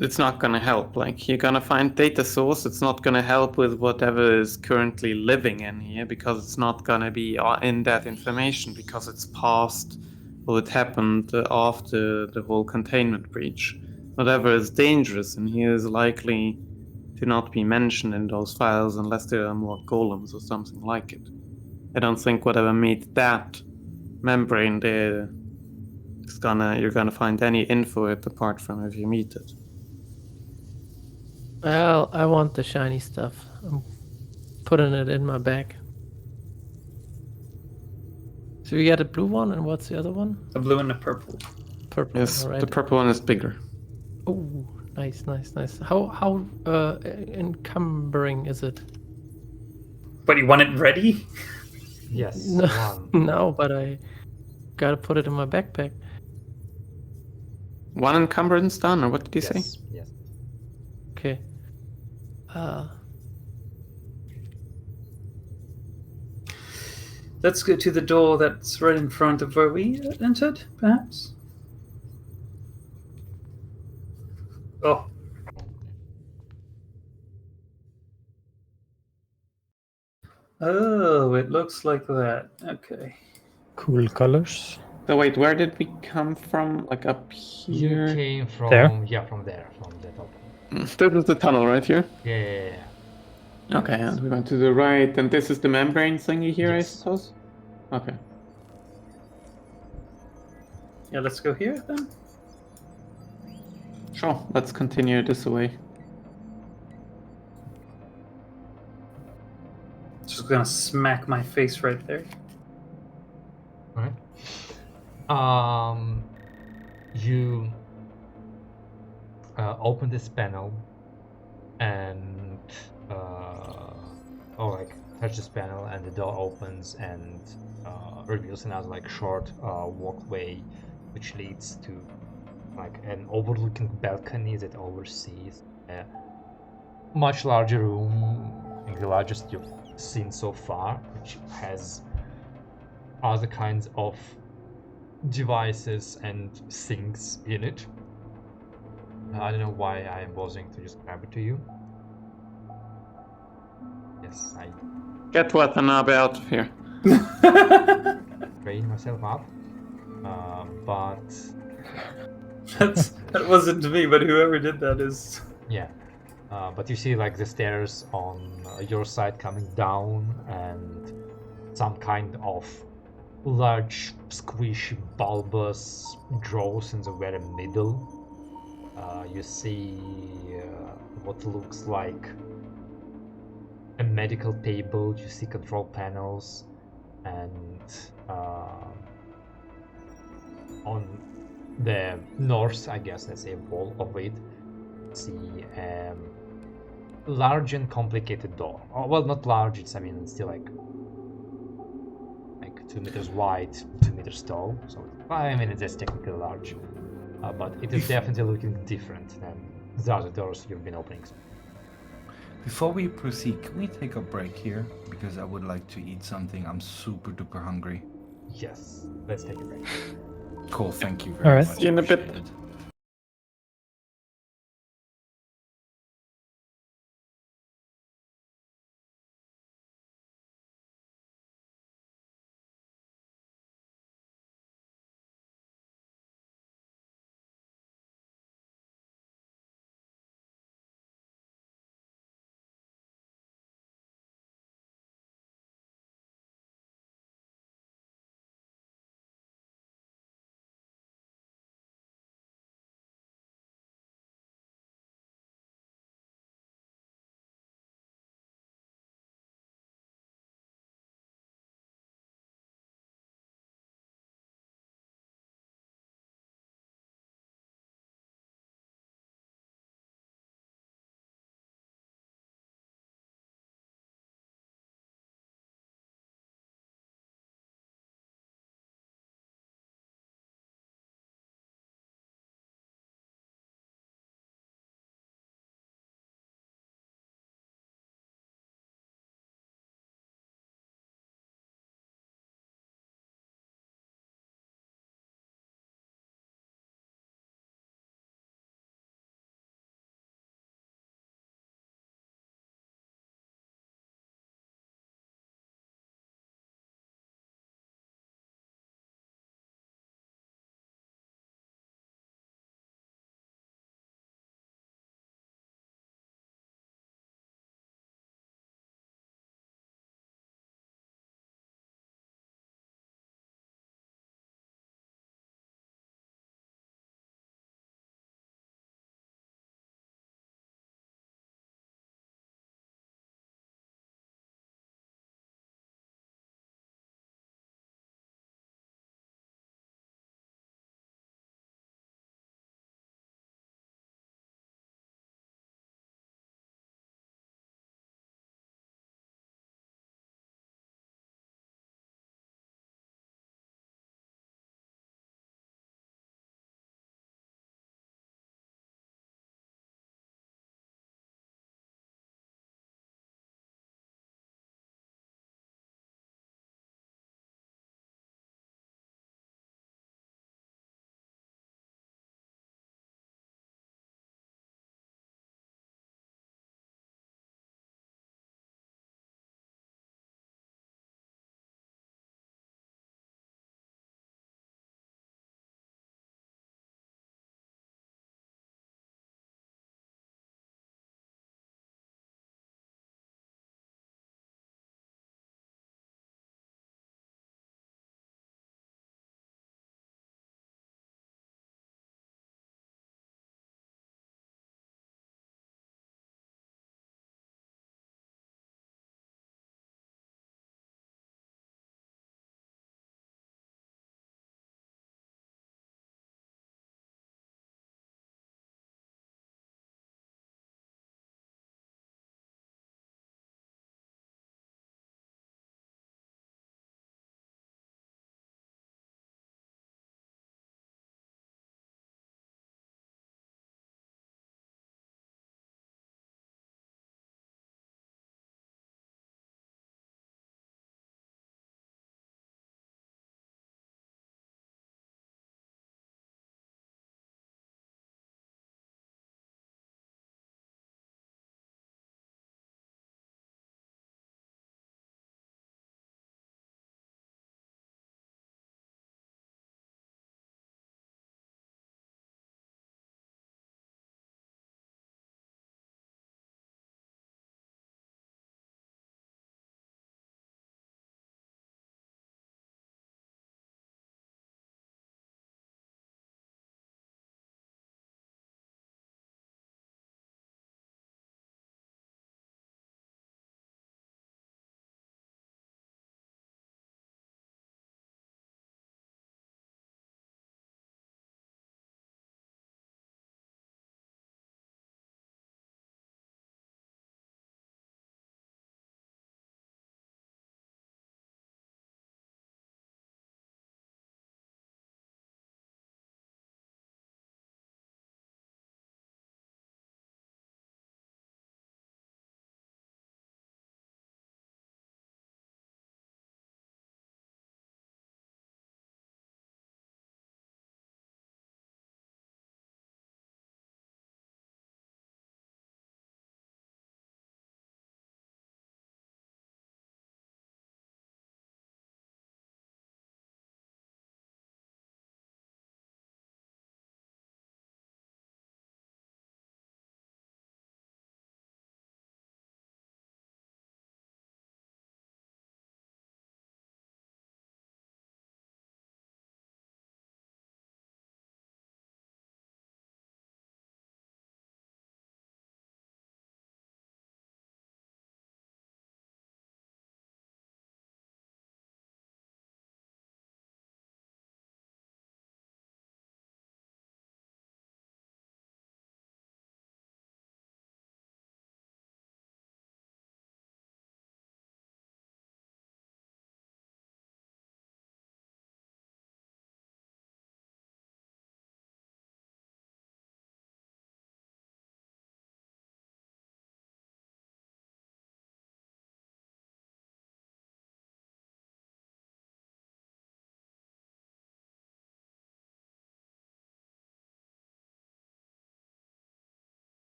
Speaker 4: it's not gonna help. Like, you're gonna find data source, it's not gonna help with whatever is currently living in here, because it's not gonna be in that information, because it's past, or it happened after the whole containment breach. Whatever is dangerous in here is likely to not be mentioned in those files unless there are more golems or something like it. I don't think whatever made that membrane there you're gonna find any info it apart from if you meet it.
Speaker 5: Well, I want the shiny stuff. I'm putting it in my bag. So you get a blue one, and what's the other one?
Speaker 2: A blue and a purple.
Speaker 5: Purple.
Speaker 4: Yes,
Speaker 5: All right.
Speaker 4: the purple one is bigger.
Speaker 5: Oh, nice. How encumbering is it?
Speaker 2: But you want it ready?
Speaker 1: Yes,
Speaker 5: No,
Speaker 1: one.
Speaker 5: no, but I gotta put it in my backpack.
Speaker 4: One encumbrance done, or what did you say?
Speaker 1: Yes, yes.
Speaker 5: Okay.
Speaker 2: Let's go to the door that's right in front of where we entered, perhaps. Oh. Oh, it looks like that. Okay.
Speaker 3: Cool colors.
Speaker 4: So wait, where did we come from? Like up
Speaker 1: You
Speaker 4: here?
Speaker 1: came from
Speaker 3: There?
Speaker 1: yeah, from there, from that opening.
Speaker 4: This is the tunnel right here.
Speaker 1: Yeah.
Speaker 4: Okay, and we went to the right, and this is the membrane thingy here, I
Speaker 1: Yes.
Speaker 4: suppose? Okay.
Speaker 2: Yeah, let's go here then.
Speaker 4: Sure, let's continue this way.
Speaker 2: Just gonna smack my face right there.
Speaker 1: Alright. You open this panel and touch this panel, and the door opens and reveals another like short walkway which leads to like an overlooking balcony that oversees a much larger room, I think the largest you've seen so far, which has other kinds of devices and things in it. I don't know why I am bothering to just grab it to you. Yes, I
Speaker 4: Get Watanabe out of here.
Speaker 1: train myself up. But
Speaker 2: That wasn't me, but whoever did that is.
Speaker 1: yeah. But you see like the stairs on your side coming down, and some kind of large, squishy, bulbous jaws in the very middle. You see what looks like a medical table. You see control panels, and on the north, I guess, let's say, wall of it, see large and complicated door. Oh, well, not large. It's it's still like 2 meters wide, 2 meters tall. So it's technically large, but it is definitely looking different than the other doors you've been opening.
Speaker 6: Before we proceed, can we take a break here? Because I would like to eat something. I'm super duper hungry.
Speaker 1: Yes, let's take a break.
Speaker 6: Cool, thank you
Speaker 3: All
Speaker 6: very
Speaker 3: right.
Speaker 6: much.
Speaker 4: See you in a bit.
Speaker 6: Appreciate it.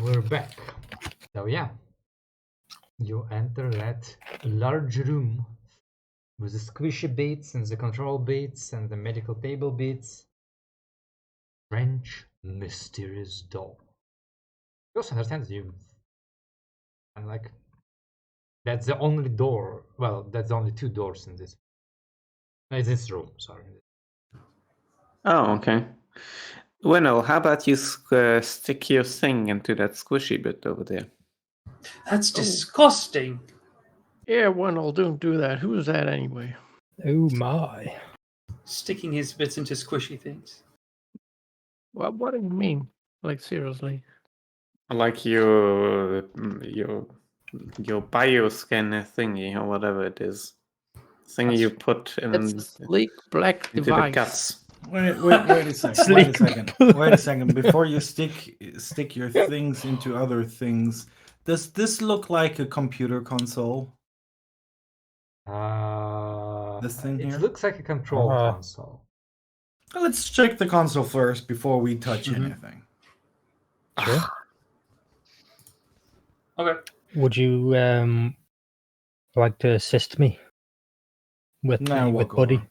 Speaker 1: we're back. So yeah, you enter that large room with the squishy bits and the control bits and the medical table bits. Strange, mysterious door. You also understand that you and like that's the only door. Well, that's the only two doors in this. This room. Sorry.
Speaker 4: Oh, okay. Bueno, how about you stick your thing into that squishy bit over there?
Speaker 2: That's disgusting.
Speaker 5: Yeah, Wendell, don't do that. Who is that anyway?
Speaker 3: Oh my.
Speaker 2: Sticking his bits into squishy things.
Speaker 5: What do you mean? Like, seriously?
Speaker 4: Like your bioscanner thingy or whatever it is. Thingy you put
Speaker 5: It's
Speaker 4: in
Speaker 5: a sleek black
Speaker 4: into the
Speaker 5: device.
Speaker 4: guts.
Speaker 6: Wait a second. Wait a second. Before you stick your things into other things, does this look like a computer console? This thing
Speaker 1: It
Speaker 6: here?
Speaker 1: looks like a control console.
Speaker 6: Let's check the console first before we touch anything.
Speaker 3: Sure.
Speaker 2: Okay.
Speaker 3: Would you like to assist me with
Speaker 6: Now
Speaker 3: with
Speaker 6: walk
Speaker 3: Buddy?
Speaker 6: over.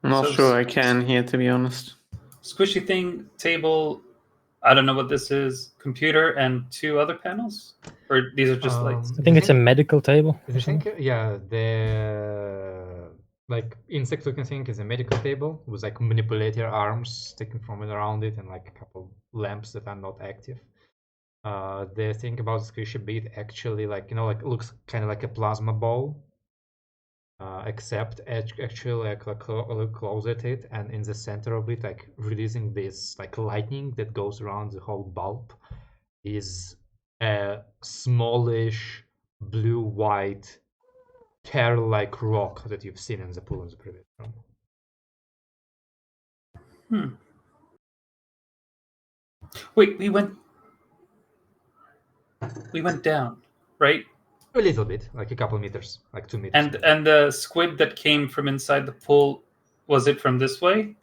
Speaker 4: I'm not
Speaker 2: So
Speaker 4: sure I can here, to be honest.
Speaker 2: Squishy thing, table. I don't know what this is. Computer and two other panels, or these are just lights.
Speaker 3: I think it's a medical table.
Speaker 1: I think, yeah, the like insect looking thing is a medical table with like manipulator arms sticking from it around it and like a couple lamps that are not active. The thing about the squishy bit actually like like looks kind of like a plasma ball, except actually like close at it, and in the center of it, like releasing this like lightning that goes around the whole bulb, is a smallish blue-white pearl-like rock that you've seen in the pool in the previous room.
Speaker 2: Wait, we went down, right?
Speaker 1: A little bit, like a couple meters, like 2 meters.
Speaker 2: And the squid that came from inside the pool, was it from this way?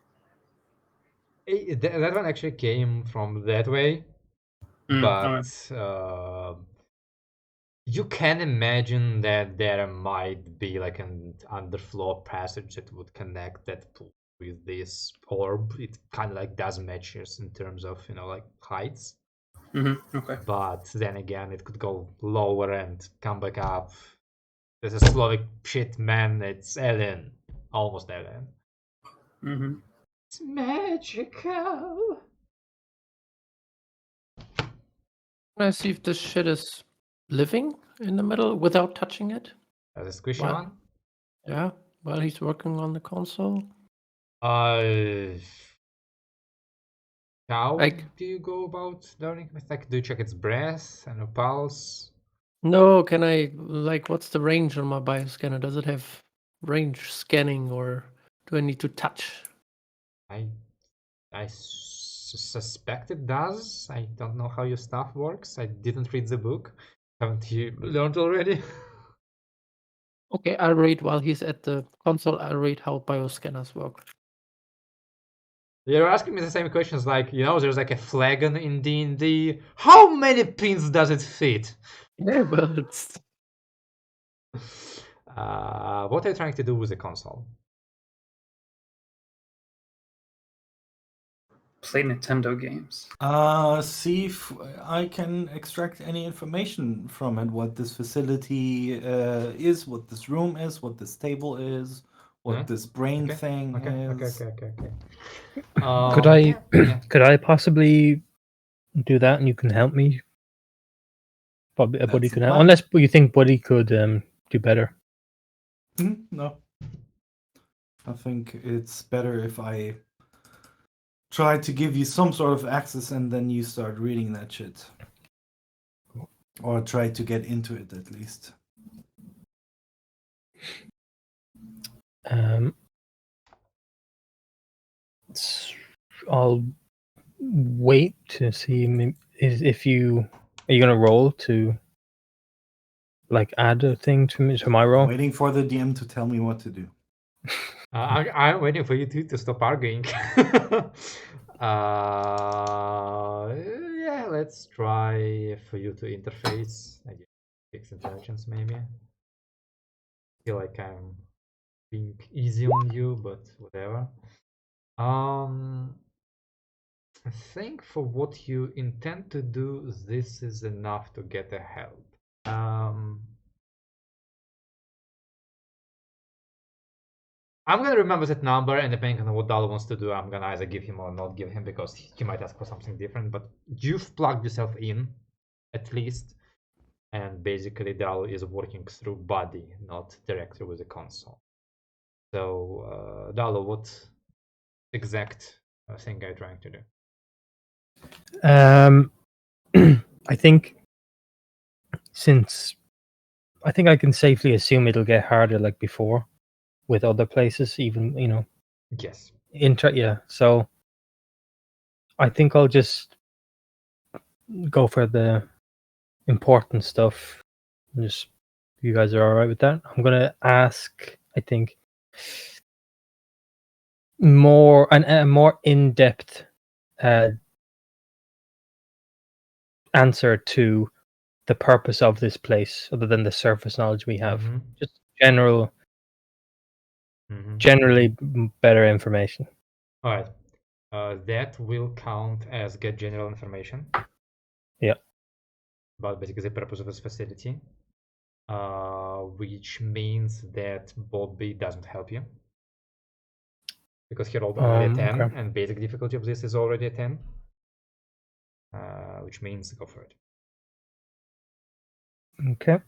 Speaker 1: That one actually came from that way, but you can imagine that there might be like an underfloor passage that would connect that pool with this orb. It kind of like does matches in terms of like heights.
Speaker 2: Okay.
Speaker 1: But then again, it could go lower and come back up. There's a Slavic shit, man. It's alien, almost alien. It's magical.
Speaker 5: Can I see if this shit is living in the middle without touching it?
Speaker 1: As a squishy
Speaker 5: Wow.
Speaker 1: one?
Speaker 5: Yeah, while he's working on the console.
Speaker 1: How
Speaker 5: Like-
Speaker 1: do you go about learning? Like, do you check its breath and a pulse?
Speaker 5: No, can I, like, what's the range on my bioscanner? Does it have range scanning, or do I need to touch?
Speaker 1: I suspect it does. I don't know how your stuff works. I didn't read the book. Haven't you learned already?
Speaker 5: Okay, I'll read while he's at the console. I'll read how bioscanners work.
Speaker 1: You're asking me the same questions like, there's like a flagon in D&D. How many pins does it fit?
Speaker 5: Yeah, well, it's...
Speaker 1: What are you trying to do with the console?
Speaker 2: Play Nintendo games.
Speaker 6: See if I can extract any information from it. What this facility is, what this room is, what this table is, what this brain thing is.
Speaker 1: Okay.
Speaker 3: Could I possibly do that, and you can help me? Buddy
Speaker 6: That's
Speaker 3: could
Speaker 6: the
Speaker 3: help,
Speaker 6: plan.
Speaker 3: unless you think Buddy could do better.
Speaker 6: No. I think it's better if I try to give you some sort of access and then you start reading that shit. Or try to get into it at least.
Speaker 3: I'll wait to see if you are you gonna roll to like add a thing to my roll.
Speaker 6: Waiting for the DM to tell me what to do.
Speaker 1: I'm waiting for you to stop arguing. Yeah, let's try for you to interface. I guess 6 intelligence maybe. Feel like I'm being easy on you, but whatever. I think for what you intend to do, this is enough to get a help. I'm gonna remember that number, and depending on what Dalo wants to do, I'm gonna either give him or not give him, because he might ask for something different. But you've plugged yourself in, at least, and basically Dalo is working through body, not directly with the console. So, Dalo, what exact thing are you trying to do?
Speaker 3: I think I think I can safely assume it'll get harder like before with other places, even, you know.
Speaker 1: Yes.
Speaker 3: Yeah. So I think I'll just go for the important stuff. Just, you guys are all right with that? I'm gonna ask, I think, a more in-depth answer to the purpose of this place, other than the surface knowledge we have.
Speaker 1: Mhm.
Speaker 3: Just generally better information.
Speaker 1: All right. That will count as get general information.
Speaker 3: Yeah.
Speaker 1: About basically the purpose of this facility, which means that Bobby doesn't help you, because he rolled only a 10,
Speaker 3: Okay.
Speaker 1: and basic difficulty of this is already a 10, which means go for it.
Speaker 3: Okay.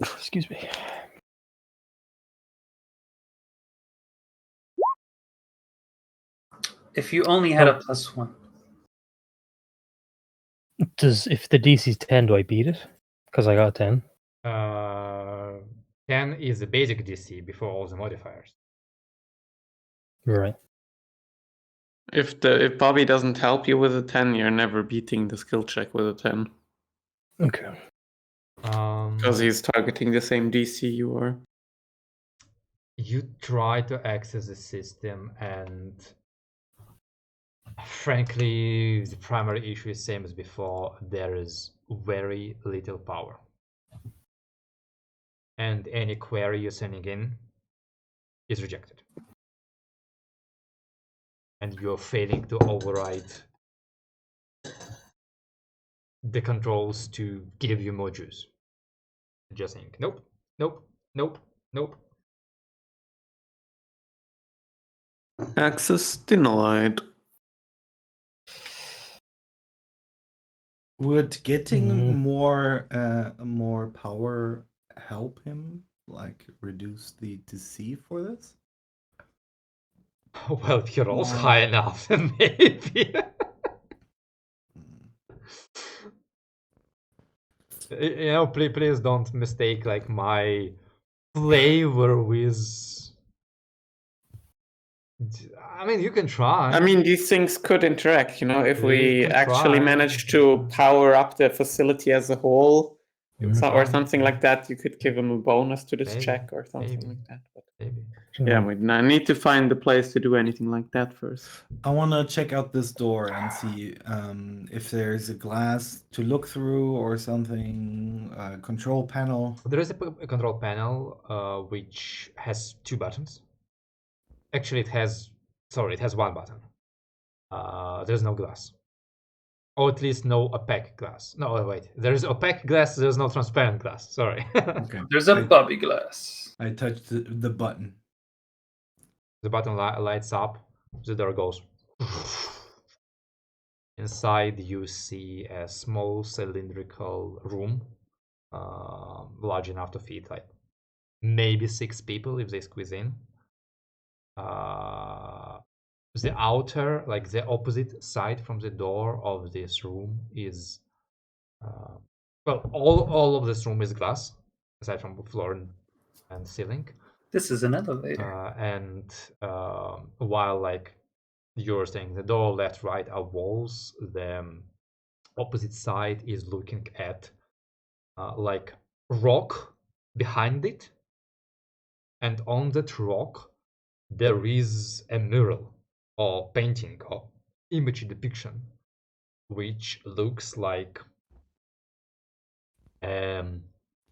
Speaker 3: Excuse me.
Speaker 2: If you only had a +1.
Speaker 3: If the DC's 10, do I beat it? Because I got 10.
Speaker 1: 10 is the basic DC before all the modifiers.
Speaker 3: Right.
Speaker 4: If Bobby doesn't help you with a 10, you're never beating the skill check with a 10.
Speaker 3: Okay.
Speaker 4: Because he's targeting the same DC you are.
Speaker 1: You try to access the system, and frankly, the primary issue is same as before. There is very little power. And any query you're sending in is rejected. And you're failing to override the controls to give you more juice. Just saying, nope, nope, nope, nope.
Speaker 4: Access denied.
Speaker 6: Would getting more power help him, like reduce the DC for this?
Speaker 1: Well, if he rolls
Speaker 6: More-
Speaker 1: high enough, then maybe. You know, please don't mistake like my flavor with. I mean, you can try.
Speaker 4: I mean, these things could interact, you know, if
Speaker 1: You
Speaker 4: we
Speaker 1: can
Speaker 4: actually
Speaker 1: try.
Speaker 4: manage to power up the facility as a whole,
Speaker 1: You
Speaker 4: or
Speaker 1: try.
Speaker 4: something like that, you could give him a bonus to this
Speaker 1: Maybe,
Speaker 4: check or something
Speaker 1: maybe.
Speaker 4: like that. But
Speaker 1: Maybe.
Speaker 4: yeah, I need to find the place to do anything like that first.
Speaker 6: I want to check out this door and see if there's a glass to look through or something. Control panel.
Speaker 1: There is a control panel which has 2 buttons. Actually, it has one button. There's no glass. Or at least no opaque glass. No, wait. There's opaque glass, there's no transparent glass. Sorry.
Speaker 6: Okay.
Speaker 2: There's a Bobby glass.
Speaker 6: I touched the button.
Speaker 1: The button lights up, the door goes. Inside you see a small cylindrical room, large enough to fit like maybe 6 people if they squeeze in. The outer, like the opposite side from the door of this room is, well, all of this room is glass, aside from floor and ceiling.
Speaker 2: This is an elevator.
Speaker 1: And while like you're saying the door left, right are walls, the opposite side is looking at like rock behind it, and on that rock there is a mural or painting or image depiction which looks like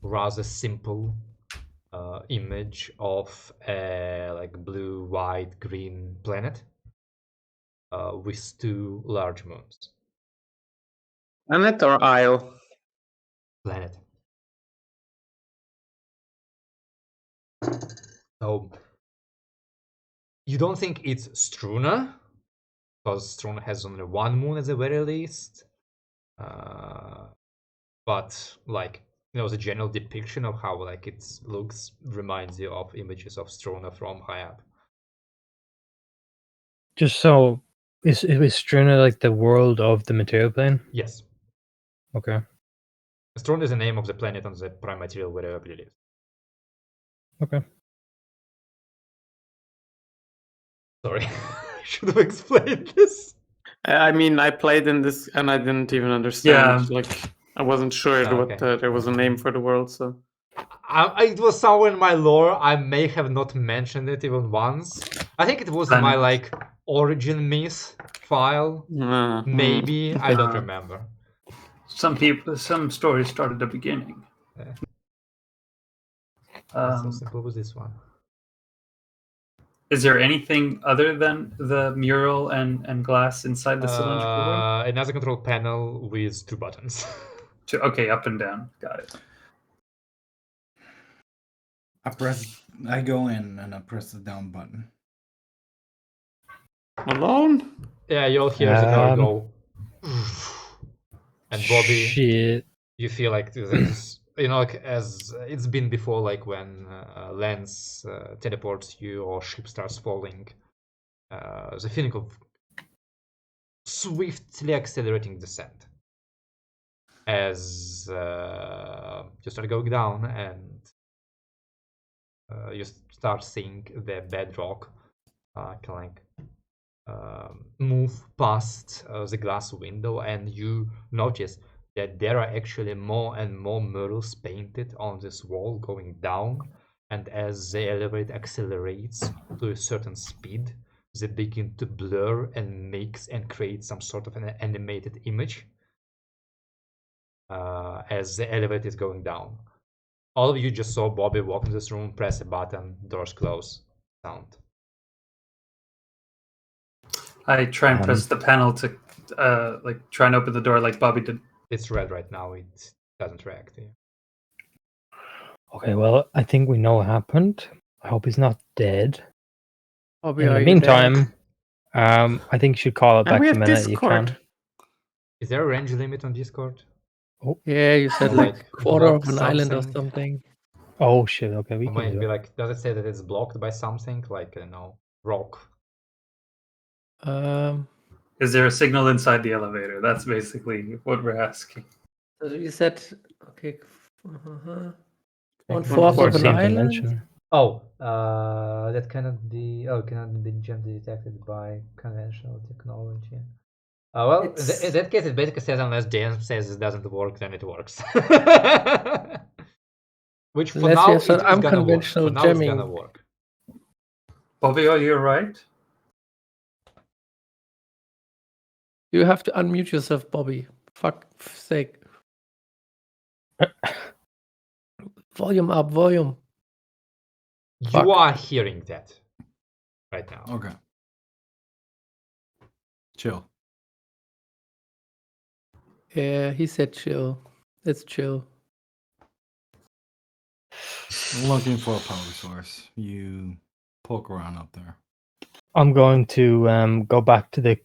Speaker 1: rather simple image of a like blue, white, green planet with two large moons.
Speaker 4: Planet or isle?
Speaker 1: Planet. So you don't think it's Struna, because Struna has only one moon at the very least. But like the general depiction of how like it looks reminds you of images of Struna from high up.
Speaker 3: Just so, is Struna like the world of the material plane?
Speaker 1: Yes.
Speaker 3: Okay.
Speaker 1: Struna is the name of the planet on the prime material wherever it is.
Speaker 3: Okay.
Speaker 1: Sorry, I should have explained this.
Speaker 4: I mean, I played in this and I didn't even understand.
Speaker 2: Yeah.
Speaker 4: Like, I wasn't sure what
Speaker 1: Okay.
Speaker 4: there was a name for the world. So
Speaker 1: It was somewhere in my lore. I may have not mentioned it even once. I think it was in my like origin myth file. Maybe I don't remember.
Speaker 2: Some stories start at the beginning.
Speaker 1: That's so simple with this one.
Speaker 2: Is there anything other than the mural and glass inside the cylindrical world?
Speaker 1: Another control panel with two buttons.
Speaker 2: Okay, up and down. Got it.
Speaker 6: I go in and I press the down button.
Speaker 4: alone?
Speaker 1: Yeah, you'll hear the door go. And Bobby,
Speaker 3: Shit.
Speaker 1: you feel like there's, like as it's been before, like when Lance teleports you or ship starts falling, the feeling of swiftly accelerating descent as you start going down and you start seeing the bedrock kind of like move past the glass window, and you notice that there are actually more and more murals painted on this wall going down, and as the elevator accelerates to a certain speed, they begin to blur and mix and create some sort of an animated image as the elevator is going down. All of you just saw Bobby walk in this room, press a button, doors close, sound.
Speaker 2: I try and press the panel to try and open the door like Bobby did.
Speaker 1: It's red right now. It doesn't react to you.
Speaker 3: Okay, well, I think we know what happened. I hope he's not dead.
Speaker 5: Bobby,
Speaker 3: In the
Speaker 5: are you
Speaker 3: meantime, I think you should call it
Speaker 4: And
Speaker 3: back
Speaker 4: we
Speaker 3: the
Speaker 4: have
Speaker 3: minute you
Speaker 4: Discord.
Speaker 3: can.
Speaker 1: Is there a range limit on Discord?
Speaker 5: Yeah, you said
Speaker 1: Or,
Speaker 5: like quarter
Speaker 1: block
Speaker 5: of an island or
Speaker 1: something?
Speaker 5: something.
Speaker 3: Oh shit! Okay, we
Speaker 1: Or
Speaker 3: can do
Speaker 1: maybe
Speaker 3: it.
Speaker 1: like, does it say that it's blocked by something like rock?
Speaker 2: Is there a signal inside the elevator? That's basically what we're asking.
Speaker 5: So you said okay. Uh-huh.
Speaker 3: Okay.
Speaker 5: 1/4 of an
Speaker 3: Same
Speaker 5: island.
Speaker 3: dimension.
Speaker 1: Oh, that cannot be. Oh, cannot be gently detected by conventional technology. Well, in that case, it basically says unless James says it doesn't work, then it works. Which for now it is gonna work.
Speaker 5: Unconventional
Speaker 1: For now, it's
Speaker 5: jamming.
Speaker 1: gonna work.
Speaker 2: Bobby, are you right?
Speaker 5: You have to unmute yourself, Bobby. Fuck's sake. Volume up, volume. Fuck.
Speaker 1: You are hearing that right now.
Speaker 6: Okay. Chill.
Speaker 5: Yeah, he said chill. It's chill.
Speaker 6: I'm looking for a power source. You poke around up there.
Speaker 3: I'm going to go back to the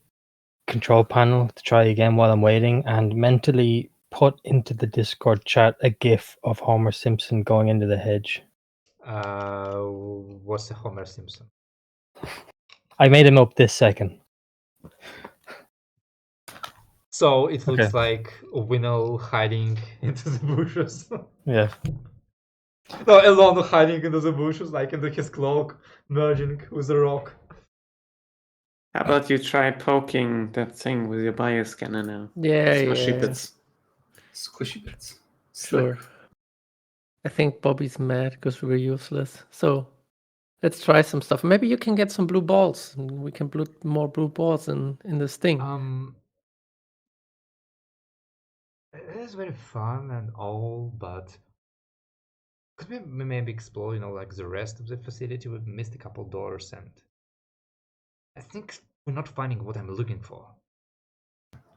Speaker 3: control panel to try again while I'm waiting, and mentally put into the Discord chat a GIF of Homer Simpson going into the hedge.
Speaker 1: What's the Homer Simpson?
Speaker 3: I made him up this second.
Speaker 1: So it looks like Winnell hiding into the bushes.
Speaker 3: Yeah.
Speaker 1: No, Elon hiding into the bushes, like into his cloak, merging with the rock.
Speaker 4: How about you try poking that thing with your bioscanner now?
Speaker 5: Yeah,
Speaker 4: Squishy
Speaker 5: yeah.
Speaker 4: bits.
Speaker 2: Squishy bits.
Speaker 5: Sure. I think Bobby's mad because we were useless. So Let's try some stuff. Maybe you can get some blue balls, and we can put more blue balls in this thing.
Speaker 1: It is very fun and all, but could we maybe explore, like the rest of the facility? We've missed a couple doors, and I think we're not finding what I'm looking for.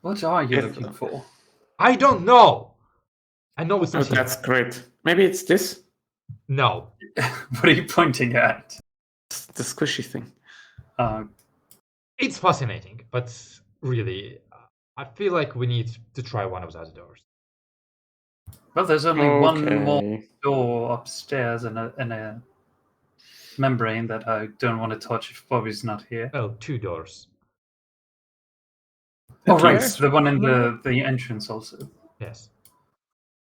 Speaker 2: What are you
Speaker 4: If-
Speaker 2: looking for?
Speaker 1: I don't know. I know it's
Speaker 4: Oh,
Speaker 1: not here.
Speaker 4: that's great. Maybe it's this,
Speaker 1: No.
Speaker 2: What are you pointing at?
Speaker 4: the squishy thing.
Speaker 1: It's fascinating, but really, I feel like we need to try one of those doors.
Speaker 2: Well, there's only one more
Speaker 4: Okay.
Speaker 2: door upstairs and a membrane that I don't want to touch if Bobby's not here.
Speaker 1: Oh, two doors.
Speaker 2: Oh, right,
Speaker 5: Where?
Speaker 2: the one in the entrance also.
Speaker 1: Yes.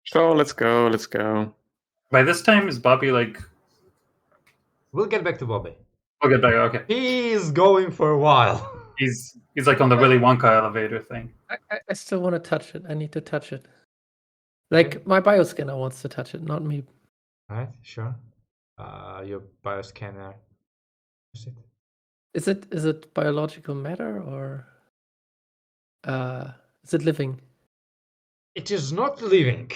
Speaker 4: So let's go. Let's go.
Speaker 2: By this time, is Bobby like?
Speaker 1: We'll get back to Bobby.
Speaker 2: Okay, back. Okay,
Speaker 1: He's going for a while.
Speaker 2: he's like on the Willy Wonka elevator thing.
Speaker 5: I still want to touch it. I need to touch it. Like my bioscanner wants to touch it, not me.
Speaker 1: Alright, sure. Your bioscanner.
Speaker 5: Is it biological matter or is it living?
Speaker 1: It is not living,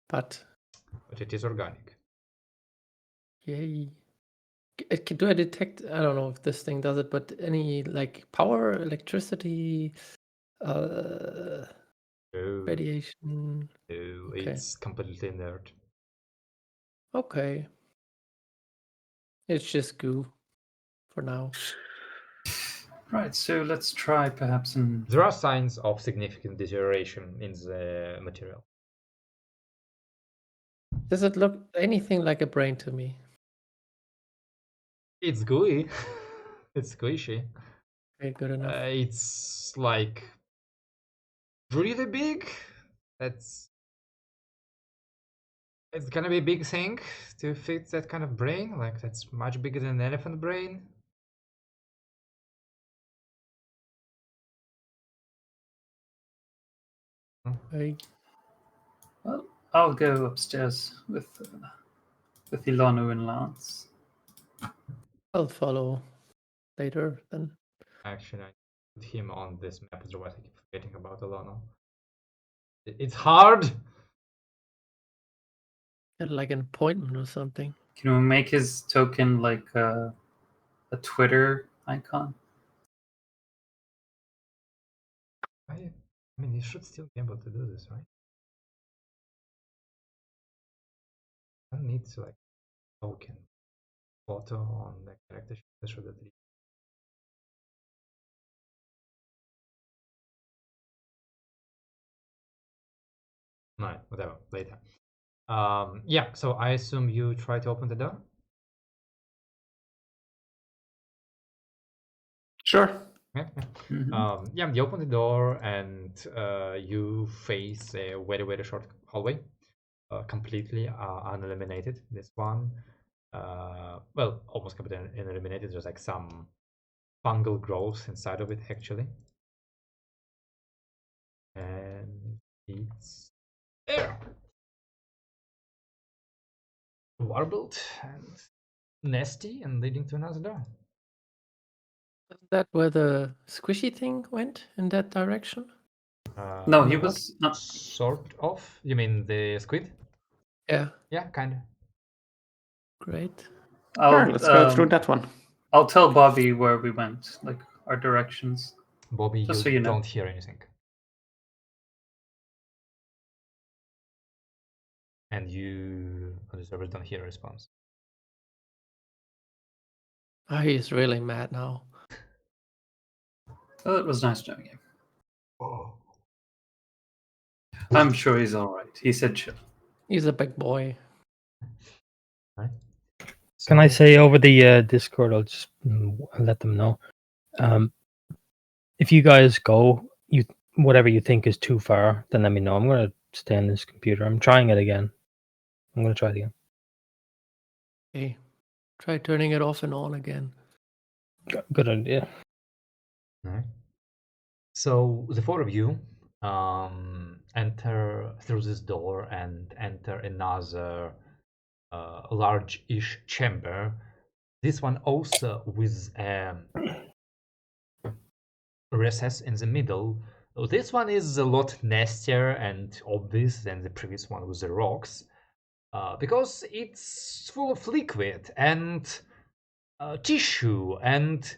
Speaker 5: But
Speaker 1: but it is organic.
Speaker 5: yay. Do I detect? I don't know if this thing does it, but any like power, electricity,
Speaker 1: No,
Speaker 5: radiation?
Speaker 1: no,
Speaker 5: Okay.
Speaker 1: it's completely inert.
Speaker 5: Okay. It's just goo for now.
Speaker 2: Right, so let's try perhaps an.
Speaker 1: There are signs of significant deterioration in the material.
Speaker 5: Does it look anything like a brain to me?
Speaker 1: It's gooey. It's squishy.
Speaker 5: Okay, good enough.
Speaker 1: It's like really big. It's gonna be a big thing to fit that kind of brain. Like that's much bigger than an elephant brain.
Speaker 2: Well, I'll go upstairs with Ilano and Lance.
Speaker 5: I'll follow later then.
Speaker 1: Actually, I put him on this map, otherwise I keep forgetting about Alana. It's hard.
Speaker 5: Get like an appointment or something.
Speaker 2: Can we make his token like a Twitter icon?
Speaker 1: I mean, you should still be able to do this, right? I don't need to like token photo on the character sheet. That should at least. No, whatever. Later. Yeah. So I assume you try to open the door.
Speaker 4: Sure.
Speaker 1: Yeah.
Speaker 2: Mhm.
Speaker 1: Yeah. You open the door and you face a very very short hallway, completely unilluminated. This one, well, almost completely unilluminated. There's like some fungal growth inside of it actually, and it's there. Warbled and nasty and leading to another door.
Speaker 5: Is that where the squishy thing went in that direction?
Speaker 2: No, he
Speaker 1: What?
Speaker 2: was not.
Speaker 1: Sort of. You mean the squid?
Speaker 5: Yeah,
Speaker 1: Yeah, kind of.
Speaker 5: great.
Speaker 4: Sure, let's go through that one.
Speaker 2: I'll tell Bobby where we went, like our directions.
Speaker 1: Bobby,
Speaker 2: Just
Speaker 1: you
Speaker 2: so you know.
Speaker 1: don't hear anything. And you, observers, don't hear a response.
Speaker 5: Oh, he's really mad now.
Speaker 2: Well, it was nice knowing you.
Speaker 1: Oh.
Speaker 2: I'm sure he's all right. He said chill.
Speaker 5: He's a big boy.
Speaker 1: Right.
Speaker 3: Can I
Speaker 1: So-
Speaker 3: say over the Discord? I'll just let them know. If you guys go, whatever you think is too far, then let me know. I'm gonna stay on this computer. I'm trying it again. I'm gonna try it again.
Speaker 5: Okay, try turning it off and on again.
Speaker 3: Good idea.
Speaker 1: Right. So the four of you enter through this door and enter another large-ish chamber. This one also with a recess in the middle. This one is a lot nastier and obvious than the previous one with the rocks, because it's full of liquid and tissue and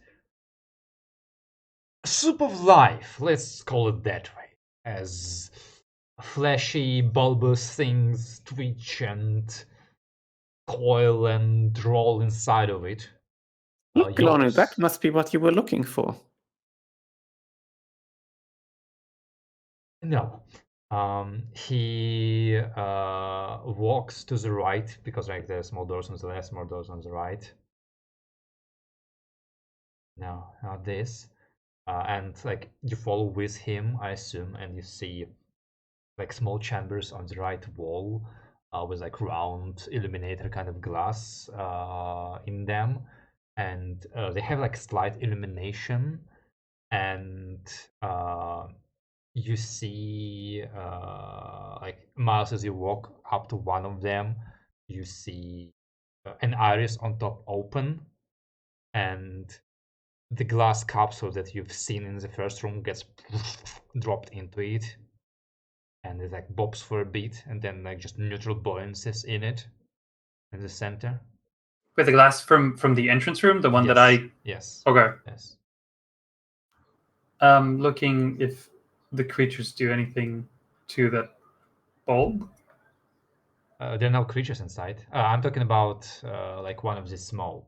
Speaker 1: soup of life, let's call it that way, as fleshy, bulbous things twitch and coil and roll inside of it.
Speaker 4: Look, Ilona,
Speaker 1: Yours.
Speaker 4: that must be what you were looking for.
Speaker 1: No. He walks to the right because like there are small doors on the left, small doors on the right. No, not this. And like you follow with him, I assume, and you see like small chambers on the right wall with like round illuminator kind of glass in them, and they have like slight illumination, and you see like Miles, as you walk up to one of them, you see an iris on top open, and the glass capsule that you've seen in the first room gets dropped into it, and it like bobs for a bit, and then like just neutral buoyancies in it in the center.
Speaker 2: With the glass from the entrance room, the one that I.
Speaker 1: Yes.
Speaker 2: Okay.
Speaker 1: Yes.
Speaker 2: Looking if the creatures do anything to that bulb.
Speaker 1: There are no creatures inside. I'm talking about like one of these small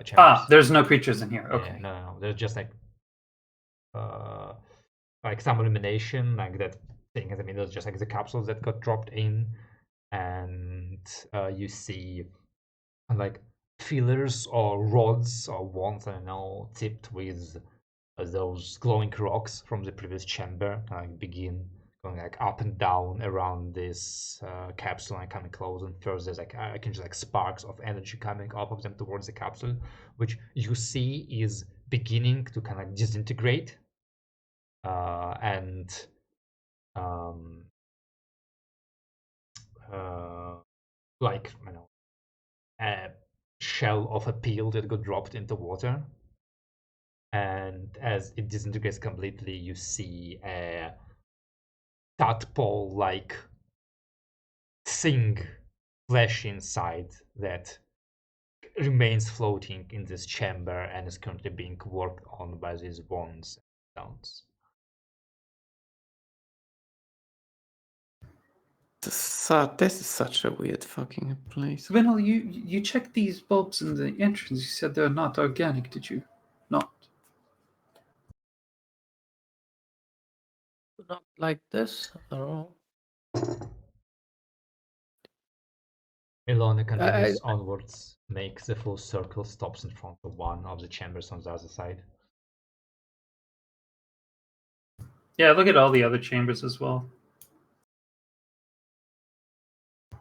Speaker 1: chambers.
Speaker 2: There's no creatures in here. Okay.
Speaker 1: Yeah, no. There's just like some illumination, like that thing in the middle is just like the capsules that got dropped in, and you see like fillers or rods or wands, I don't know, tipped with those glowing rocks from the previous chamber, like begin going like up and down around this capsule and coming close, and first there's like I can just like sparks of energy coming off of them towards the capsule, which you see is beginning to kind of disintegrate, and like I know a shell of a peel that got dropped into water, and as it disintegrates completely, you see a tadpole-like thing flesh inside that remains floating in this chamber and is currently being worked on by these wands and stones.
Speaker 4: This is such a weird fucking place.
Speaker 2: Winel, you checked these bulbs in the entrance. You said they're not organic, did you? Not.
Speaker 5: Not like this at all.
Speaker 1: Ilona continues onwards, makes a full circle, stops in front of one of the chambers on the other side.
Speaker 2: Yeah, look at all the other chambers as well.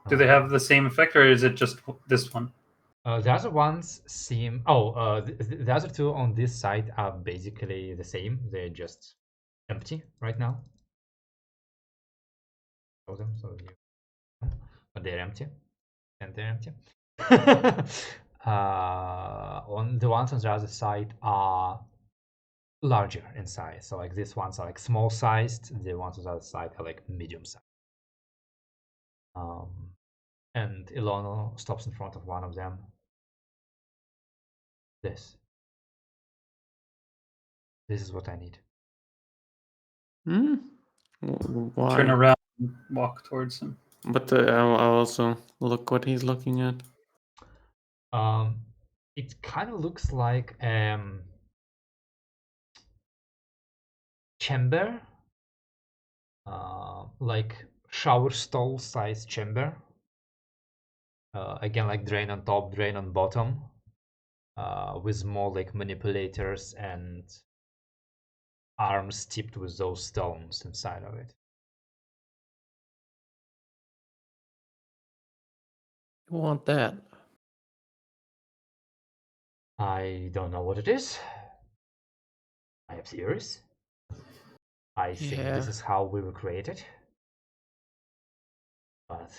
Speaker 2: Do they have the same effect, or is it just this one?
Speaker 1: The other ones seem. The other two on this side are basically the same. They're just empty right now. Show them so you. But they're empty, and they're empty. On the ones on the other side are larger in size. So like these ones are like small sized. The ones on the other side are like medium sized. And Ilona stops in front of one of them. This is what I need.
Speaker 4: Why?
Speaker 2: Turn around and walk towards him.
Speaker 4: But I'll also look what he's looking at.
Speaker 1: It kind of looks like chamber, like shower stall size chamber. Again, like drain on top, drain on bottom, with more like manipulators and arms tipped with those stones inside of it.
Speaker 5: You want that?
Speaker 1: I don't know what it is. I have theories. I think this is how we were created. But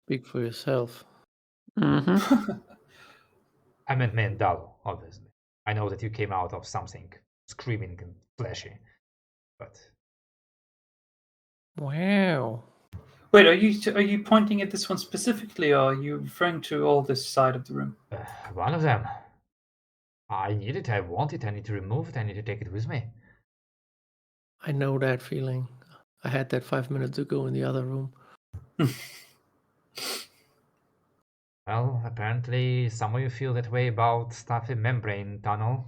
Speaker 5: Speak for yourself.
Speaker 4: Mm-hmm.
Speaker 1: I meant Mandalo, obviously. I know that you came out of something screaming and fleshy, but
Speaker 5: Wow.
Speaker 2: Wait, are you pointing at this one specifically, or are you referring to all this side of the room?
Speaker 1: one of them. I need it, I want it, I need to remove it, I need to take it with me.
Speaker 5: I know that feeling. I had that 5 minutes ago in the other room.
Speaker 1: Well, apparently some of you feel that way about stuffy membrane tunnel.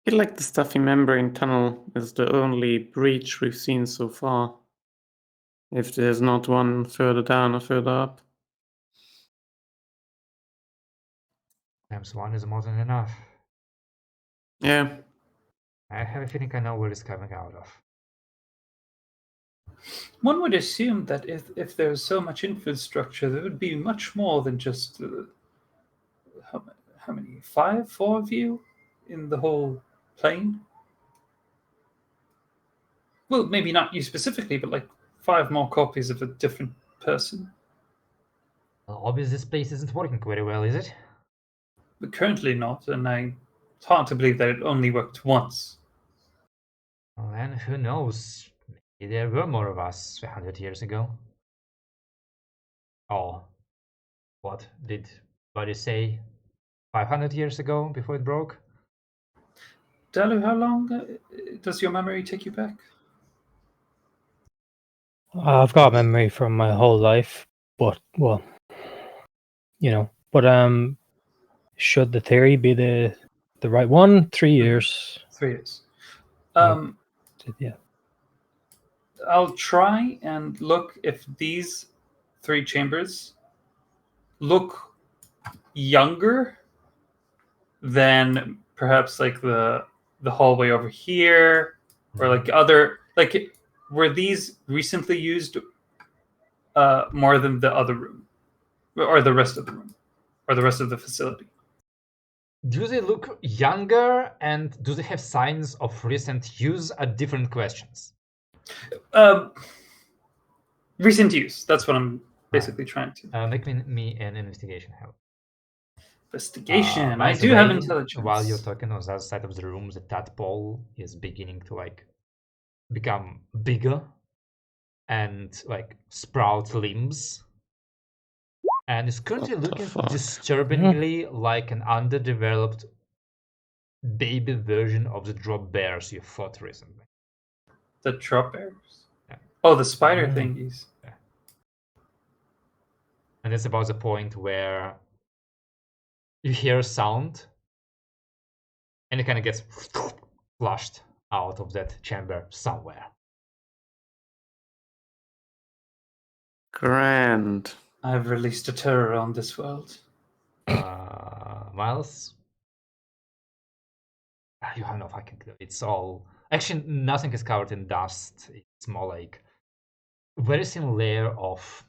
Speaker 4: I feel like the stuffy membrane tunnel is the only breach we've seen so far. If there's not one further down or further up.
Speaker 1: Times one is more than enough.
Speaker 4: Yeah.
Speaker 1: I have a feeling I know where it's coming out of.
Speaker 2: One would assume that if there's so much infrastructure, there would be much more than just how many? Four of you in the whole plane? Well, maybe not you specifically, but like 5 more copies of a different person.
Speaker 1: Well, obviously this place isn't working very well, is it?
Speaker 2: But currently not, and it's hard to believe that it only worked once.
Speaker 1: Well, then who knows? Maybe there were more of us 100 years ago. Oh, what did Buddy say 500 years ago before it broke?
Speaker 2: Dalu, how long does your memory take you back?
Speaker 3: I've got memory from my whole life, but well, but should the theory be the right one? 3 years.
Speaker 2: 3 years.
Speaker 3: Yeah.
Speaker 2: I'll try and look if these 3 chambers look younger than perhaps like the hallway over here, or like other, like, were these recently used more than the other room, or the rest of the room, or the rest of the facility?
Speaker 1: Do they look younger and do they have signs of recent use are different questions.
Speaker 2: Recent use. That's what I'm basically trying to.
Speaker 1: Make me an investigation help.
Speaker 2: Investigation.
Speaker 1: By
Speaker 2: I
Speaker 1: the
Speaker 2: do have
Speaker 1: way,
Speaker 2: intelligence.
Speaker 1: While you're talking on the other side of the room, the tadpole is beginning to like become bigger and like sprout limbs. And it's currently
Speaker 4: What the
Speaker 1: looking
Speaker 4: fuck?
Speaker 1: disturbingly like an underdeveloped baby version of the drop bears you fought recently.
Speaker 2: The drop bears.
Speaker 1: Yeah.
Speaker 2: Oh, the spider thingies.
Speaker 1: And that's about the point where you hear a sound and it kind of gets flushed out of that chamber somewhere.
Speaker 4: Grand.
Speaker 2: I've released a terror on this world.
Speaker 1: Miles? You have no fucking clue. It's all... Actually, nothing is covered in dust. It's more like very thin layer of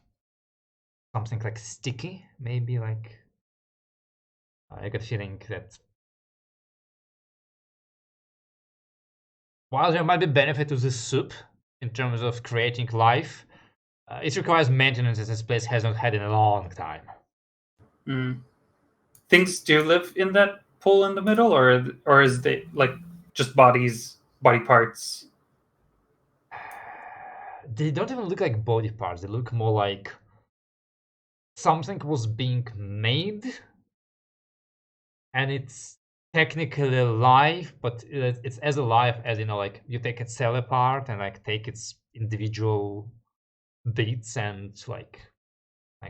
Speaker 1: something like sticky, maybe like... I get a feeling that while there might be benefit to this soup in terms of creating life, it requires maintenance as this place has not had in a long time.
Speaker 2: Things do live in that pool in the middle, or is they like just body parts?
Speaker 1: They don't even look like body parts. They look more like something was being made and it's technically alive, but it's as alive as, you know, like you take a cell apart and like take its individual bits and like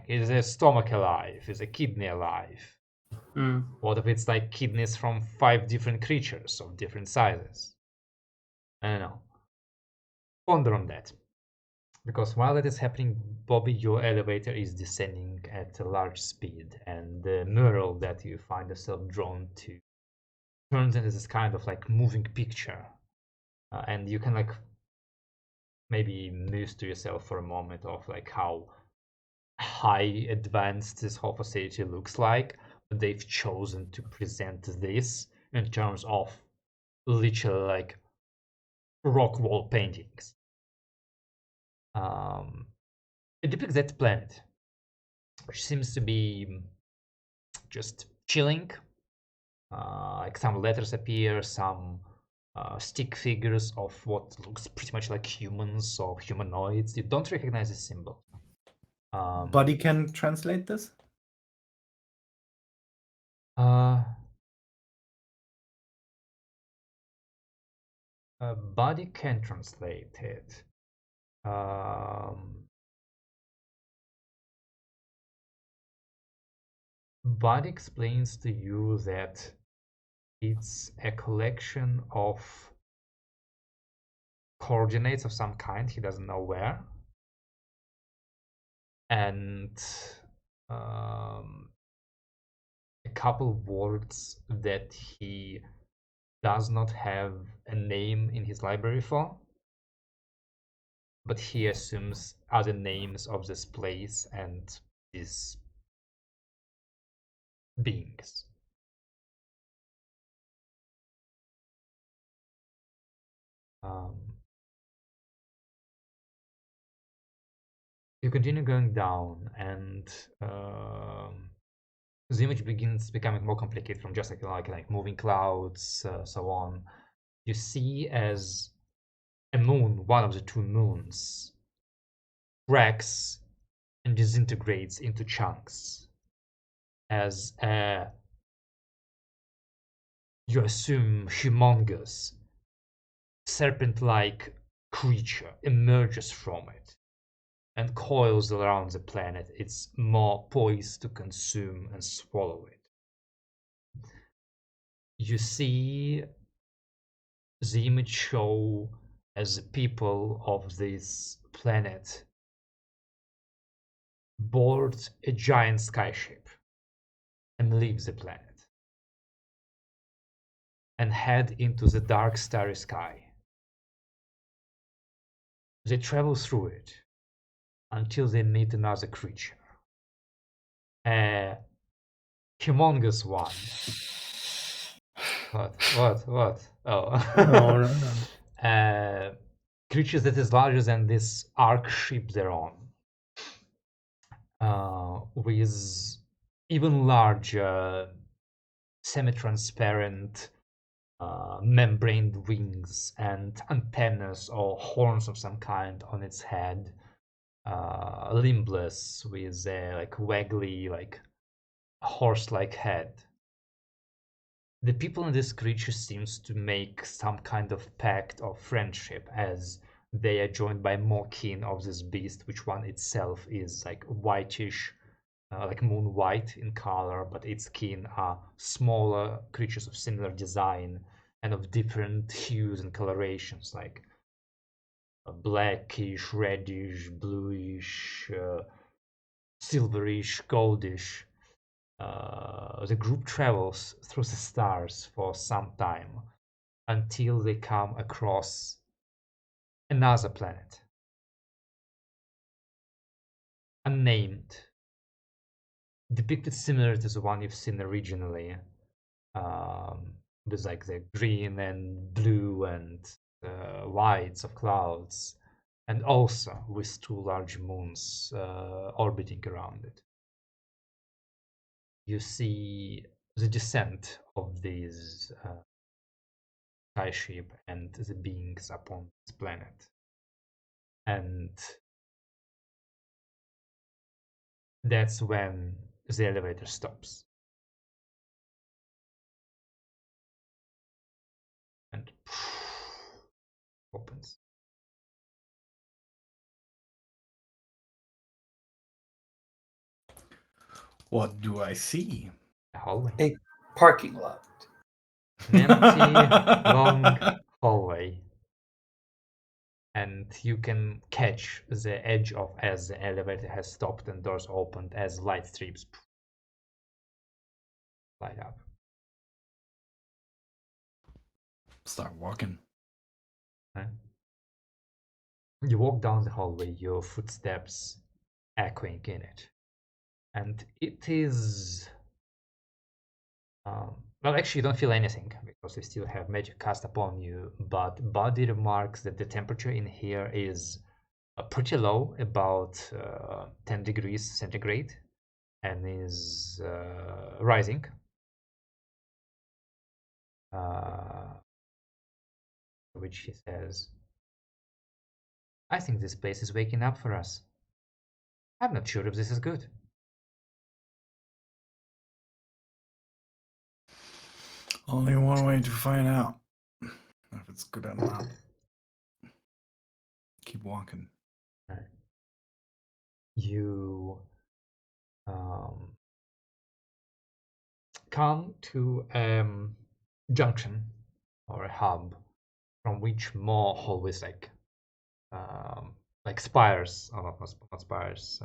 Speaker 1: is a stomach alive? Is a kidney alive? What if it's like kidneys from 5 different creatures of different sizes? I don't know. Ponder on that. Because while that is happening, Bobby, your elevator is descending at a large speed, and the mural that you find yourself drawn to turns into this kind of like moving picture. And you can like maybe muse to yourself for a moment of like how high advanced this whole facility looks like. But they've chosen to present this in terms of literally like rock wall paintings. it depicts that planet, which seems to be just chilling. Like some letters appear, some stick figures of what looks pretty much like humans or humanoids. You don't recognize the symbol.
Speaker 6: Buddy can translate this?
Speaker 1: Buddy can translate it. Buddy explains to you that it's a collection of coordinates of some kind, he doesn't know where, and a couple words that he does not have a name in his library for, but he assumes are the names of this place and these beings. You continue going down, and the image begins becoming more complicated from just like moving clouds, so on. You see as a moon, one of the two moons, cracks and disintegrates into chunks as a, you assume, humongous serpent-like creature emerges from it and coils around the planet. It's more poised to consume and swallow it. You see the image show as the people of this planet board a giant skyship and leave the planet and head into the dark starry sky. They travel through it until they meet another creature, a humongous one. What? Oh.
Speaker 3: No.
Speaker 1: Creature that is larger than this arc ship they're on, with even larger semi-transparent membraned wings and antennas or horns of some kind on its head, limbless with a like waggly, like horse-like head. The people in this creature seems to make some kind of pact of friendship, as they are joined by more kin of this beast, which one itself is like whitish, like moon white in color, but its kin are smaller creatures of similar design and of different hues and colorations, like blackish, reddish, bluish, silverish, goldish. The group travels through the stars for some time until they come across another planet, unnamed, depicted similar to the one you've seen originally, with like the green and blue and whites of clouds, and also with two large moons orbiting around it. You see the descent of these skyship and the beings upon this planet, and that's when the elevator stops and opens.
Speaker 6: What do I see?
Speaker 1: A hallway.
Speaker 2: A parking lot.
Speaker 1: An empty, long hallway. And you can catch the edge of as the elevator has stopped and doors opened as light strips light up.
Speaker 6: Start walking.
Speaker 1: Right? You walk down the hallway, your footsteps echoing in it. And it is... well, actually, you don't feel anything because you still have magic cast upon you, but Buddy remarks that the temperature in here is pretty low, about 10 degrees centigrade, and is rising. Which he says, I think this place is waking up for us. I'm not sure if this is good.
Speaker 6: Only one way to find out if it's good or not. Keep walking.
Speaker 1: You come to a junction or a hub from which more hallways like spires, or not spires,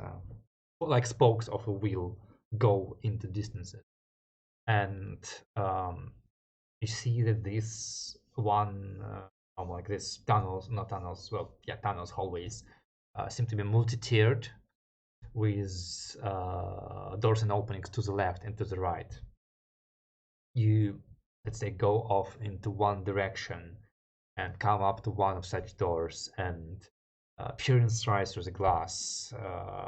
Speaker 1: like spokes of a wheel go into distances. And you see that this one, like this tunnels, not tunnels, well, yeah, tunnels, hallways, seem to be multi-tiered with doors and openings to the left and to the right. You, let's say, go off into one direction and come up to one of such doors and appearance rise through the glass,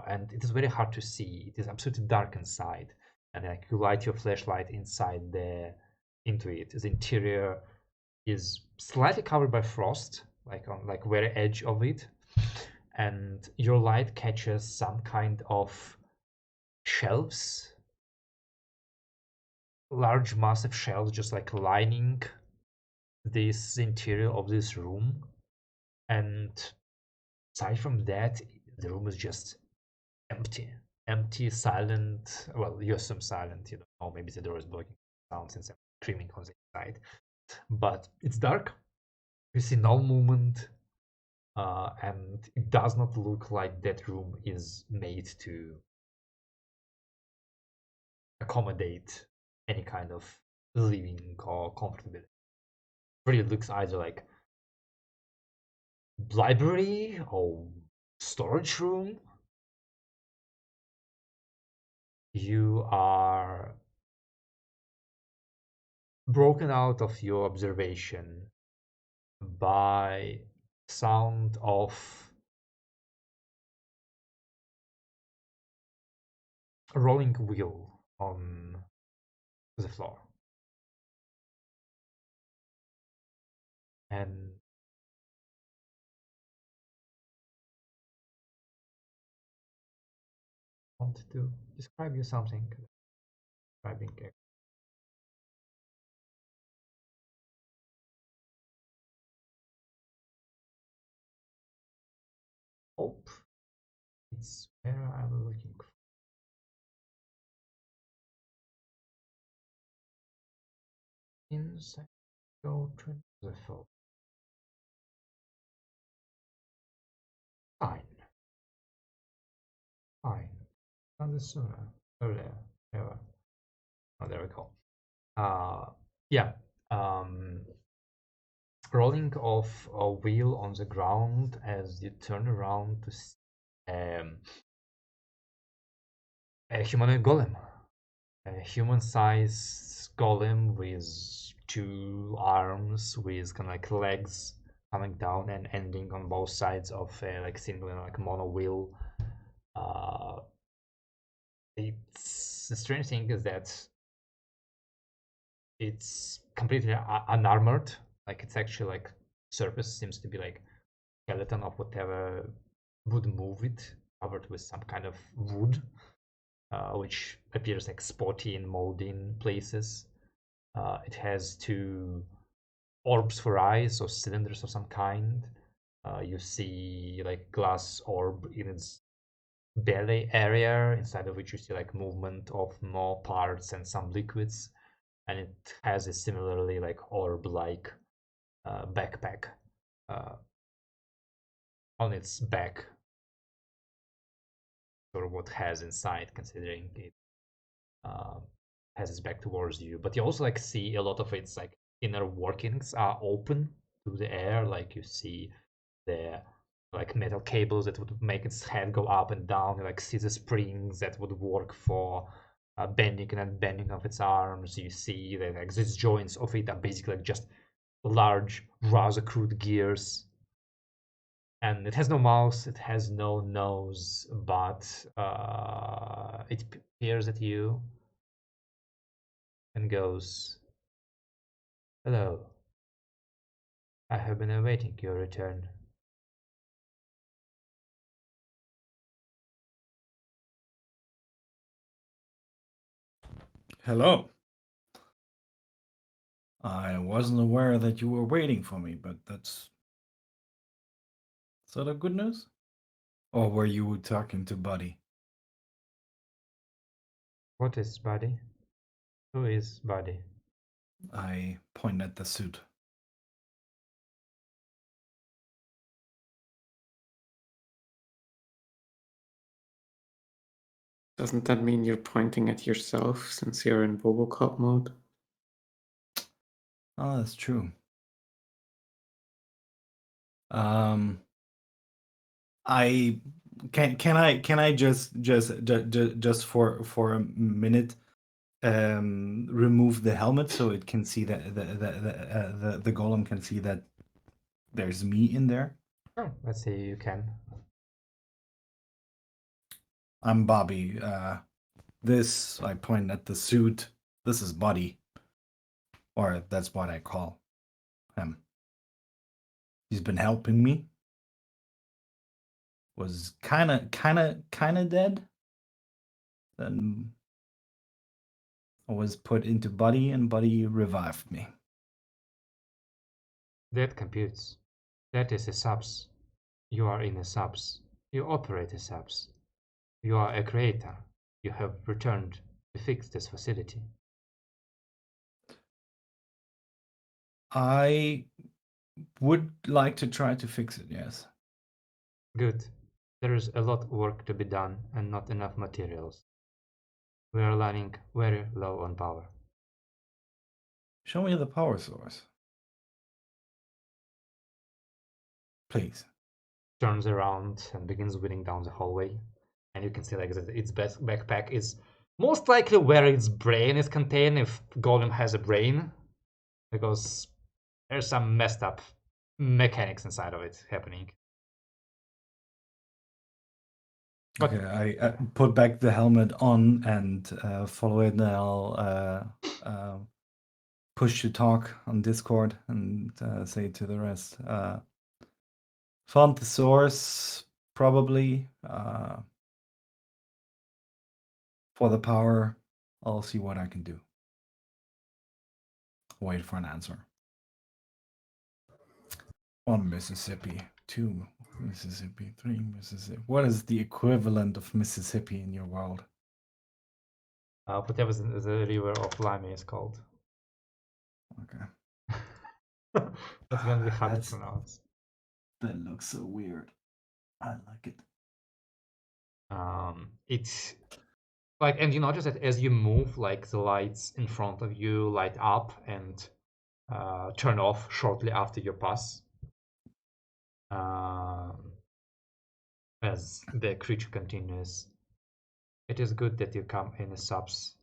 Speaker 1: and it is very hard to see. It is absolutely dark inside, and like you light your flashlight inside into it. The interior is slightly covered by frost, like on like very edge of it, and your light catches some kind of shelves, large massive shelves, just like lining this interior of this room. And aside from that, the room is just empty, silent. Well, you assume silent, you don't know, maybe the door is blocking sound since I'm screaming on the inside, but it's dark. You see no movement, and it does not look like that room is made to accommodate any kind of living or comfortability. Really looks either like library or storage room. You are broken out of your observation by sound of a rolling wheel on the floor. And I want to describe you something. Describing hope. It's where I'm looking for. Inside, go to the phone. Fine. Fine. Done this sooner. Earlier. Ever. Oh, there we go. Yeah. Rolling off a wheel on the ground as you turn around to see a humanoid golem. A human-sized golem with two arms with kind of like legs coming down and ending on both sides of a like single like mono wheel. It's the strange thing is that it's completely unarmored. Like it's actually like surface seems to be like skeleton of whatever would move it, covered with some kind of wood, which appears like spotty and moldy in places. It has two orbs for eyes, or cylinders of some kind. You see like glass orb in its belly area, inside of which you see like movement of more parts and some liquids, and it has a similarly like orb-like backpack on its back, or what has inside, considering it has its back towards you. But you also like see a lot of its like inner workings are open to the air. Like you see the like metal cables that would make its head go up and down. You like see the springs that would work for bending and unbending of its arms. You see that like these joints of it are basically like just large, rather crude gears. And it has no mouth, it has no nose, but it peers at you and goes, "Hello. I have been awaiting your return."
Speaker 6: Hello. I wasn't aware that you were waiting for me, but is that a good news? Or were you talking to Buddy?
Speaker 1: What is Buddy? Who is Buddy?
Speaker 6: I point at the suit.
Speaker 4: Doesn't that mean you're pointing at yourself since you're in Robocop mode?
Speaker 6: Oh, that's true. I can I just for a minute remove the helmet so it can see that the golem can see that there's me in there.
Speaker 1: Oh, let's see, you can.
Speaker 6: I'm Bobby. This I point at the suit. This is Buddy, or that's what I call him. He's been helping me. Was kind of dead. Then I was put into Buddy, and Buddy revived me.
Speaker 1: That computes. That is a subs. You are in a subs. You operate a subs. You are a creator. You have returned to fix this facility.
Speaker 6: I would like to try to fix it, yes.
Speaker 1: Good. There is a lot of work to be done and not enough materials. We are running very low on power.
Speaker 6: Show me the power source. Please.
Speaker 1: Turns around and begins wheeling down the hallway. And you can see like that its backpack is most likely where its brain is contained, if Golem has a brain. Because there's some messed up mechanics inside of it happening. But
Speaker 6: Okay, I put back the helmet on and follow it. And I'll push to talk on Discord and say to the rest. Found the source, probably. For the power, I'll see what I can do. Wait for an answer. 1 Mississippi, 2 Mississippi, 3 Mississippi. What is the equivalent of Mississippi in your world?
Speaker 1: whatever the river of Lime is called.
Speaker 6: Okay.
Speaker 1: That's gonna be hard to
Speaker 6: That's-
Speaker 1: pronounce.
Speaker 6: That looks so weird. I like it.
Speaker 1: It's like, and you notice that as you move, like the lights in front of you light up and turn off shortly after your pass. As the creature continues, it is good that you come in a subs.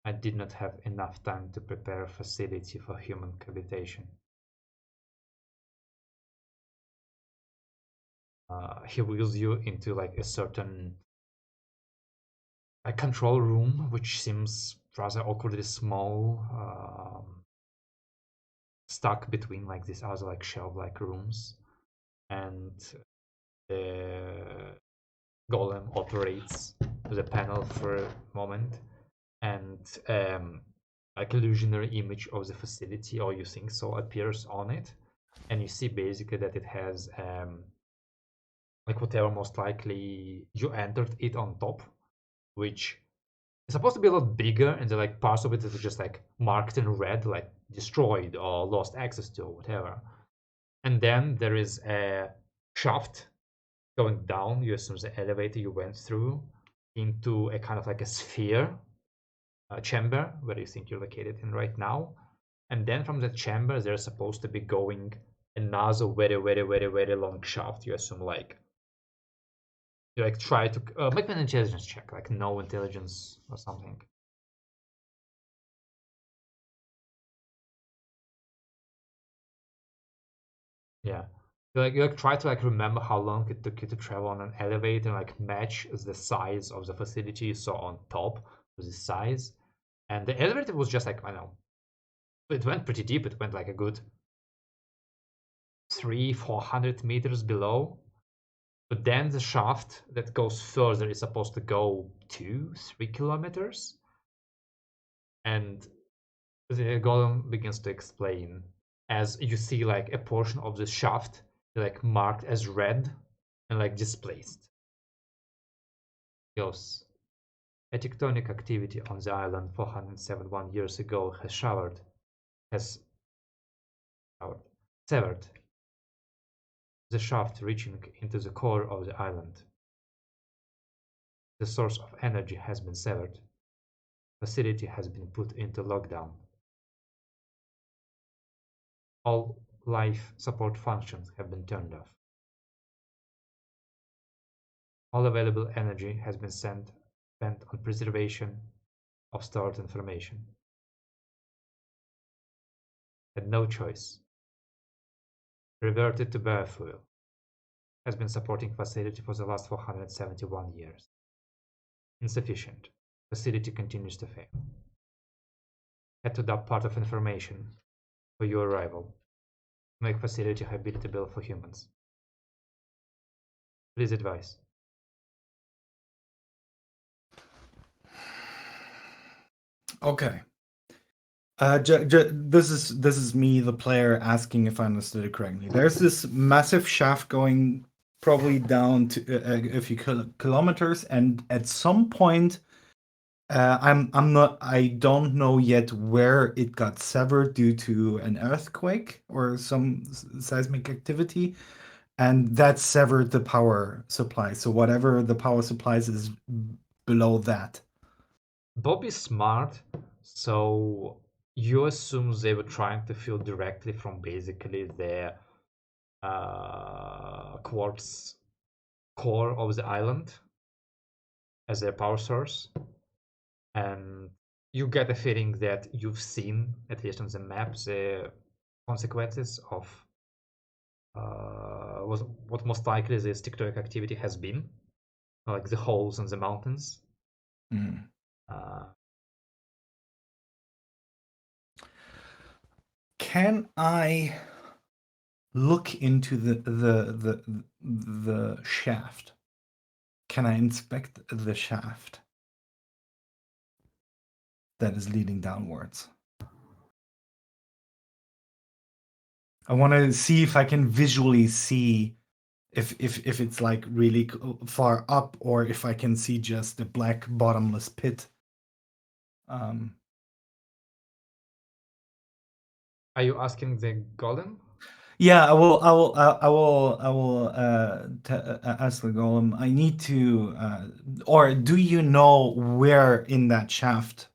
Speaker 1: I did not have enough time to prepare a facility for human habitation. He wheels you into like a certain control room, which seems rather awkwardly small, stuck between like these other like shelf-like rooms, and the golem operates the panel for a moment, and like illusionary image of the facility, or you think so, appears on it, and you see basically that it has like whatever most likely you entered it on top, which is supposed to be a lot bigger, and the like parts of it that are just like marked in red, like destroyed or lost access to or whatever. And then there is a shaft going down. You assume the elevator you went through into a kind of like a sphere chamber where you think you're located in right now. And then from the chamber, there's supposed to be going another very long shaft. You assume like you like try to make an intelligence check, like no intelligence or something. Yeah. You try to remember how long it took you to travel on an elevator and match the size of the facility you saw on top with the size. And the elevator was just I don't know, it went pretty deep. It went a good 300-400 meters below. But then the shaft that goes further is supposed to go 2-3 kilometers. And the golem begins to explain as you see a portion of the shaft marked as red and displaced. Goes. A tectonic activity on the island 471 years ago has severed the shaft reaching into the core of the island. The source of energy has been severed. Facility has been put into lockdown. All life support functions have been turned off. All available energy has been spent on preservation of stored information. Had no choice. Reverted to biofuel. Has been supporting facility for the last 471 years. Insufficient. Facility continues to fail. Had to dump part of information for your arrival. Make facility habitable for humans. Please advise.
Speaker 6: Okay. This is me, the player, asking if I understood it correctly. There's this massive shaft going probably down to a few kilometers, and at some point, I don't know yet where it got severed due to an earthquake or some seismic activity, and that severed the power supply. So whatever the power supplies is below that.
Speaker 1: Bob is smart, so you assume they were trying to fill directly from basically their quartz core of the island as their power source. And you get a feeling that you've seen, at least on the map, the consequences of what most likely this tectonic activity has been, the holes in the mountains.
Speaker 6: Can I look into the shaft? Can I inspect the shaft that is leading downwards? I want to see if I can visually see if it's really far up, or if I can see just the black bottomless pit.
Speaker 1: Are you asking the golem?
Speaker 6: Yeah, I will ask the golem. I need to, or do you know where in that shaft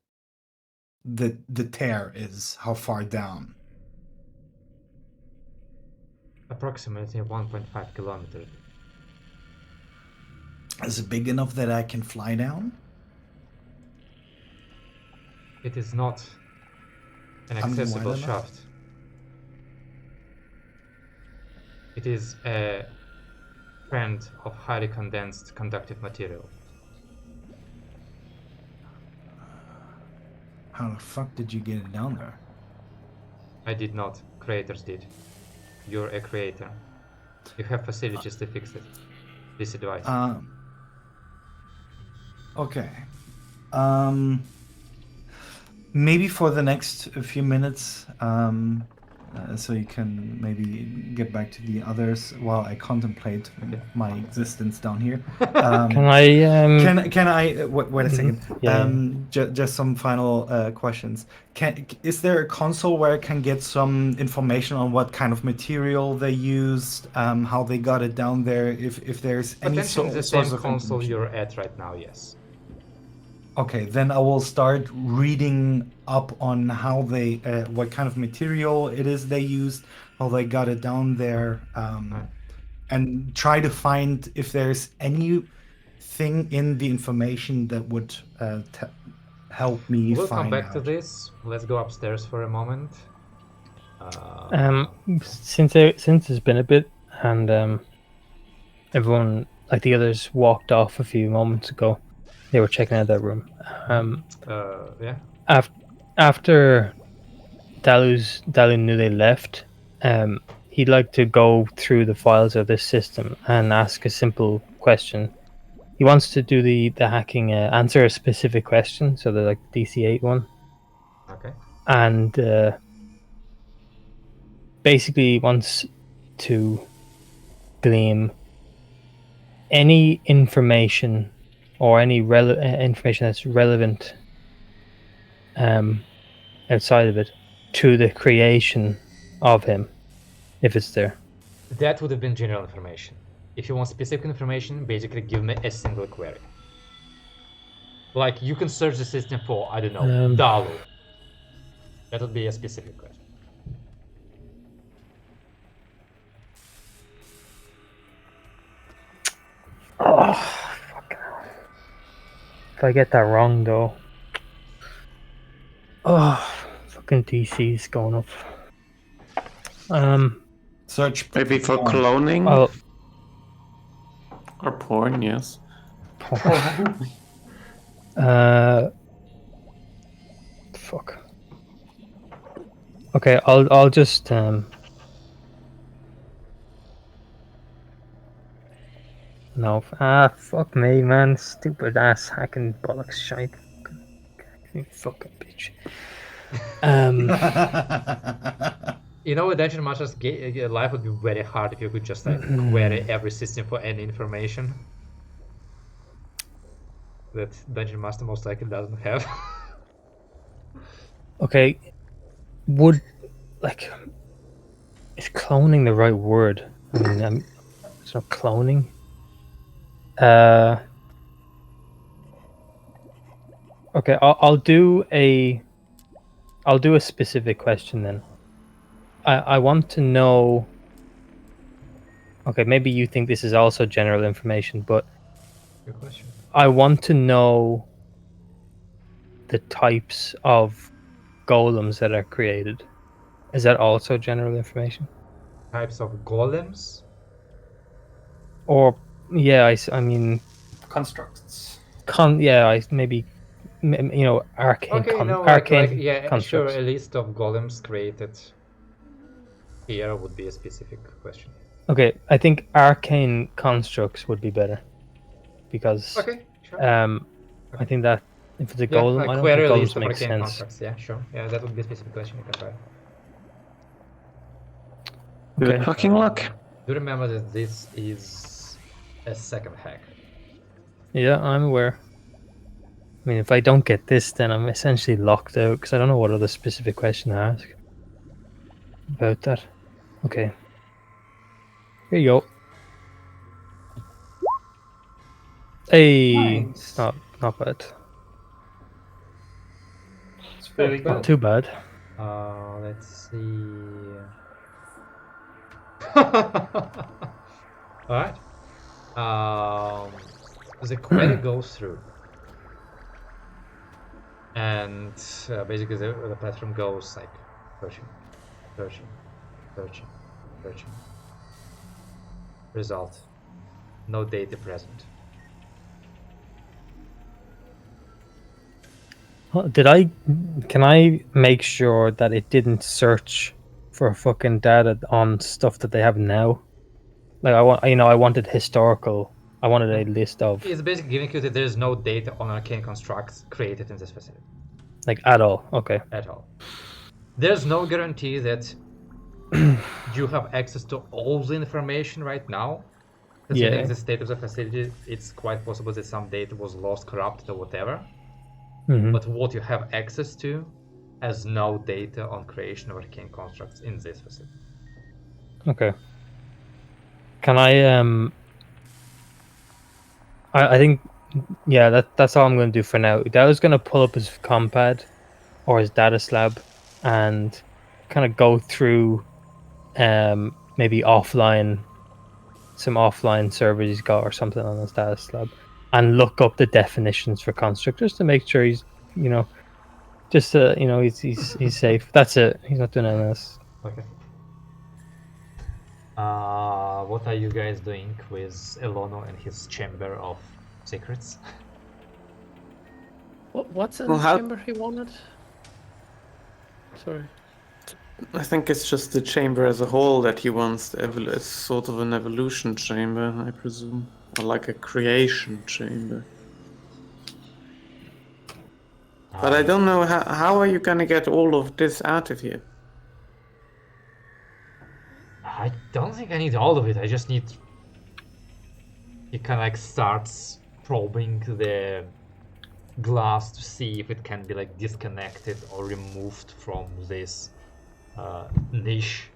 Speaker 6: the tear is? How far down?
Speaker 1: Approximately 1.5 kilometers.
Speaker 6: Is it big enough that I can fly down?
Speaker 1: It is not an accessible shaft. It is a strand of highly condensed conductive material.
Speaker 6: How the fuck did you get it down there?
Speaker 1: I did not. Creators did. You're a creator. You have facilities to fix it. This advice.
Speaker 6: Okay. Maybe for the next few minutes, so you can maybe get back to the others while I contemplate my existence down here.
Speaker 3: Can I?
Speaker 6: Can I? Wait a second.
Speaker 3: Yeah.
Speaker 6: Just some final questions. Is there a console where I can get some information on what kind of material they used, how they got it down there? If there's any
Speaker 1: Potentially the
Speaker 6: source
Speaker 1: same
Speaker 6: of
Speaker 1: console
Speaker 6: information.
Speaker 1: you're at right now, yes.
Speaker 6: Okay, then I will start reading up on how they, what kind of material it is they used, how they got it down there, and try to find if there's anything in the information that would help me
Speaker 1: We'll
Speaker 6: find
Speaker 1: come back
Speaker 6: out.
Speaker 1: to this. Let's go upstairs for a moment.
Speaker 3: Since it's been a bit, and everyone, like the others, walked off a few moments ago. They were checking out that room.
Speaker 1: Yeah.
Speaker 3: After Dalu knew they left, he'd like to go through the files of this system and ask a simple question. He wants to do the hacking, answer a specific question, so the like DC8 one,
Speaker 1: Okay.
Speaker 3: and basically wants to glean any information or any information that's relevant outside of it to the creation of him, if it's there.
Speaker 1: That would have been general information. If you want specific information, basically give me a single query. Like, you can search the system for, I don't know, Dalu. That would be a specific question.
Speaker 3: Oh, fucking hell. If I get that wrong, though. Oh, fucking DC's going up.
Speaker 6: Search
Speaker 4: Maybe for
Speaker 6: porn.
Speaker 4: cloning
Speaker 3: Oh,
Speaker 4: or porn, yes.
Speaker 3: Fuck. Okay, I'll just no. Fuck me, man. Stupid ass hacking bollocks shite. You fucking bitch.
Speaker 1: You know, a Dungeon Master's life would be very hard if you could just like query every system for any information that Dungeon Master most likely doesn't have.
Speaker 3: Okay, would like is cloning the right word? I mean, it's not cloning. Okay, I'll do a specific question then. I want to know. Okay, maybe you think this is also general information, but
Speaker 1: Good question.
Speaker 3: I want to know the types of golems that are created. Is that also general information?
Speaker 1: Types of golems?
Speaker 3: Or yeah, I mean,
Speaker 2: Constructs.
Speaker 3: maybe you know, arcane.
Speaker 1: Okay, no,
Speaker 3: arcane
Speaker 1: like yeah,
Speaker 3: constructs.
Speaker 1: sure. A list of golems created here would be a specific question.
Speaker 3: Okay, I think arcane constructs would be better because
Speaker 1: Okay, sure.
Speaker 3: I think that if it's a
Speaker 1: Yeah,
Speaker 3: golem,
Speaker 1: like
Speaker 3: I don't
Speaker 1: query
Speaker 3: think
Speaker 1: a
Speaker 3: golems
Speaker 1: list of
Speaker 3: make
Speaker 1: arcane
Speaker 3: sense.
Speaker 1: constructs. Yeah, sure. Yeah, that would be a specific question you can try.
Speaker 4: Good fucking luck.
Speaker 1: Do remember that this is a second hack.
Speaker 3: Yeah, I'm aware. I mean, if I don't get this, then I'm essentially locked out because I don't know what other specific question to ask about that. Okay. Here you go. Hey,
Speaker 2: Nice.
Speaker 3: not bad.
Speaker 2: It's very
Speaker 1: Well,
Speaker 3: Not too bad.
Speaker 1: Let's see. All right. The query goes through, and basically the platform goes like searching. Result: no data present.
Speaker 3: Can I make sure that it didn't search for fucking data on stuff that they have now? Like I wanted historical. I wanted a list of
Speaker 1: It's basically giving you that there's no data on arcane constructs created in this facility
Speaker 3: like at all. Okay.
Speaker 1: at all. There's no guarantee that you have access to all the information right now. Considering
Speaker 3: Yeah.
Speaker 1: the state of the facility, it's quite possible that some data was lost, corrupted, or whatever.
Speaker 3: Mhm.
Speaker 1: But what you have access to has no data on creation of arcane constructs in this facility.
Speaker 3: Okay. Can I think that's all I'm going to do for now. Dada's going to pull up his compad or his data slab and kind of go through maybe some offline servers he's got or something on his data slab and look up the definitions for constructors to make sure he's he's safe. That's it. He's not doing anything else.
Speaker 1: Okay. What are you guys doing with Elono and his chamber of secrets?
Speaker 5: What's in
Speaker 4: Well,
Speaker 5: the
Speaker 4: how-
Speaker 5: chamber he wanted? Sorry.
Speaker 4: I think it's just the chamber as a whole that he wants. It's sort of an evolution chamber, I presume, or like a creation chamber. But I don't know how are you gonna get all of this out of here?
Speaker 1: I don't think I need all of it. I just need. He kind of like starts probing the glass to see if it can be like disconnected or removed from this niche.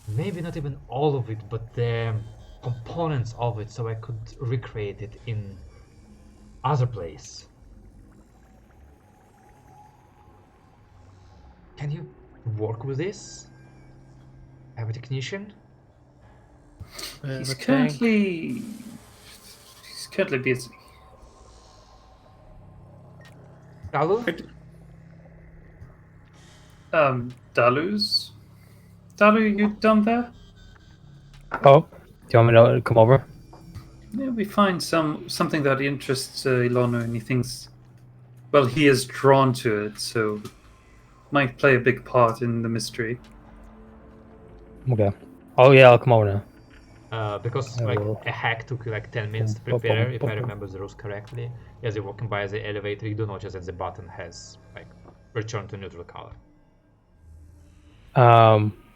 Speaker 1: Maybe not even all of it, but the components of it, so I could recreate it in other place. Can you work with this? Have a technician?
Speaker 2: He's
Speaker 5: Okay.
Speaker 2: currently busy.
Speaker 1: Dalu?
Speaker 2: Dalu, you done there?
Speaker 3: Oh, do you want me to come over?
Speaker 2: Yeah, we find something that interests Ilona, and he thinks, well, he is drawn to it, so might play a big part in the mystery.
Speaker 3: Okay. Oh yeah, I'll come over now.
Speaker 1: Because
Speaker 3: I
Speaker 1: like
Speaker 3: will.
Speaker 1: a hack took you like 10 minutes to prepare, if I remember the rules correctly. As you're walking by the elevator, you do notice that the button has like return to neutral color.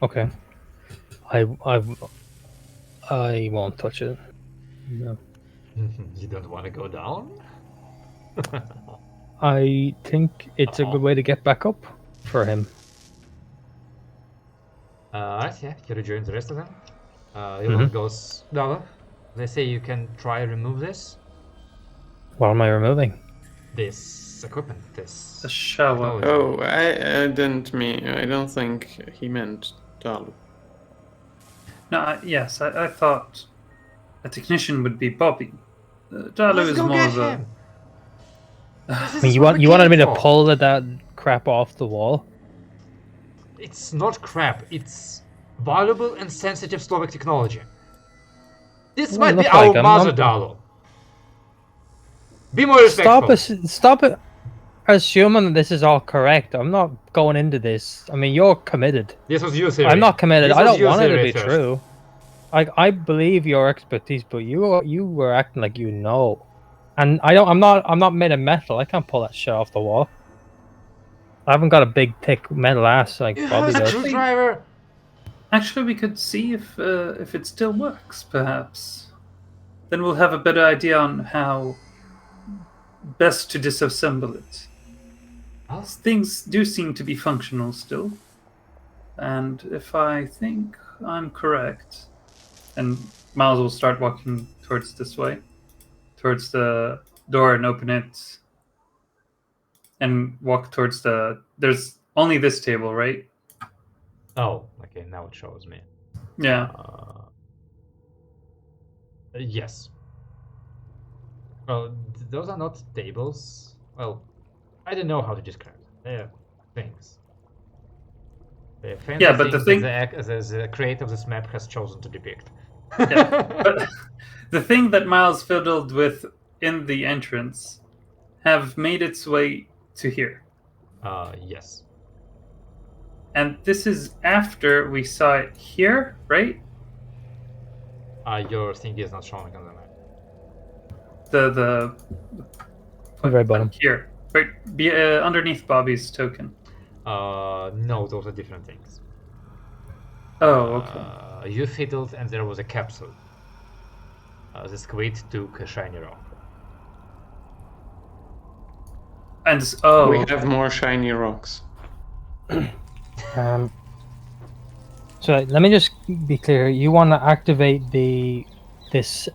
Speaker 3: Okay. I won't touch it. No.
Speaker 1: You don't want to go down?
Speaker 3: I think it's a good way to get back up for him.
Speaker 1: Alright, yeah, you rejoin the rest of them. Yolanda goes, Dava, they say you can try remove this.
Speaker 3: What am I removing?
Speaker 1: This equipment, this
Speaker 2: A shower.
Speaker 1: technology.
Speaker 4: Oh, I didn't mean. I don't think he meant Dalu.
Speaker 2: No, yes, I thought a technician would be Bobby. Dalu
Speaker 1: Let's
Speaker 2: is
Speaker 1: go
Speaker 2: more
Speaker 1: get
Speaker 2: of a.
Speaker 1: him!
Speaker 3: I mean, you wanted me to pull that crap off the wall?
Speaker 1: It's not crap, it's valuable and sensitive Slovak technology. This
Speaker 3: Well,
Speaker 1: might be
Speaker 3: look
Speaker 1: our
Speaker 3: like I'm
Speaker 1: mother,
Speaker 3: not-
Speaker 1: Dalo. Be more respectful.
Speaker 3: Stop assuming that this is all correct. I'm not going into this. I mean, you're committed.
Speaker 1: This was your theory.
Speaker 3: I'm not committed.
Speaker 1: This
Speaker 3: I
Speaker 1: was
Speaker 3: don't
Speaker 1: your
Speaker 3: want it to
Speaker 1: theory
Speaker 3: be
Speaker 1: at first.
Speaker 3: true. I believe your expertise, but you were acting like you know. And I'm not made of metal. I can't pull that shit off the wall. I haven't got a big thick metal ass like
Speaker 1: You have
Speaker 3: Bobby
Speaker 1: a
Speaker 3: does.
Speaker 1: screwdriver.
Speaker 2: Actually, we could see if it still works, perhaps. Then we'll have a better idea on how best to disassemble it.
Speaker 1: Huh?
Speaker 2: Things do seem to be functional still. And if I think I'm correct, and Miles will start walking towards this way, towards the door and open it, and walk towards there's only this table, right?
Speaker 1: Oh, okay, now it shows me.
Speaker 2: Yeah.
Speaker 1: Yes. Well, those are not tables. Well, I don't know how to describe them. They're things. They're fancy
Speaker 2: Yeah, but the
Speaker 1: things
Speaker 2: thing-
Speaker 1: that the creator of this map has chosen to depict.
Speaker 2: Yeah. But the thing that Miles fiddled with in the entrance have made its way to here.
Speaker 1: Yes.
Speaker 2: And this is after we saw it here, right?
Speaker 1: Your thing is not showing on the map.
Speaker 2: The
Speaker 3: Very bottom.
Speaker 2: here, right? Underneath Bobby's token.
Speaker 1: No, those are different things.
Speaker 2: Oh, okay.
Speaker 1: You fiddled and there was a capsule. The squid took a shiny rock.
Speaker 2: And
Speaker 4: We have more shiny rocks.
Speaker 3: So let me just be clear. You want to activate this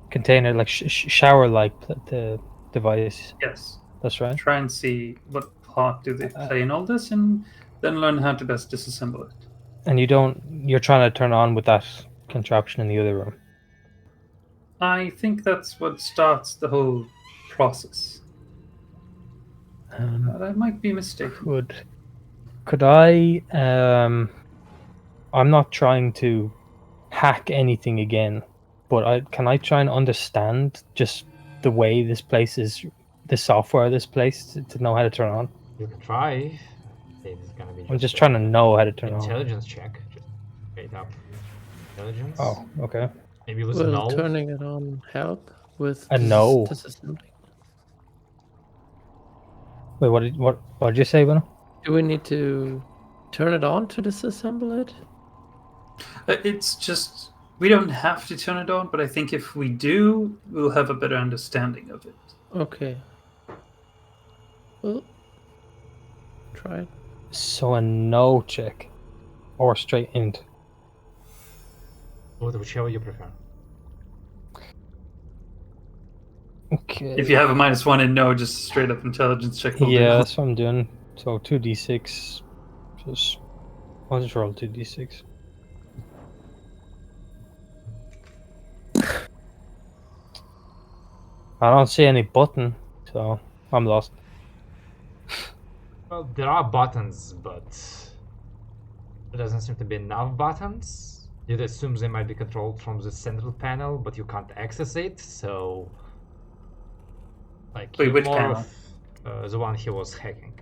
Speaker 3: container like shower like the device.
Speaker 2: yes.
Speaker 3: That's right.
Speaker 2: Try and see what part do they play in all this, and then learn how to best disassemble it.
Speaker 3: And you're trying to turn on with that contraption in the other room.
Speaker 2: I think that's what starts the whole process. But I might be mistaken.
Speaker 3: Could I I'm not trying to hack anything again, but can I try and understand just the way this place is, the software of this place, to know how to turn on?
Speaker 1: You can try. It's gonna be
Speaker 3: I'm just
Speaker 1: a
Speaker 3: trying to know how to turn on.
Speaker 1: intelligence check. Just straight up intelligence.
Speaker 3: Oh, okay.
Speaker 1: Maybe with
Speaker 5: Will
Speaker 1: no.
Speaker 5: turning it on help with
Speaker 3: A no.
Speaker 5: disassembling?
Speaker 3: Wait, what did you say, Bruno?
Speaker 5: Do we need to turn it on to disassemble it?
Speaker 2: It's just we don't have to turn it on, but I think if we do, we'll have a better understanding of it.
Speaker 5: Okay. Well, try it.
Speaker 3: So a no check, or straight int.
Speaker 1: Whichever you prefer.
Speaker 3: Okay.
Speaker 2: If you have a -1 in no, just straight up intelligence check. Will
Speaker 3: Yeah,
Speaker 2: do.
Speaker 3: that's what I'm doing. So 2d6. I'll just roll 2d6. I don't see any button, so I'm lost.
Speaker 1: Well, there are buttons, but there doesn't seem to be enough buttons. You'd assume they might be controlled from the central panel, but you can't access it, so... Like,
Speaker 2: Wait,
Speaker 1: you're
Speaker 2: which
Speaker 1: more
Speaker 2: panel?
Speaker 1: of the one he was hacking.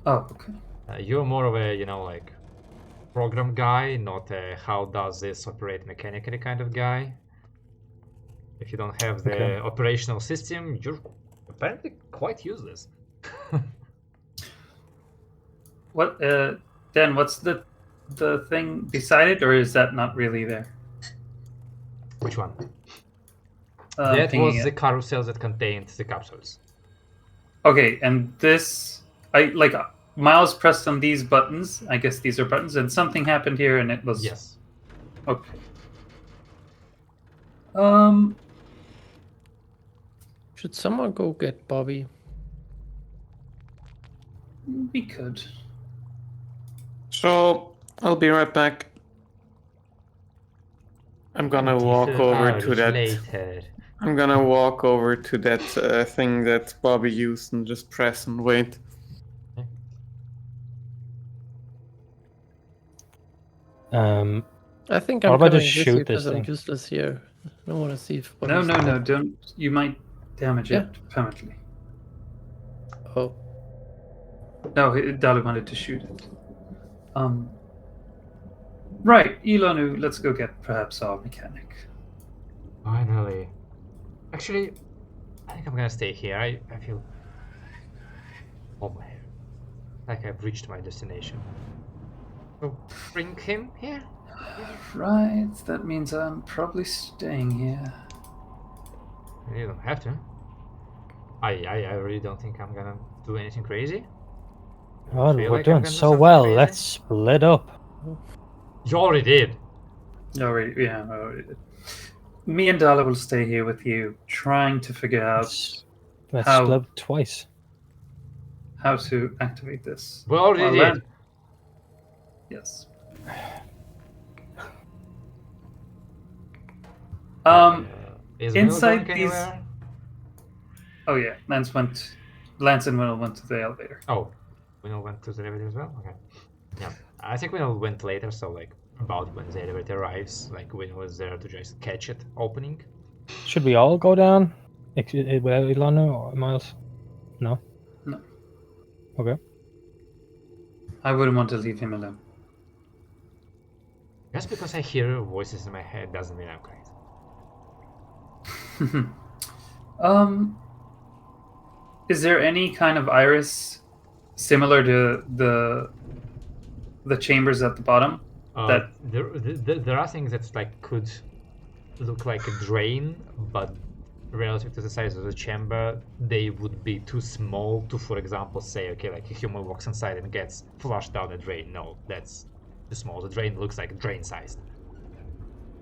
Speaker 2: Oh, okay.
Speaker 1: You're more of a, like, program guy, not a how does this operate mechanically kind of guy. If you don't have the
Speaker 3: Okay.
Speaker 1: operational system, you're apparently quite useless.
Speaker 2: What, Dan? What's the thing beside it, or is that not really there?
Speaker 1: Which one?
Speaker 2: I'm
Speaker 1: That
Speaker 2: thinking
Speaker 1: was the
Speaker 2: it.
Speaker 1: carousel that contained the capsules.
Speaker 2: Okay, and this, Miles pressed on these buttons. I guess these are buttons, and something happened here, and it was
Speaker 1: Yes.
Speaker 2: okay.
Speaker 5: Should someone go get Bobby?
Speaker 2: We could.
Speaker 4: So I'll be right back. I'm gonna walk over to that.
Speaker 1: Later.
Speaker 4: I'm gonna walk over to that thing that Bobby used and just press and wait.
Speaker 5: I think
Speaker 3: What
Speaker 5: I'm
Speaker 3: about
Speaker 5: coming
Speaker 3: just
Speaker 5: with
Speaker 3: shoot
Speaker 5: you because
Speaker 3: this
Speaker 5: I'm
Speaker 3: thing?
Speaker 5: useless here. I don't want to see if
Speaker 2: No,
Speaker 5: Bobby's
Speaker 2: no, no!
Speaker 5: dead.
Speaker 2: Don't. You might damage
Speaker 5: Yeah.
Speaker 2: it permanently.
Speaker 5: Oh,
Speaker 2: No, Dalu wanted to shoot it. Right, Ilonu, let's go get perhaps our mechanic.
Speaker 1: Finally. Actually, I think I'm gonna stay here. I feel... Oh my... Like I've reached my destination. So, bring him here?
Speaker 2: Right, that means I'm probably staying here.
Speaker 1: You don't have to. I really don't think I'm gonna do anything crazy.
Speaker 3: Oh,
Speaker 1: Feel
Speaker 3: we're
Speaker 1: like I'm
Speaker 3: doing
Speaker 1: gonna do
Speaker 3: so
Speaker 1: something
Speaker 3: well.
Speaker 1: crazy?
Speaker 3: Let's split up.
Speaker 1: You already did.
Speaker 2: Already, yeah, already did. Me and Dala will stay here with you, trying to figure out
Speaker 3: Let's
Speaker 2: how-
Speaker 3: split up twice.
Speaker 2: how to activate this.
Speaker 1: We already
Speaker 2: Well,
Speaker 1: did.
Speaker 2: Yes.
Speaker 1: Is
Speaker 2: inside
Speaker 1: Will going
Speaker 2: these-
Speaker 1: anywhere?
Speaker 2: Oh yeah, Lance and Winnow went to the elevator.
Speaker 1: Oh, Winnow went to the elevator as well? Okay. Yeah. I think Winnow went later, so like about when the elevator arrives, like Winnow was there to just catch it opening.
Speaker 3: Should we all go down? Without Ilana or Miles? No?
Speaker 2: No.
Speaker 3: Okay.
Speaker 2: I wouldn't want to leave him alone.
Speaker 1: Just because I hear voices in my head doesn't mean I'm crazy.
Speaker 2: Is there any kind of iris similar to the chambers at the bottom? That
Speaker 1: There are things that like could look like a drain, but relative to the size of the chamber, they would be too small to, for example, say, okay, like a human walks inside and gets flushed down the drain. No, that's too small. The drain looks like drain sized.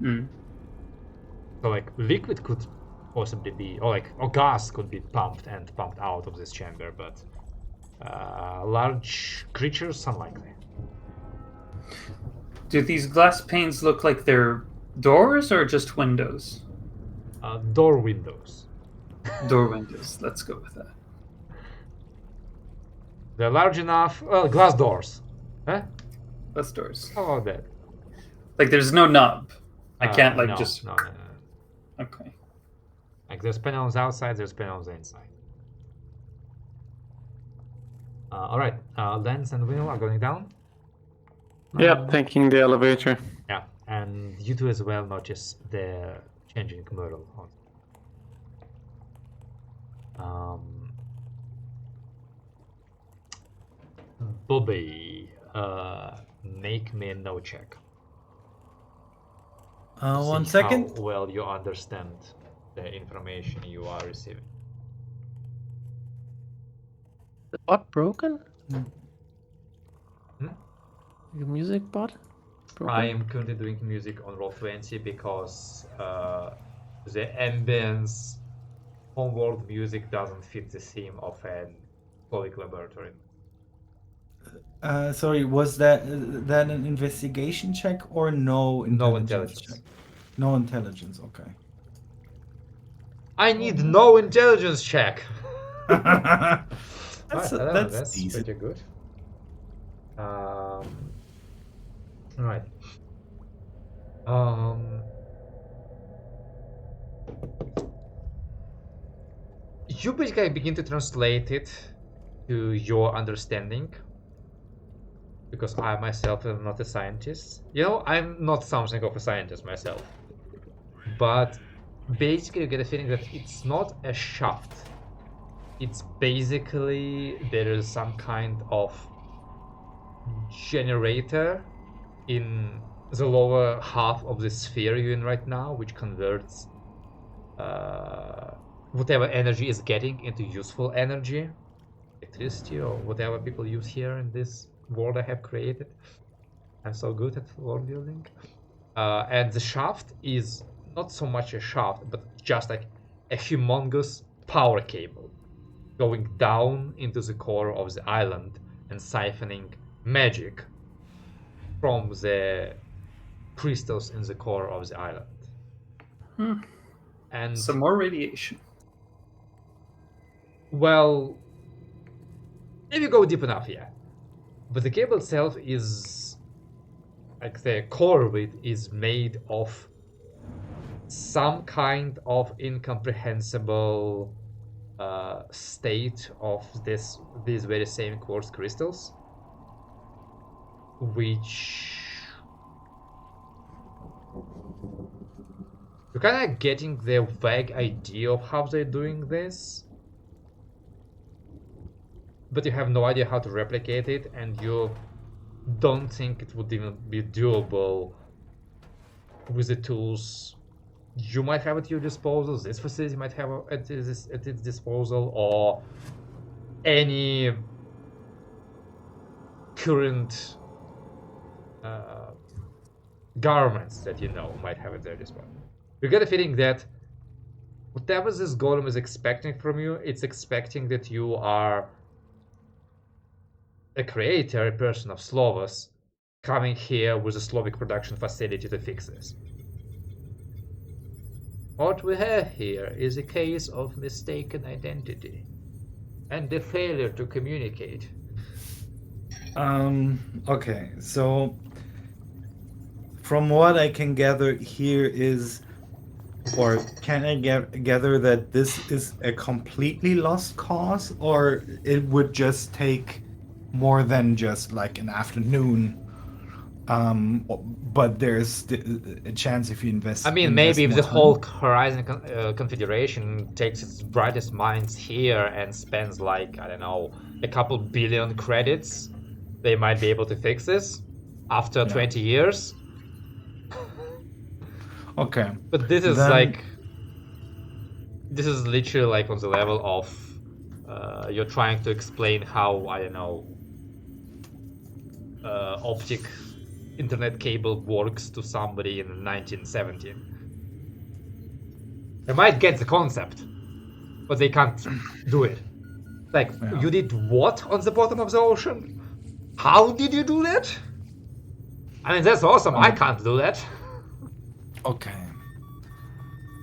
Speaker 2: Mm.
Speaker 1: So like liquid could possibly be, or gas could be pumped out of this chamber, but large creatures unlikely.
Speaker 2: Do these glass panes look like they're doors or just windows?
Speaker 1: Door windows.
Speaker 2: Door windows. Let's go with that.
Speaker 1: They're large enough. Well, glass doors. Huh?
Speaker 2: Glass doors.
Speaker 1: How about that?
Speaker 2: Like there's no knob. I can't like
Speaker 1: no,
Speaker 2: just.
Speaker 1: no.
Speaker 2: Okay.
Speaker 1: Like there's panels outside, there's panels inside. All right, Lens and Winnow are going down.
Speaker 4: Yeah, taking the elevator.
Speaker 1: Yeah, and you two as well notice the changing mural. Bobby, make me a no check. To
Speaker 6: One
Speaker 1: see
Speaker 6: second.
Speaker 1: How well you understand the information you are receiving.
Speaker 5: The bot broken?
Speaker 1: Hmm?
Speaker 5: Your music bot? Broken?
Speaker 1: I am currently doing music on Roll20 because the ambience homeworld music doesn't fit the theme of an public laboratory.
Speaker 6: Sorry, was that an investigation check or no intelligence check? No intelligence. Okay.
Speaker 1: I need no intelligence check.
Speaker 6: That's
Speaker 1: That's
Speaker 6: decent.
Speaker 1: pretty good. Right. You basically begin to translate it to your understanding, because I myself am not a scientist. You know, I'm not something of a scientist myself. But basically you get a feeling that it's not a shaft. It's basically there is some kind of generator in the lower half of the sphere you're in right now, which converts whatever energy is getting into useful energy, electricity or whatever people use here in this world I have created. I'm so good at world building. And the shaft is not so much a shaft, but just like a humongous power cable going down into the core of the island and siphoning magic from the crystals in the core of the island. And
Speaker 2: Some more radiation.
Speaker 1: well, if you go deep enough, yeah. But the cable itself is like the core of it is made of some kind of incomprehensible state of these very same quartz crystals, which you're kind of getting the vague idea of how they're doing this, but you have no idea how to replicate it, and you don't think it would even be doable with the tools you might have at your disposal, this facility might have at its disposal, or any current governments that you know might have at their disposal. You get a feeling that whatever this golem is expecting from you, it's expecting that you are a creator, a person of Slovos, coming here with a Slavic production facility to fix this. What we have here is a case of mistaken identity and the failure to communicate.
Speaker 6: Okay, so from what I can gather here is, or can I gather that this is a completely lost cause, or it would just take more than just like an afternoon? But there's a chance if you invest.
Speaker 1: I mean, maybe if the whole Horizon Confederation takes its brightest minds here and spends like, I don't know, a couple billion credits, they might be able to fix this after 20 years.
Speaker 6: Okay.
Speaker 1: But this is like, this is literally like on the level of you're trying to explain how, I don't know, optic internet cable works to somebody in 1917. They might get the concept, but they can't do it. Like, you did what on the bottom of the ocean? How did you do that? I mean, that's awesome. I can't do that.
Speaker 6: Okay.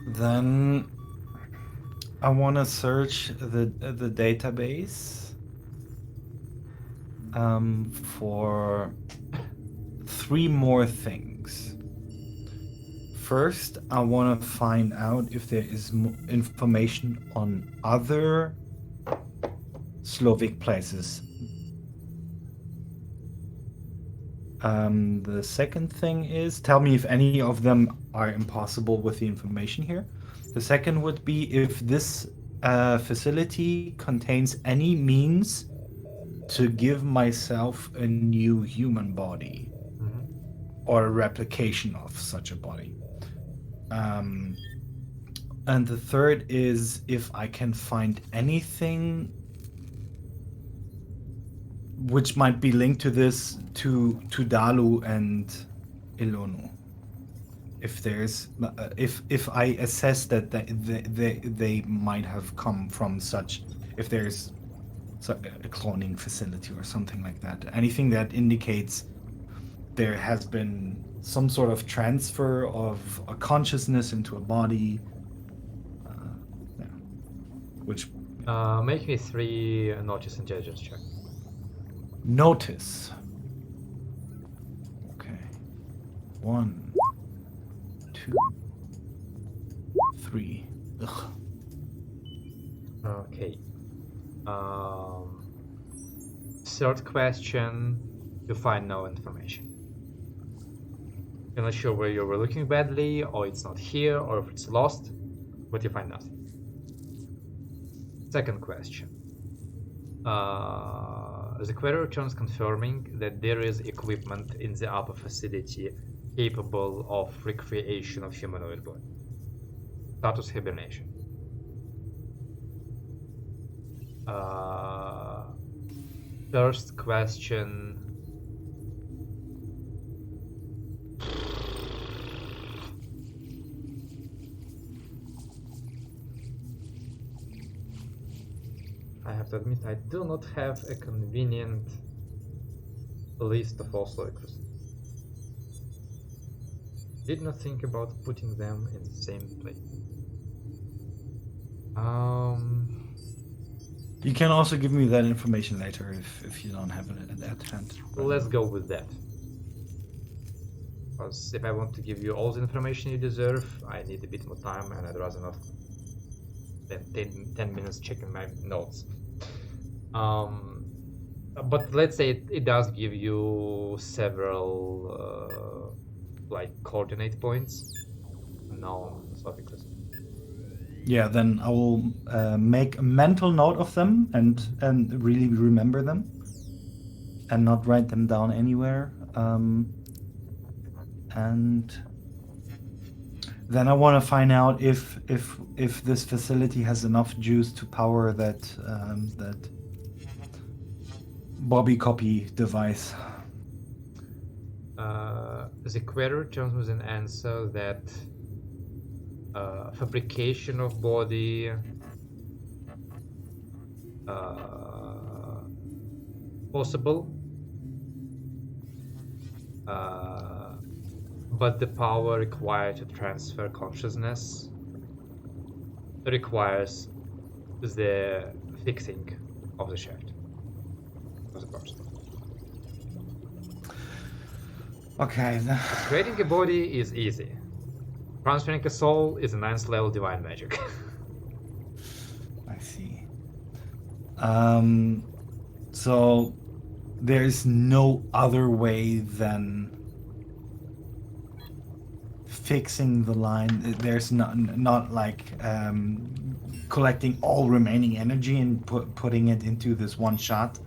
Speaker 6: Then I want to search the database for 3 more things. first, I want to find out if there is information on other Slavic places. The second thing is, tell me if any of them are impossible with the information here. The second would be if this facility contains any means to give myself a new human body or a replication of such a body. And the third is if I can find anything which might be linked to this to Dalu and Ilonu. If there's if I assess that they might have come from such, if there's a cloning facility or something like that, anything that indicates there has been some sort of transfer of a consciousness into a body, yeah. Which
Speaker 1: Make me 3 notice intelligence check.
Speaker 6: notice. Okay. 1, 2, 3. Ugh.
Speaker 1: Okay. Third question, you find no information. You're not sure where you were looking badly, or it's not here, or if it's lost, but you find nothing. Second question. The query returns confirming that there is equipment in the upper facility capable of recreation of humanoid body. Status hibernation. First question. I have to admit, I do not have a convenient list of all Slavics. Did not think about putting them in the same place.
Speaker 6: You can also give me that information later if you don't have it at hand.
Speaker 1: Let's go with that. Because if I want to give you all the information you deserve, I need a bit more time, and I'd rather not spend 10 minutes checking my notes. But let's say it does give you several like coordinate points. No, Slavic list.
Speaker 6: Yeah, then I will make a mental note of them and really remember them, and not write them down anywhere. And then I want to find out if this facility has enough juice to power that that Bobby copy device.
Speaker 1: The query returns with an answer that fabrication of body possible, but the power required to transfer consciousness requires the fixing of the shaft of the person.
Speaker 6: Okay.
Speaker 1: Creating a body is easy. Transferring a soul is a 9th level divine magic.
Speaker 6: I see. So there is no other way than fixing the line. There's not like collecting all remaining energy and putting it into this one shot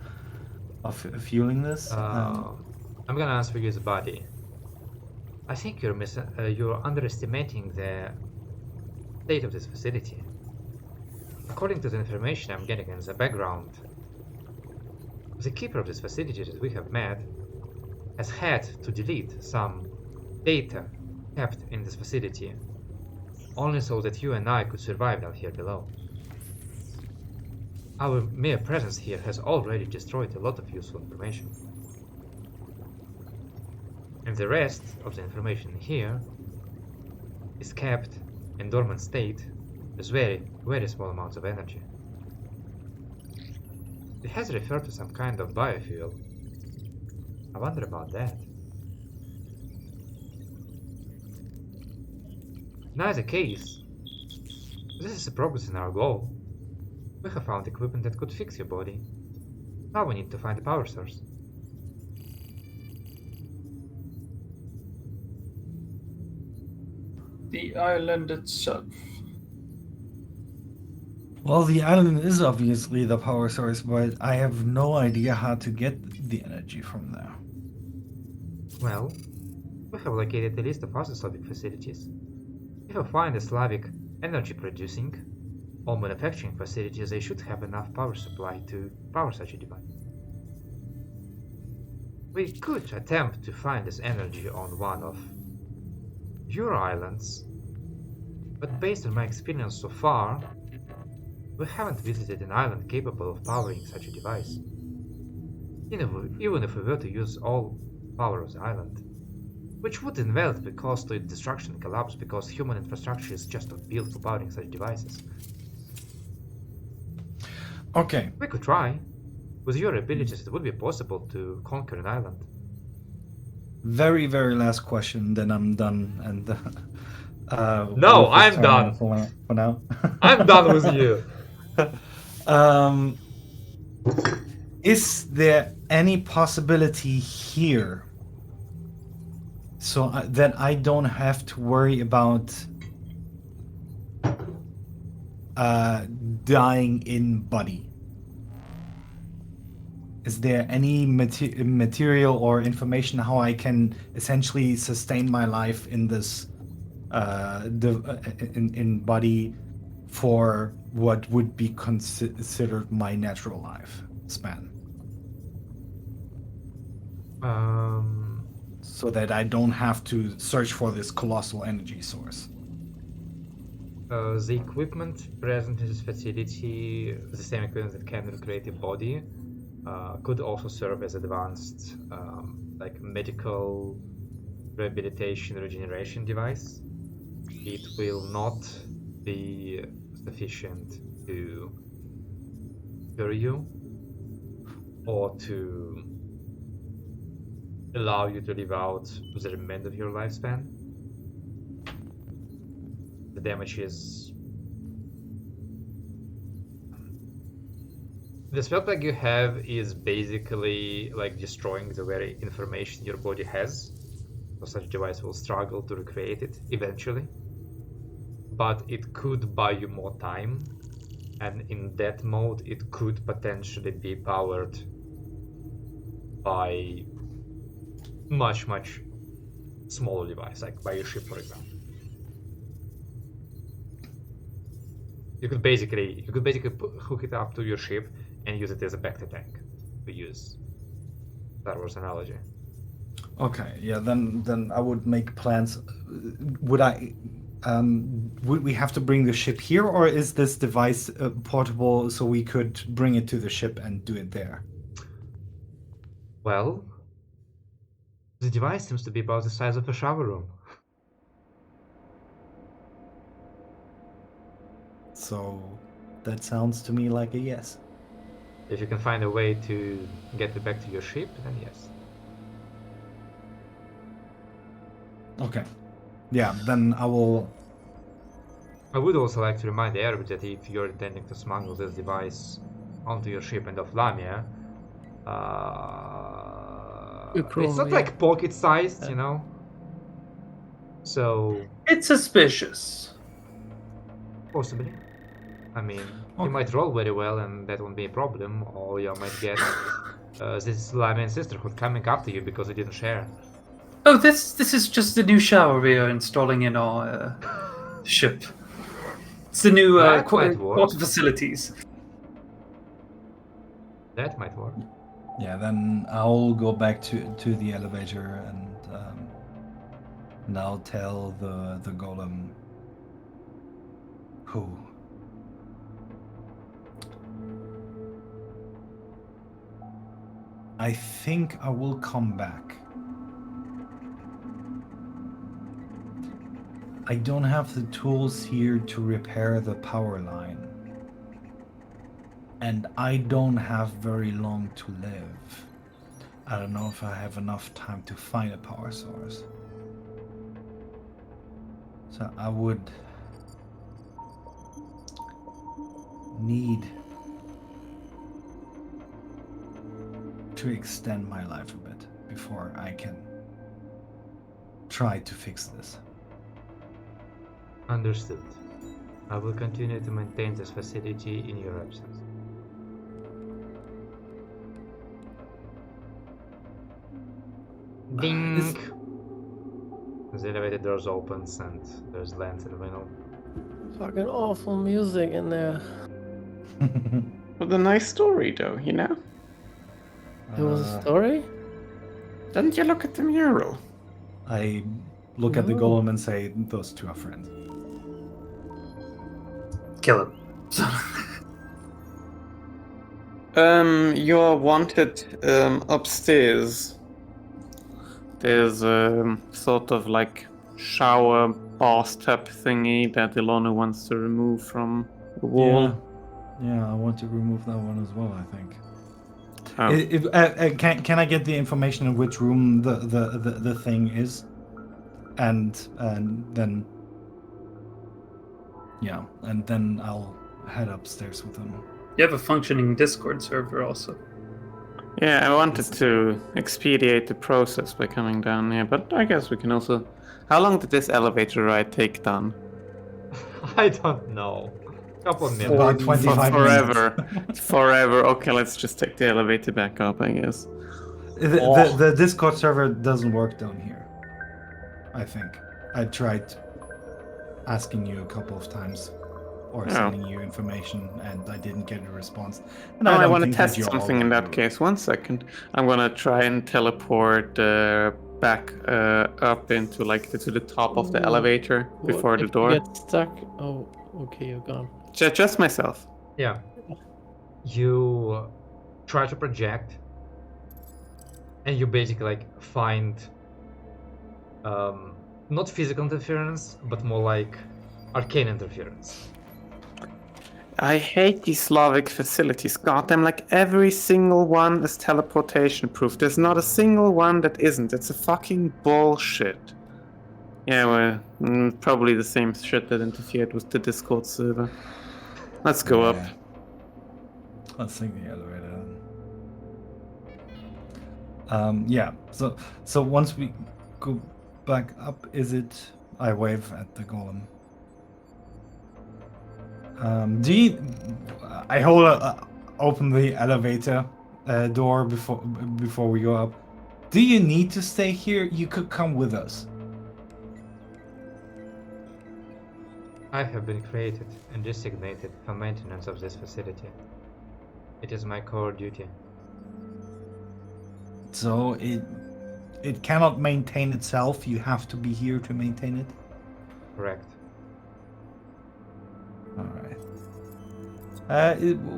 Speaker 6: of fueling this.
Speaker 1: I'm gonna answer you as a body. I think you're underestimating the state of this facility. According to the information I'm getting in the background, the keeper of this facility that we have met has had to delete some data kept in this facility, only so that you and I could survive down here below. Our mere presence here has already destroyed a lot of useful information. And the rest of the information here is kept in dormant state with very, very small amounts of energy. It has referred to some kind of biofuel. I wonder about that. In either case, this is a progress in our goal. We have found equipment that could fix your body. Now we need to find a power source.
Speaker 2: The island itself.
Speaker 6: Well, the island is obviously the power source, but I have no idea how to get the energy from there.
Speaker 1: Well, we have located a list of other Slavic facilities. If we find a Slavic energy-producing or manufacturing facilities, they should have enough power supply to power such a device. We could attempt to find this energy on one of your islands, but based on my experience so far, we haven't visited an island capable of powering such a device. Even if we were to use all power of the island, which would inevitably cause its destruction and collapse because human infrastructure is just not built for powering such devices.
Speaker 6: Okay.
Speaker 1: We could try. With your abilities, it would be possible to conquer an island.
Speaker 6: Very, very last question, then I'm done. And
Speaker 1: No,
Speaker 6: Wolf is
Speaker 1: I'm
Speaker 6: turning
Speaker 1: done.
Speaker 6: for now.
Speaker 1: I'm done with you.
Speaker 6: Is there any possibility here so that I don't have to worry about dying in body? Is there any material or information how I can essentially sustain my life in this in body for what would be considered my natural life span? So that I don't have to search for this colossal energy source.
Speaker 1: The equipment present in this facility, the same equipment that can recreate a body, could also serve as advanced like medical rehabilitation regeneration device. It will not be sufficient to cure you or to allow you to live out the remainder of your lifespan. The damage is... The spell pack you have is basically like destroying the very information your body has, so such a device will struggle to recreate it eventually. But it could buy you more time, and in that mode it could potentially be powered by much smaller device, like by your ship, for example. You could basically hook it up to your ship and use it as a bacta tank, to use Star Wars analogy.
Speaker 6: Okay, yeah, then I would make plans. Would we have to bring the ship here, or is this device portable so we could bring it to the ship and do it there?
Speaker 1: Well, the device seems to be about the size of a shower room.
Speaker 6: So that sounds to me like a yes.
Speaker 1: If you can find a way to get it back to your ship, then yes.
Speaker 6: Okay. Yeah, then I will...
Speaker 1: I would also like to remind the Arabs that if you're intending to smuggle this device onto your ship and off Lamia, it's not like pocket-sized, you know? So...
Speaker 2: It's suspicious.
Speaker 1: Possibly. I mean, you
Speaker 6: Okay.
Speaker 1: might roll very well and that won't be a problem, or you might get this Lamian sisterhood coming after you because you didn't share.
Speaker 2: Oh, this is just the new shower we are installing in our ship. It's the new
Speaker 1: That might work.
Speaker 2: quarter facilities.
Speaker 1: That might work.
Speaker 6: Yeah, then I'll go back to the elevator and I'll tell the golem who. I think I will come back. I don't have the tools here to repair the power line. And I don't have very long to live. I don't know if I have enough time to find a power source. So I would need to extend my life a bit before I can try to fix this.
Speaker 1: Understood. I will continue to maintain this facility in your absence. Ding! The elevator doors opens and there's Lance and Winnel.
Speaker 5: Fucking awful music in there.
Speaker 4: But a nice story, though, you know?
Speaker 5: It was a story?
Speaker 4: Didn't you look at the mural?
Speaker 6: I look at the
Speaker 5: No.
Speaker 6: golem and say, those two are friends.
Speaker 2: Kill him.
Speaker 4: You're wanted upstairs. There's sort of like shower bathtub thingy that Ilona wants to remove from the wall.
Speaker 6: Yeah, I want to remove that one as well, I think.
Speaker 4: Oh.
Speaker 6: Can I get the information in which room the thing is? And then... Yeah, and then I'll head upstairs with them.
Speaker 2: You have a functioning Discord server also.
Speaker 4: Yeah, I wanted to expedite the process by coming down here, but I guess we can also... How long did this elevator ride take, Dan?
Speaker 1: I don't know. Couple of minutes.
Speaker 6: About 25
Speaker 4: forever.
Speaker 6: minutes.
Speaker 4: Forever. Okay, let's just take the elevator back up, I guess.
Speaker 6: The Discord server doesn't work down here, I think. I tried asking you a couple of times or sending you information and I didn't get a response. And
Speaker 4: I
Speaker 6: don't
Speaker 4: want to
Speaker 6: think that
Speaker 4: test
Speaker 6: you're
Speaker 4: something in that case. 1 second. I'm gonna try and teleport back up into to the top of the
Speaker 5: Ooh.
Speaker 4: elevator before
Speaker 5: What
Speaker 4: the
Speaker 5: if
Speaker 4: door.
Speaker 5: you get stuck? Oh, okay, you're gone.
Speaker 4: Just myself.
Speaker 1: Yeah. You try to project and you basically find not physical interference, but more like arcane interference.
Speaker 4: I hate these Slavic facilities. Goddamn, every single one is teleportation proof. There's not a single one that isn't. It's a fucking bullshit. Yeah, well, probably the same shit that interfered with the Discord server. Let's go up.
Speaker 6: Let's take the elevator then. Yeah, so once we go back up, is it... I wave at the golem. Do you... I open the elevator door before we go up. Do you need to stay here? You could come with us.
Speaker 1: I have been created and designated for maintenance of this facility. It is my core duty.
Speaker 6: So it cannot maintain itself. You have to be here to maintain it.
Speaker 1: Correct.
Speaker 6: All right.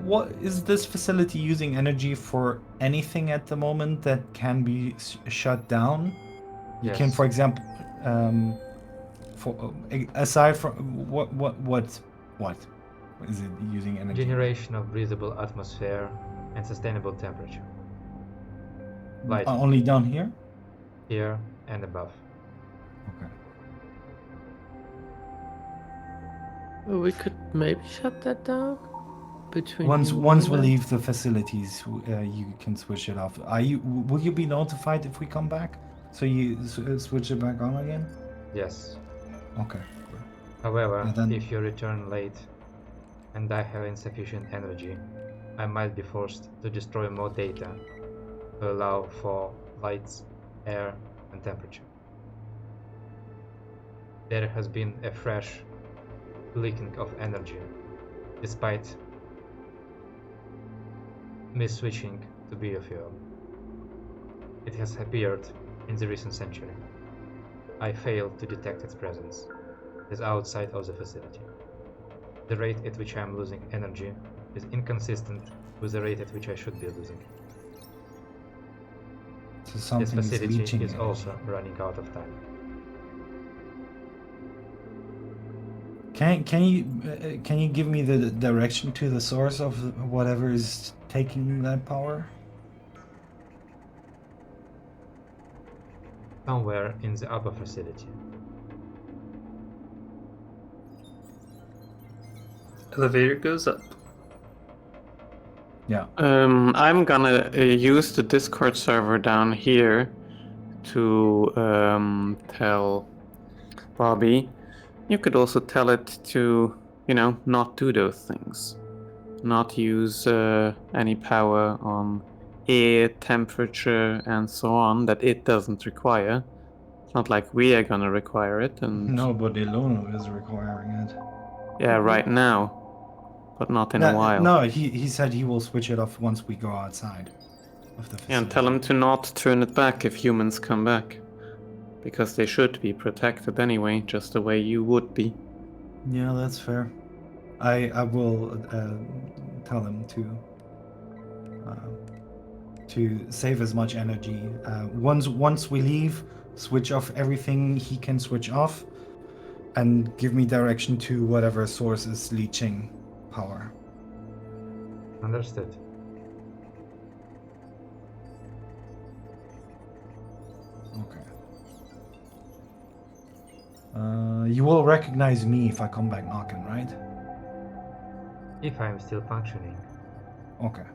Speaker 6: What is this facility using energy for anything at the moment that can be shut down? You can,
Speaker 1: Yes.
Speaker 6: for example, aside from what is it using energy?
Speaker 1: Generation of breathable atmosphere and sustainable temperature. Light
Speaker 6: Only down here.
Speaker 1: here and above.
Speaker 6: Okay.
Speaker 5: We could maybe shut that down between.
Speaker 6: Once
Speaker 5: you
Speaker 6: we
Speaker 5: and-
Speaker 6: leave the facilities, you can switch it off. Will you be notified if we come back? So you switch it back on again?
Speaker 1: Yes.
Speaker 6: Okay.
Speaker 1: However,
Speaker 6: And then-
Speaker 1: if you return late and I have insufficient energy, I might be forced to destroy more data to allow for lights, air, and temperature. There has been a fresh leaking of energy, despite me switching to biofuel. It has appeared in the recent century. I failed to detect its presence. It is outside of the facility. The rate at which I am losing energy is inconsistent with the rate at which I should be losing it.
Speaker 6: So
Speaker 1: This
Speaker 6: something is
Speaker 1: facility
Speaker 6: leaching
Speaker 1: is
Speaker 6: energy.
Speaker 1: also running out of time.
Speaker 6: Can you give me the direction to the source of whatever is taking that power?
Speaker 1: Somewhere in the upper facility.
Speaker 2: elevator goes up.
Speaker 6: Yeah.
Speaker 4: I'm gonna use the Discord server down here to tell Bobby. You could also tell it to, not do those things. Not use any power on air, temperature, and so on that it doesn't require. It's not like we are gonna require it, and
Speaker 6: Nobody Lono is requiring it.
Speaker 4: yeah, right now, but not in a while.
Speaker 6: No, he said he will switch it off once we go outside of the facility.
Speaker 4: And tell him to not turn it back if humans come back. Because they should be protected anyway, just the way you would be.
Speaker 6: Yeah, that's fair. I will tell him to save as much energy. Once we leave, switch off everything he can switch off, and give me direction to whatever source is leeching power.
Speaker 1: Understood.
Speaker 6: Okay. You will recognize me if I come back knocking, right?
Speaker 1: If I'm still functioning.
Speaker 6: Okay.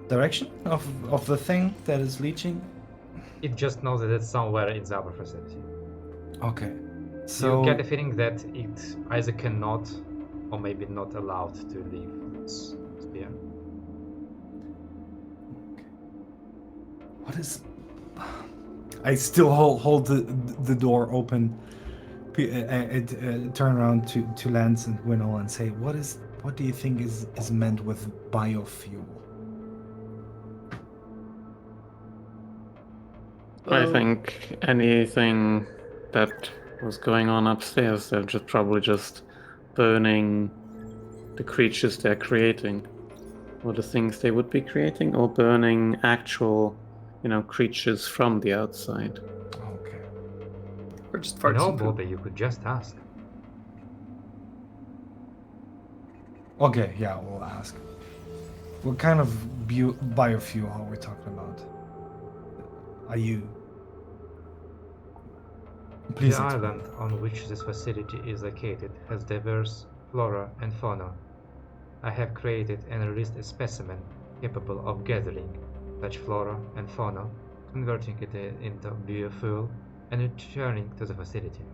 Speaker 6: Direction of the thing that is leeching?
Speaker 1: It just knows that it's somewhere in our facility.
Speaker 6: Okay. So
Speaker 1: you get the feeling that it either cannot or maybe not allowed to leave its sphere.
Speaker 6: what is? I still hold the door open. Turn around to Lance and Winnell and say, what do you think is meant with biofuel?
Speaker 4: I think anything that was going on upstairs, they're probably just burning the creatures they're creating, or the things they would be creating, or burning actual, creatures from the outside.
Speaker 6: Okay.
Speaker 2: Or just farts and poop.
Speaker 1: Bobby, you could just ask.
Speaker 6: Okay, yeah, we'll ask. What kind of biofuel are we talking about? Are you? Please
Speaker 1: The
Speaker 6: explain.
Speaker 1: island on which this facility is located has diverse flora and fauna. I have created and released a specimen capable of gathering such flora and fauna, converting it into biofuel, and returning to the facility.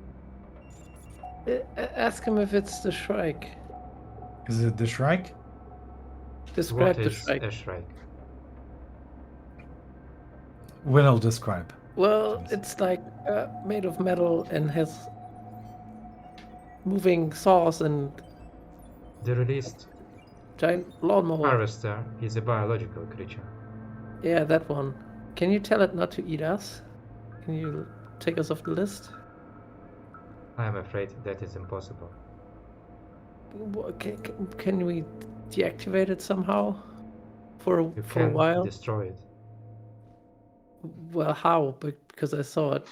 Speaker 5: Ask him if it's the Shrike.
Speaker 6: Is it the Shrike?
Speaker 5: Describe
Speaker 1: What
Speaker 5: the
Speaker 1: is
Speaker 5: Shrike.
Speaker 1: a shrike?
Speaker 6: Winnell, describe.
Speaker 5: Well,
Speaker 6: Please.
Speaker 5: it's like made of metal and has moving saws and
Speaker 1: The released
Speaker 5: giant lawnmower.
Speaker 1: harvester is a biological creature.
Speaker 5: Yeah, that one. Can you tell it not to eat us? Can you take us off the list?
Speaker 1: I am afraid that is impossible.
Speaker 5: Can we deactivate it somehow for
Speaker 1: You
Speaker 5: a
Speaker 1: can
Speaker 5: while?
Speaker 1: destroy it.
Speaker 5: Well, how? Because I saw it.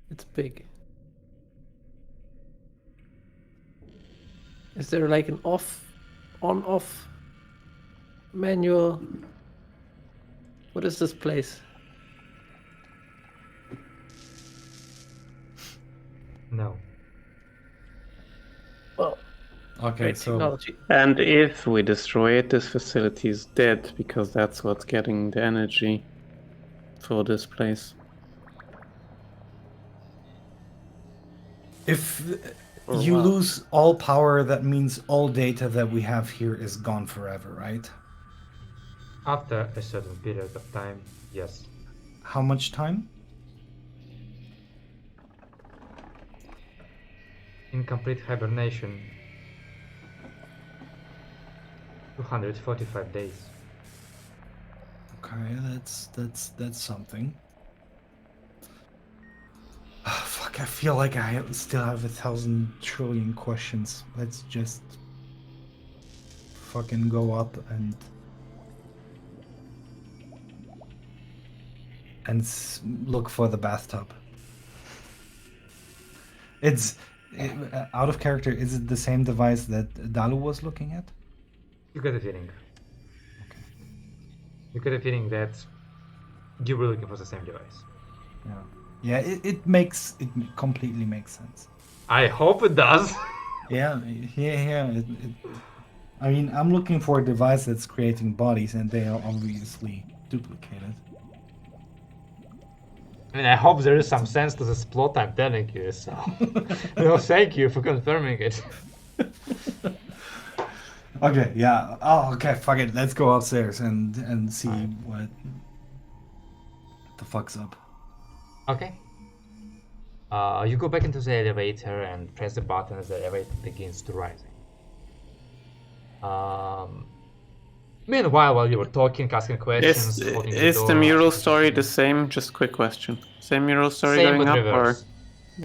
Speaker 5: It's big. Is there like an on-off manual? What is this place?
Speaker 1: No.
Speaker 5: Well,
Speaker 6: Okay,
Speaker 5: great
Speaker 6: so
Speaker 5: technology.
Speaker 4: And if we destroy it, this facility is dead, because that's what's getting the energy for this place.
Speaker 6: if
Speaker 4: Or
Speaker 6: you
Speaker 4: what?
Speaker 6: lose all power, that means all data that we have here is gone forever, right?
Speaker 1: After a certain period of time, yes.
Speaker 6: How much time?
Speaker 1: In complete hibernation, 245 days.
Speaker 6: Okay, that's something. Ah, fuck, I feel like I still have 1,000 trillion questions. Let's just fucking go up and look for the bathtub. Out of character. Is it the same device that Dalu was looking at?
Speaker 1: You get a feeling.
Speaker 6: Okay.
Speaker 1: You get a feeling that you were looking for the same device.
Speaker 6: Yeah. Yeah. It completely makes sense.
Speaker 1: I hope it does.
Speaker 6: Yeah. I mean, I'm looking for a device that's creating bodies, and they are obviously duplicated.
Speaker 1: I mean, I hope there is some sense to this plot I'm telling you, so... thank you for confirming it.
Speaker 6: Okay, yeah. Oh, okay, fuck it. Let's go upstairs and see what the fuck's up.
Speaker 1: Okay. You go back into the elevator and press the button as the elevator begins to rise. Meanwhile, while you were talking, asking questions, holding the
Speaker 4: Is
Speaker 1: door,
Speaker 4: the mural
Speaker 1: asking
Speaker 4: story the
Speaker 1: questions.
Speaker 4: same? Just quick question. Same mural story
Speaker 1: Same
Speaker 4: going
Speaker 1: with
Speaker 4: up,
Speaker 1: reverse.
Speaker 4: or?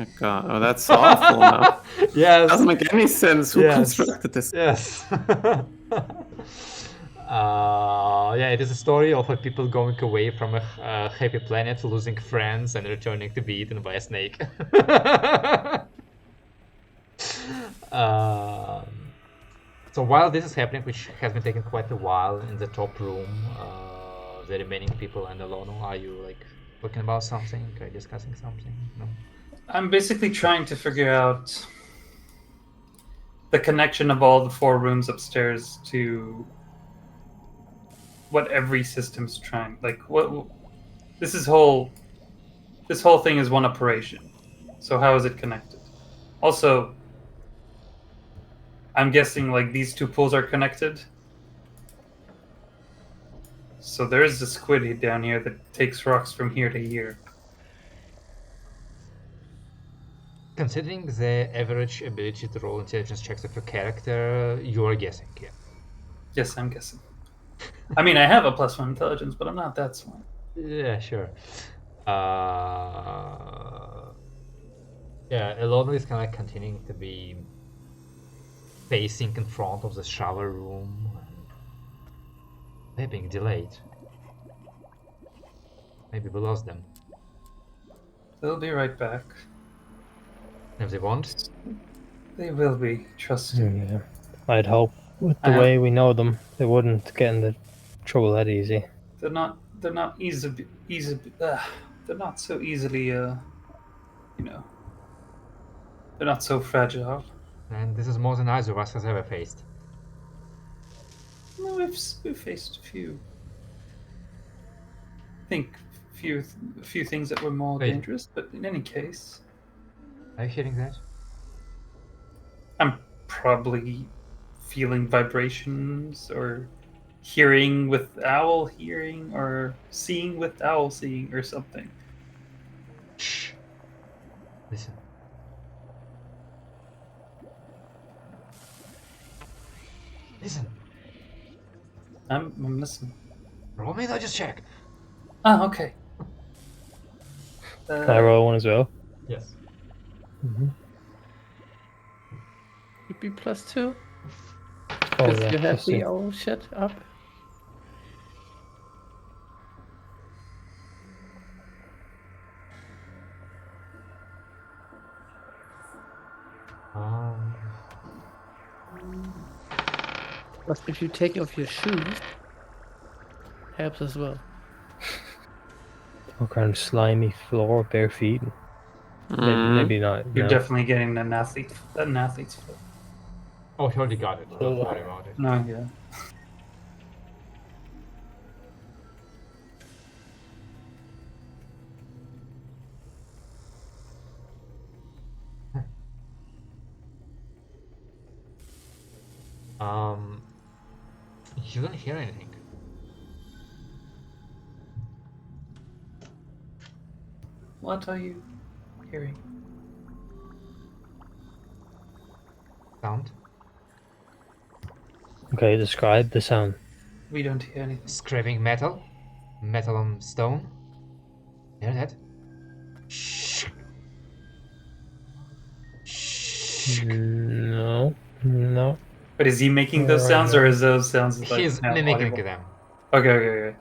Speaker 4: Oh, God. Oh, that's awful. Now.
Speaker 1: Yes.
Speaker 4: Doesn't make any sense. Who constructed this?
Speaker 1: Yes. Yeah, it is a story of people going away from a happy planet, losing friends, and returning to be eaten by a snake. So while this is happening, which has been taking quite a while in the top room, the remaining people and Alono, are you like talking about something? Are you discussing something? No.
Speaker 2: I'm basically trying to figure out the connection of all the 4 rooms upstairs to what every system's trying. Like what this whole thing is one operation. So how is it connected? Also, I'm guessing like these 2 pools are connected. So there is a squid down here that takes rocks from here to here.
Speaker 1: Considering the average ability to roll intelligence checks of your character, you are guessing, yeah.
Speaker 2: Yes, I'm guessing. I mean, I have a +1 intelligence, but I'm not that smart.
Speaker 1: Yeah, sure. Yeah, Alono is kind of continuing to be facing in front of the shower room. They're being delayed. Maybe we lost them.
Speaker 2: They'll be right back.
Speaker 1: If they won't,
Speaker 2: They will be. Trust me.
Speaker 3: Yeah. I'd hope with the way we know them, they wouldn't get into trouble that easy.
Speaker 2: They're not easy. They're not so easily. They're not so fragile.
Speaker 1: and this is more than either of us has ever faced.
Speaker 2: No, we've faced a few. I think a few things that were more
Speaker 1: Wait.
Speaker 2: dangerous, but in any case,
Speaker 1: Are you hearing that?
Speaker 2: I'm probably feeling vibrations or hearing with owl hearing or seeing with owl seeing or something.
Speaker 1: Shh. Listen. Listen.
Speaker 2: I'm listening.
Speaker 1: Roll me a just check.
Speaker 2: Ah, okay.
Speaker 3: Can I roll one as well?
Speaker 1: Yes.
Speaker 5: You'd be +2.
Speaker 3: Oh,
Speaker 5: Because
Speaker 3: yeah.
Speaker 5: you have
Speaker 3: plus
Speaker 5: the
Speaker 3: two.
Speaker 5: old shit up. But if you take off your shoes, helps as well.
Speaker 3: What kind of slimy floor, bare feet? Maybe not.
Speaker 2: You're
Speaker 3: no.
Speaker 2: definitely getting an athlete's foot.
Speaker 1: Oh, he already got it. Don't worry about it.
Speaker 2: No, yeah.
Speaker 1: You don't hear anything.
Speaker 2: What are you hearing?
Speaker 1: Sound?
Speaker 3: Okay, describe the sound.
Speaker 2: We don't hear anything.
Speaker 1: Scraping metal. Metal on stone. Hear that? Shh. Shh.
Speaker 3: No.
Speaker 2: But is he making those sounds, or is those sounds like
Speaker 1: He's
Speaker 2: now
Speaker 1: mimicking
Speaker 2: audible?
Speaker 1: them.
Speaker 2: Okay.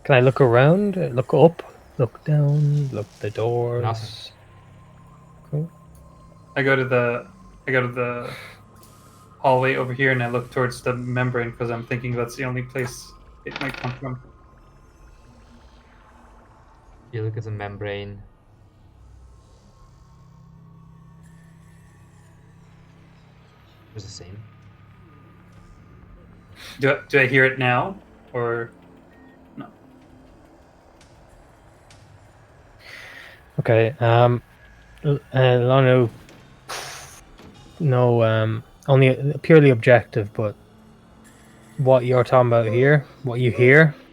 Speaker 3: Can I look around? Look up? Look down? Look at the doors?
Speaker 1: Nothing.
Speaker 3: Cool.
Speaker 2: I go to the hallway over here, and I look towards the membrane because I'm thinking that's the only place it might come from.
Speaker 1: You look at the membrane. It's the same.
Speaker 2: Do I hear it now or no?
Speaker 3: Okay. Lano, no, only purely objective, but what you're talking about here, what you hear,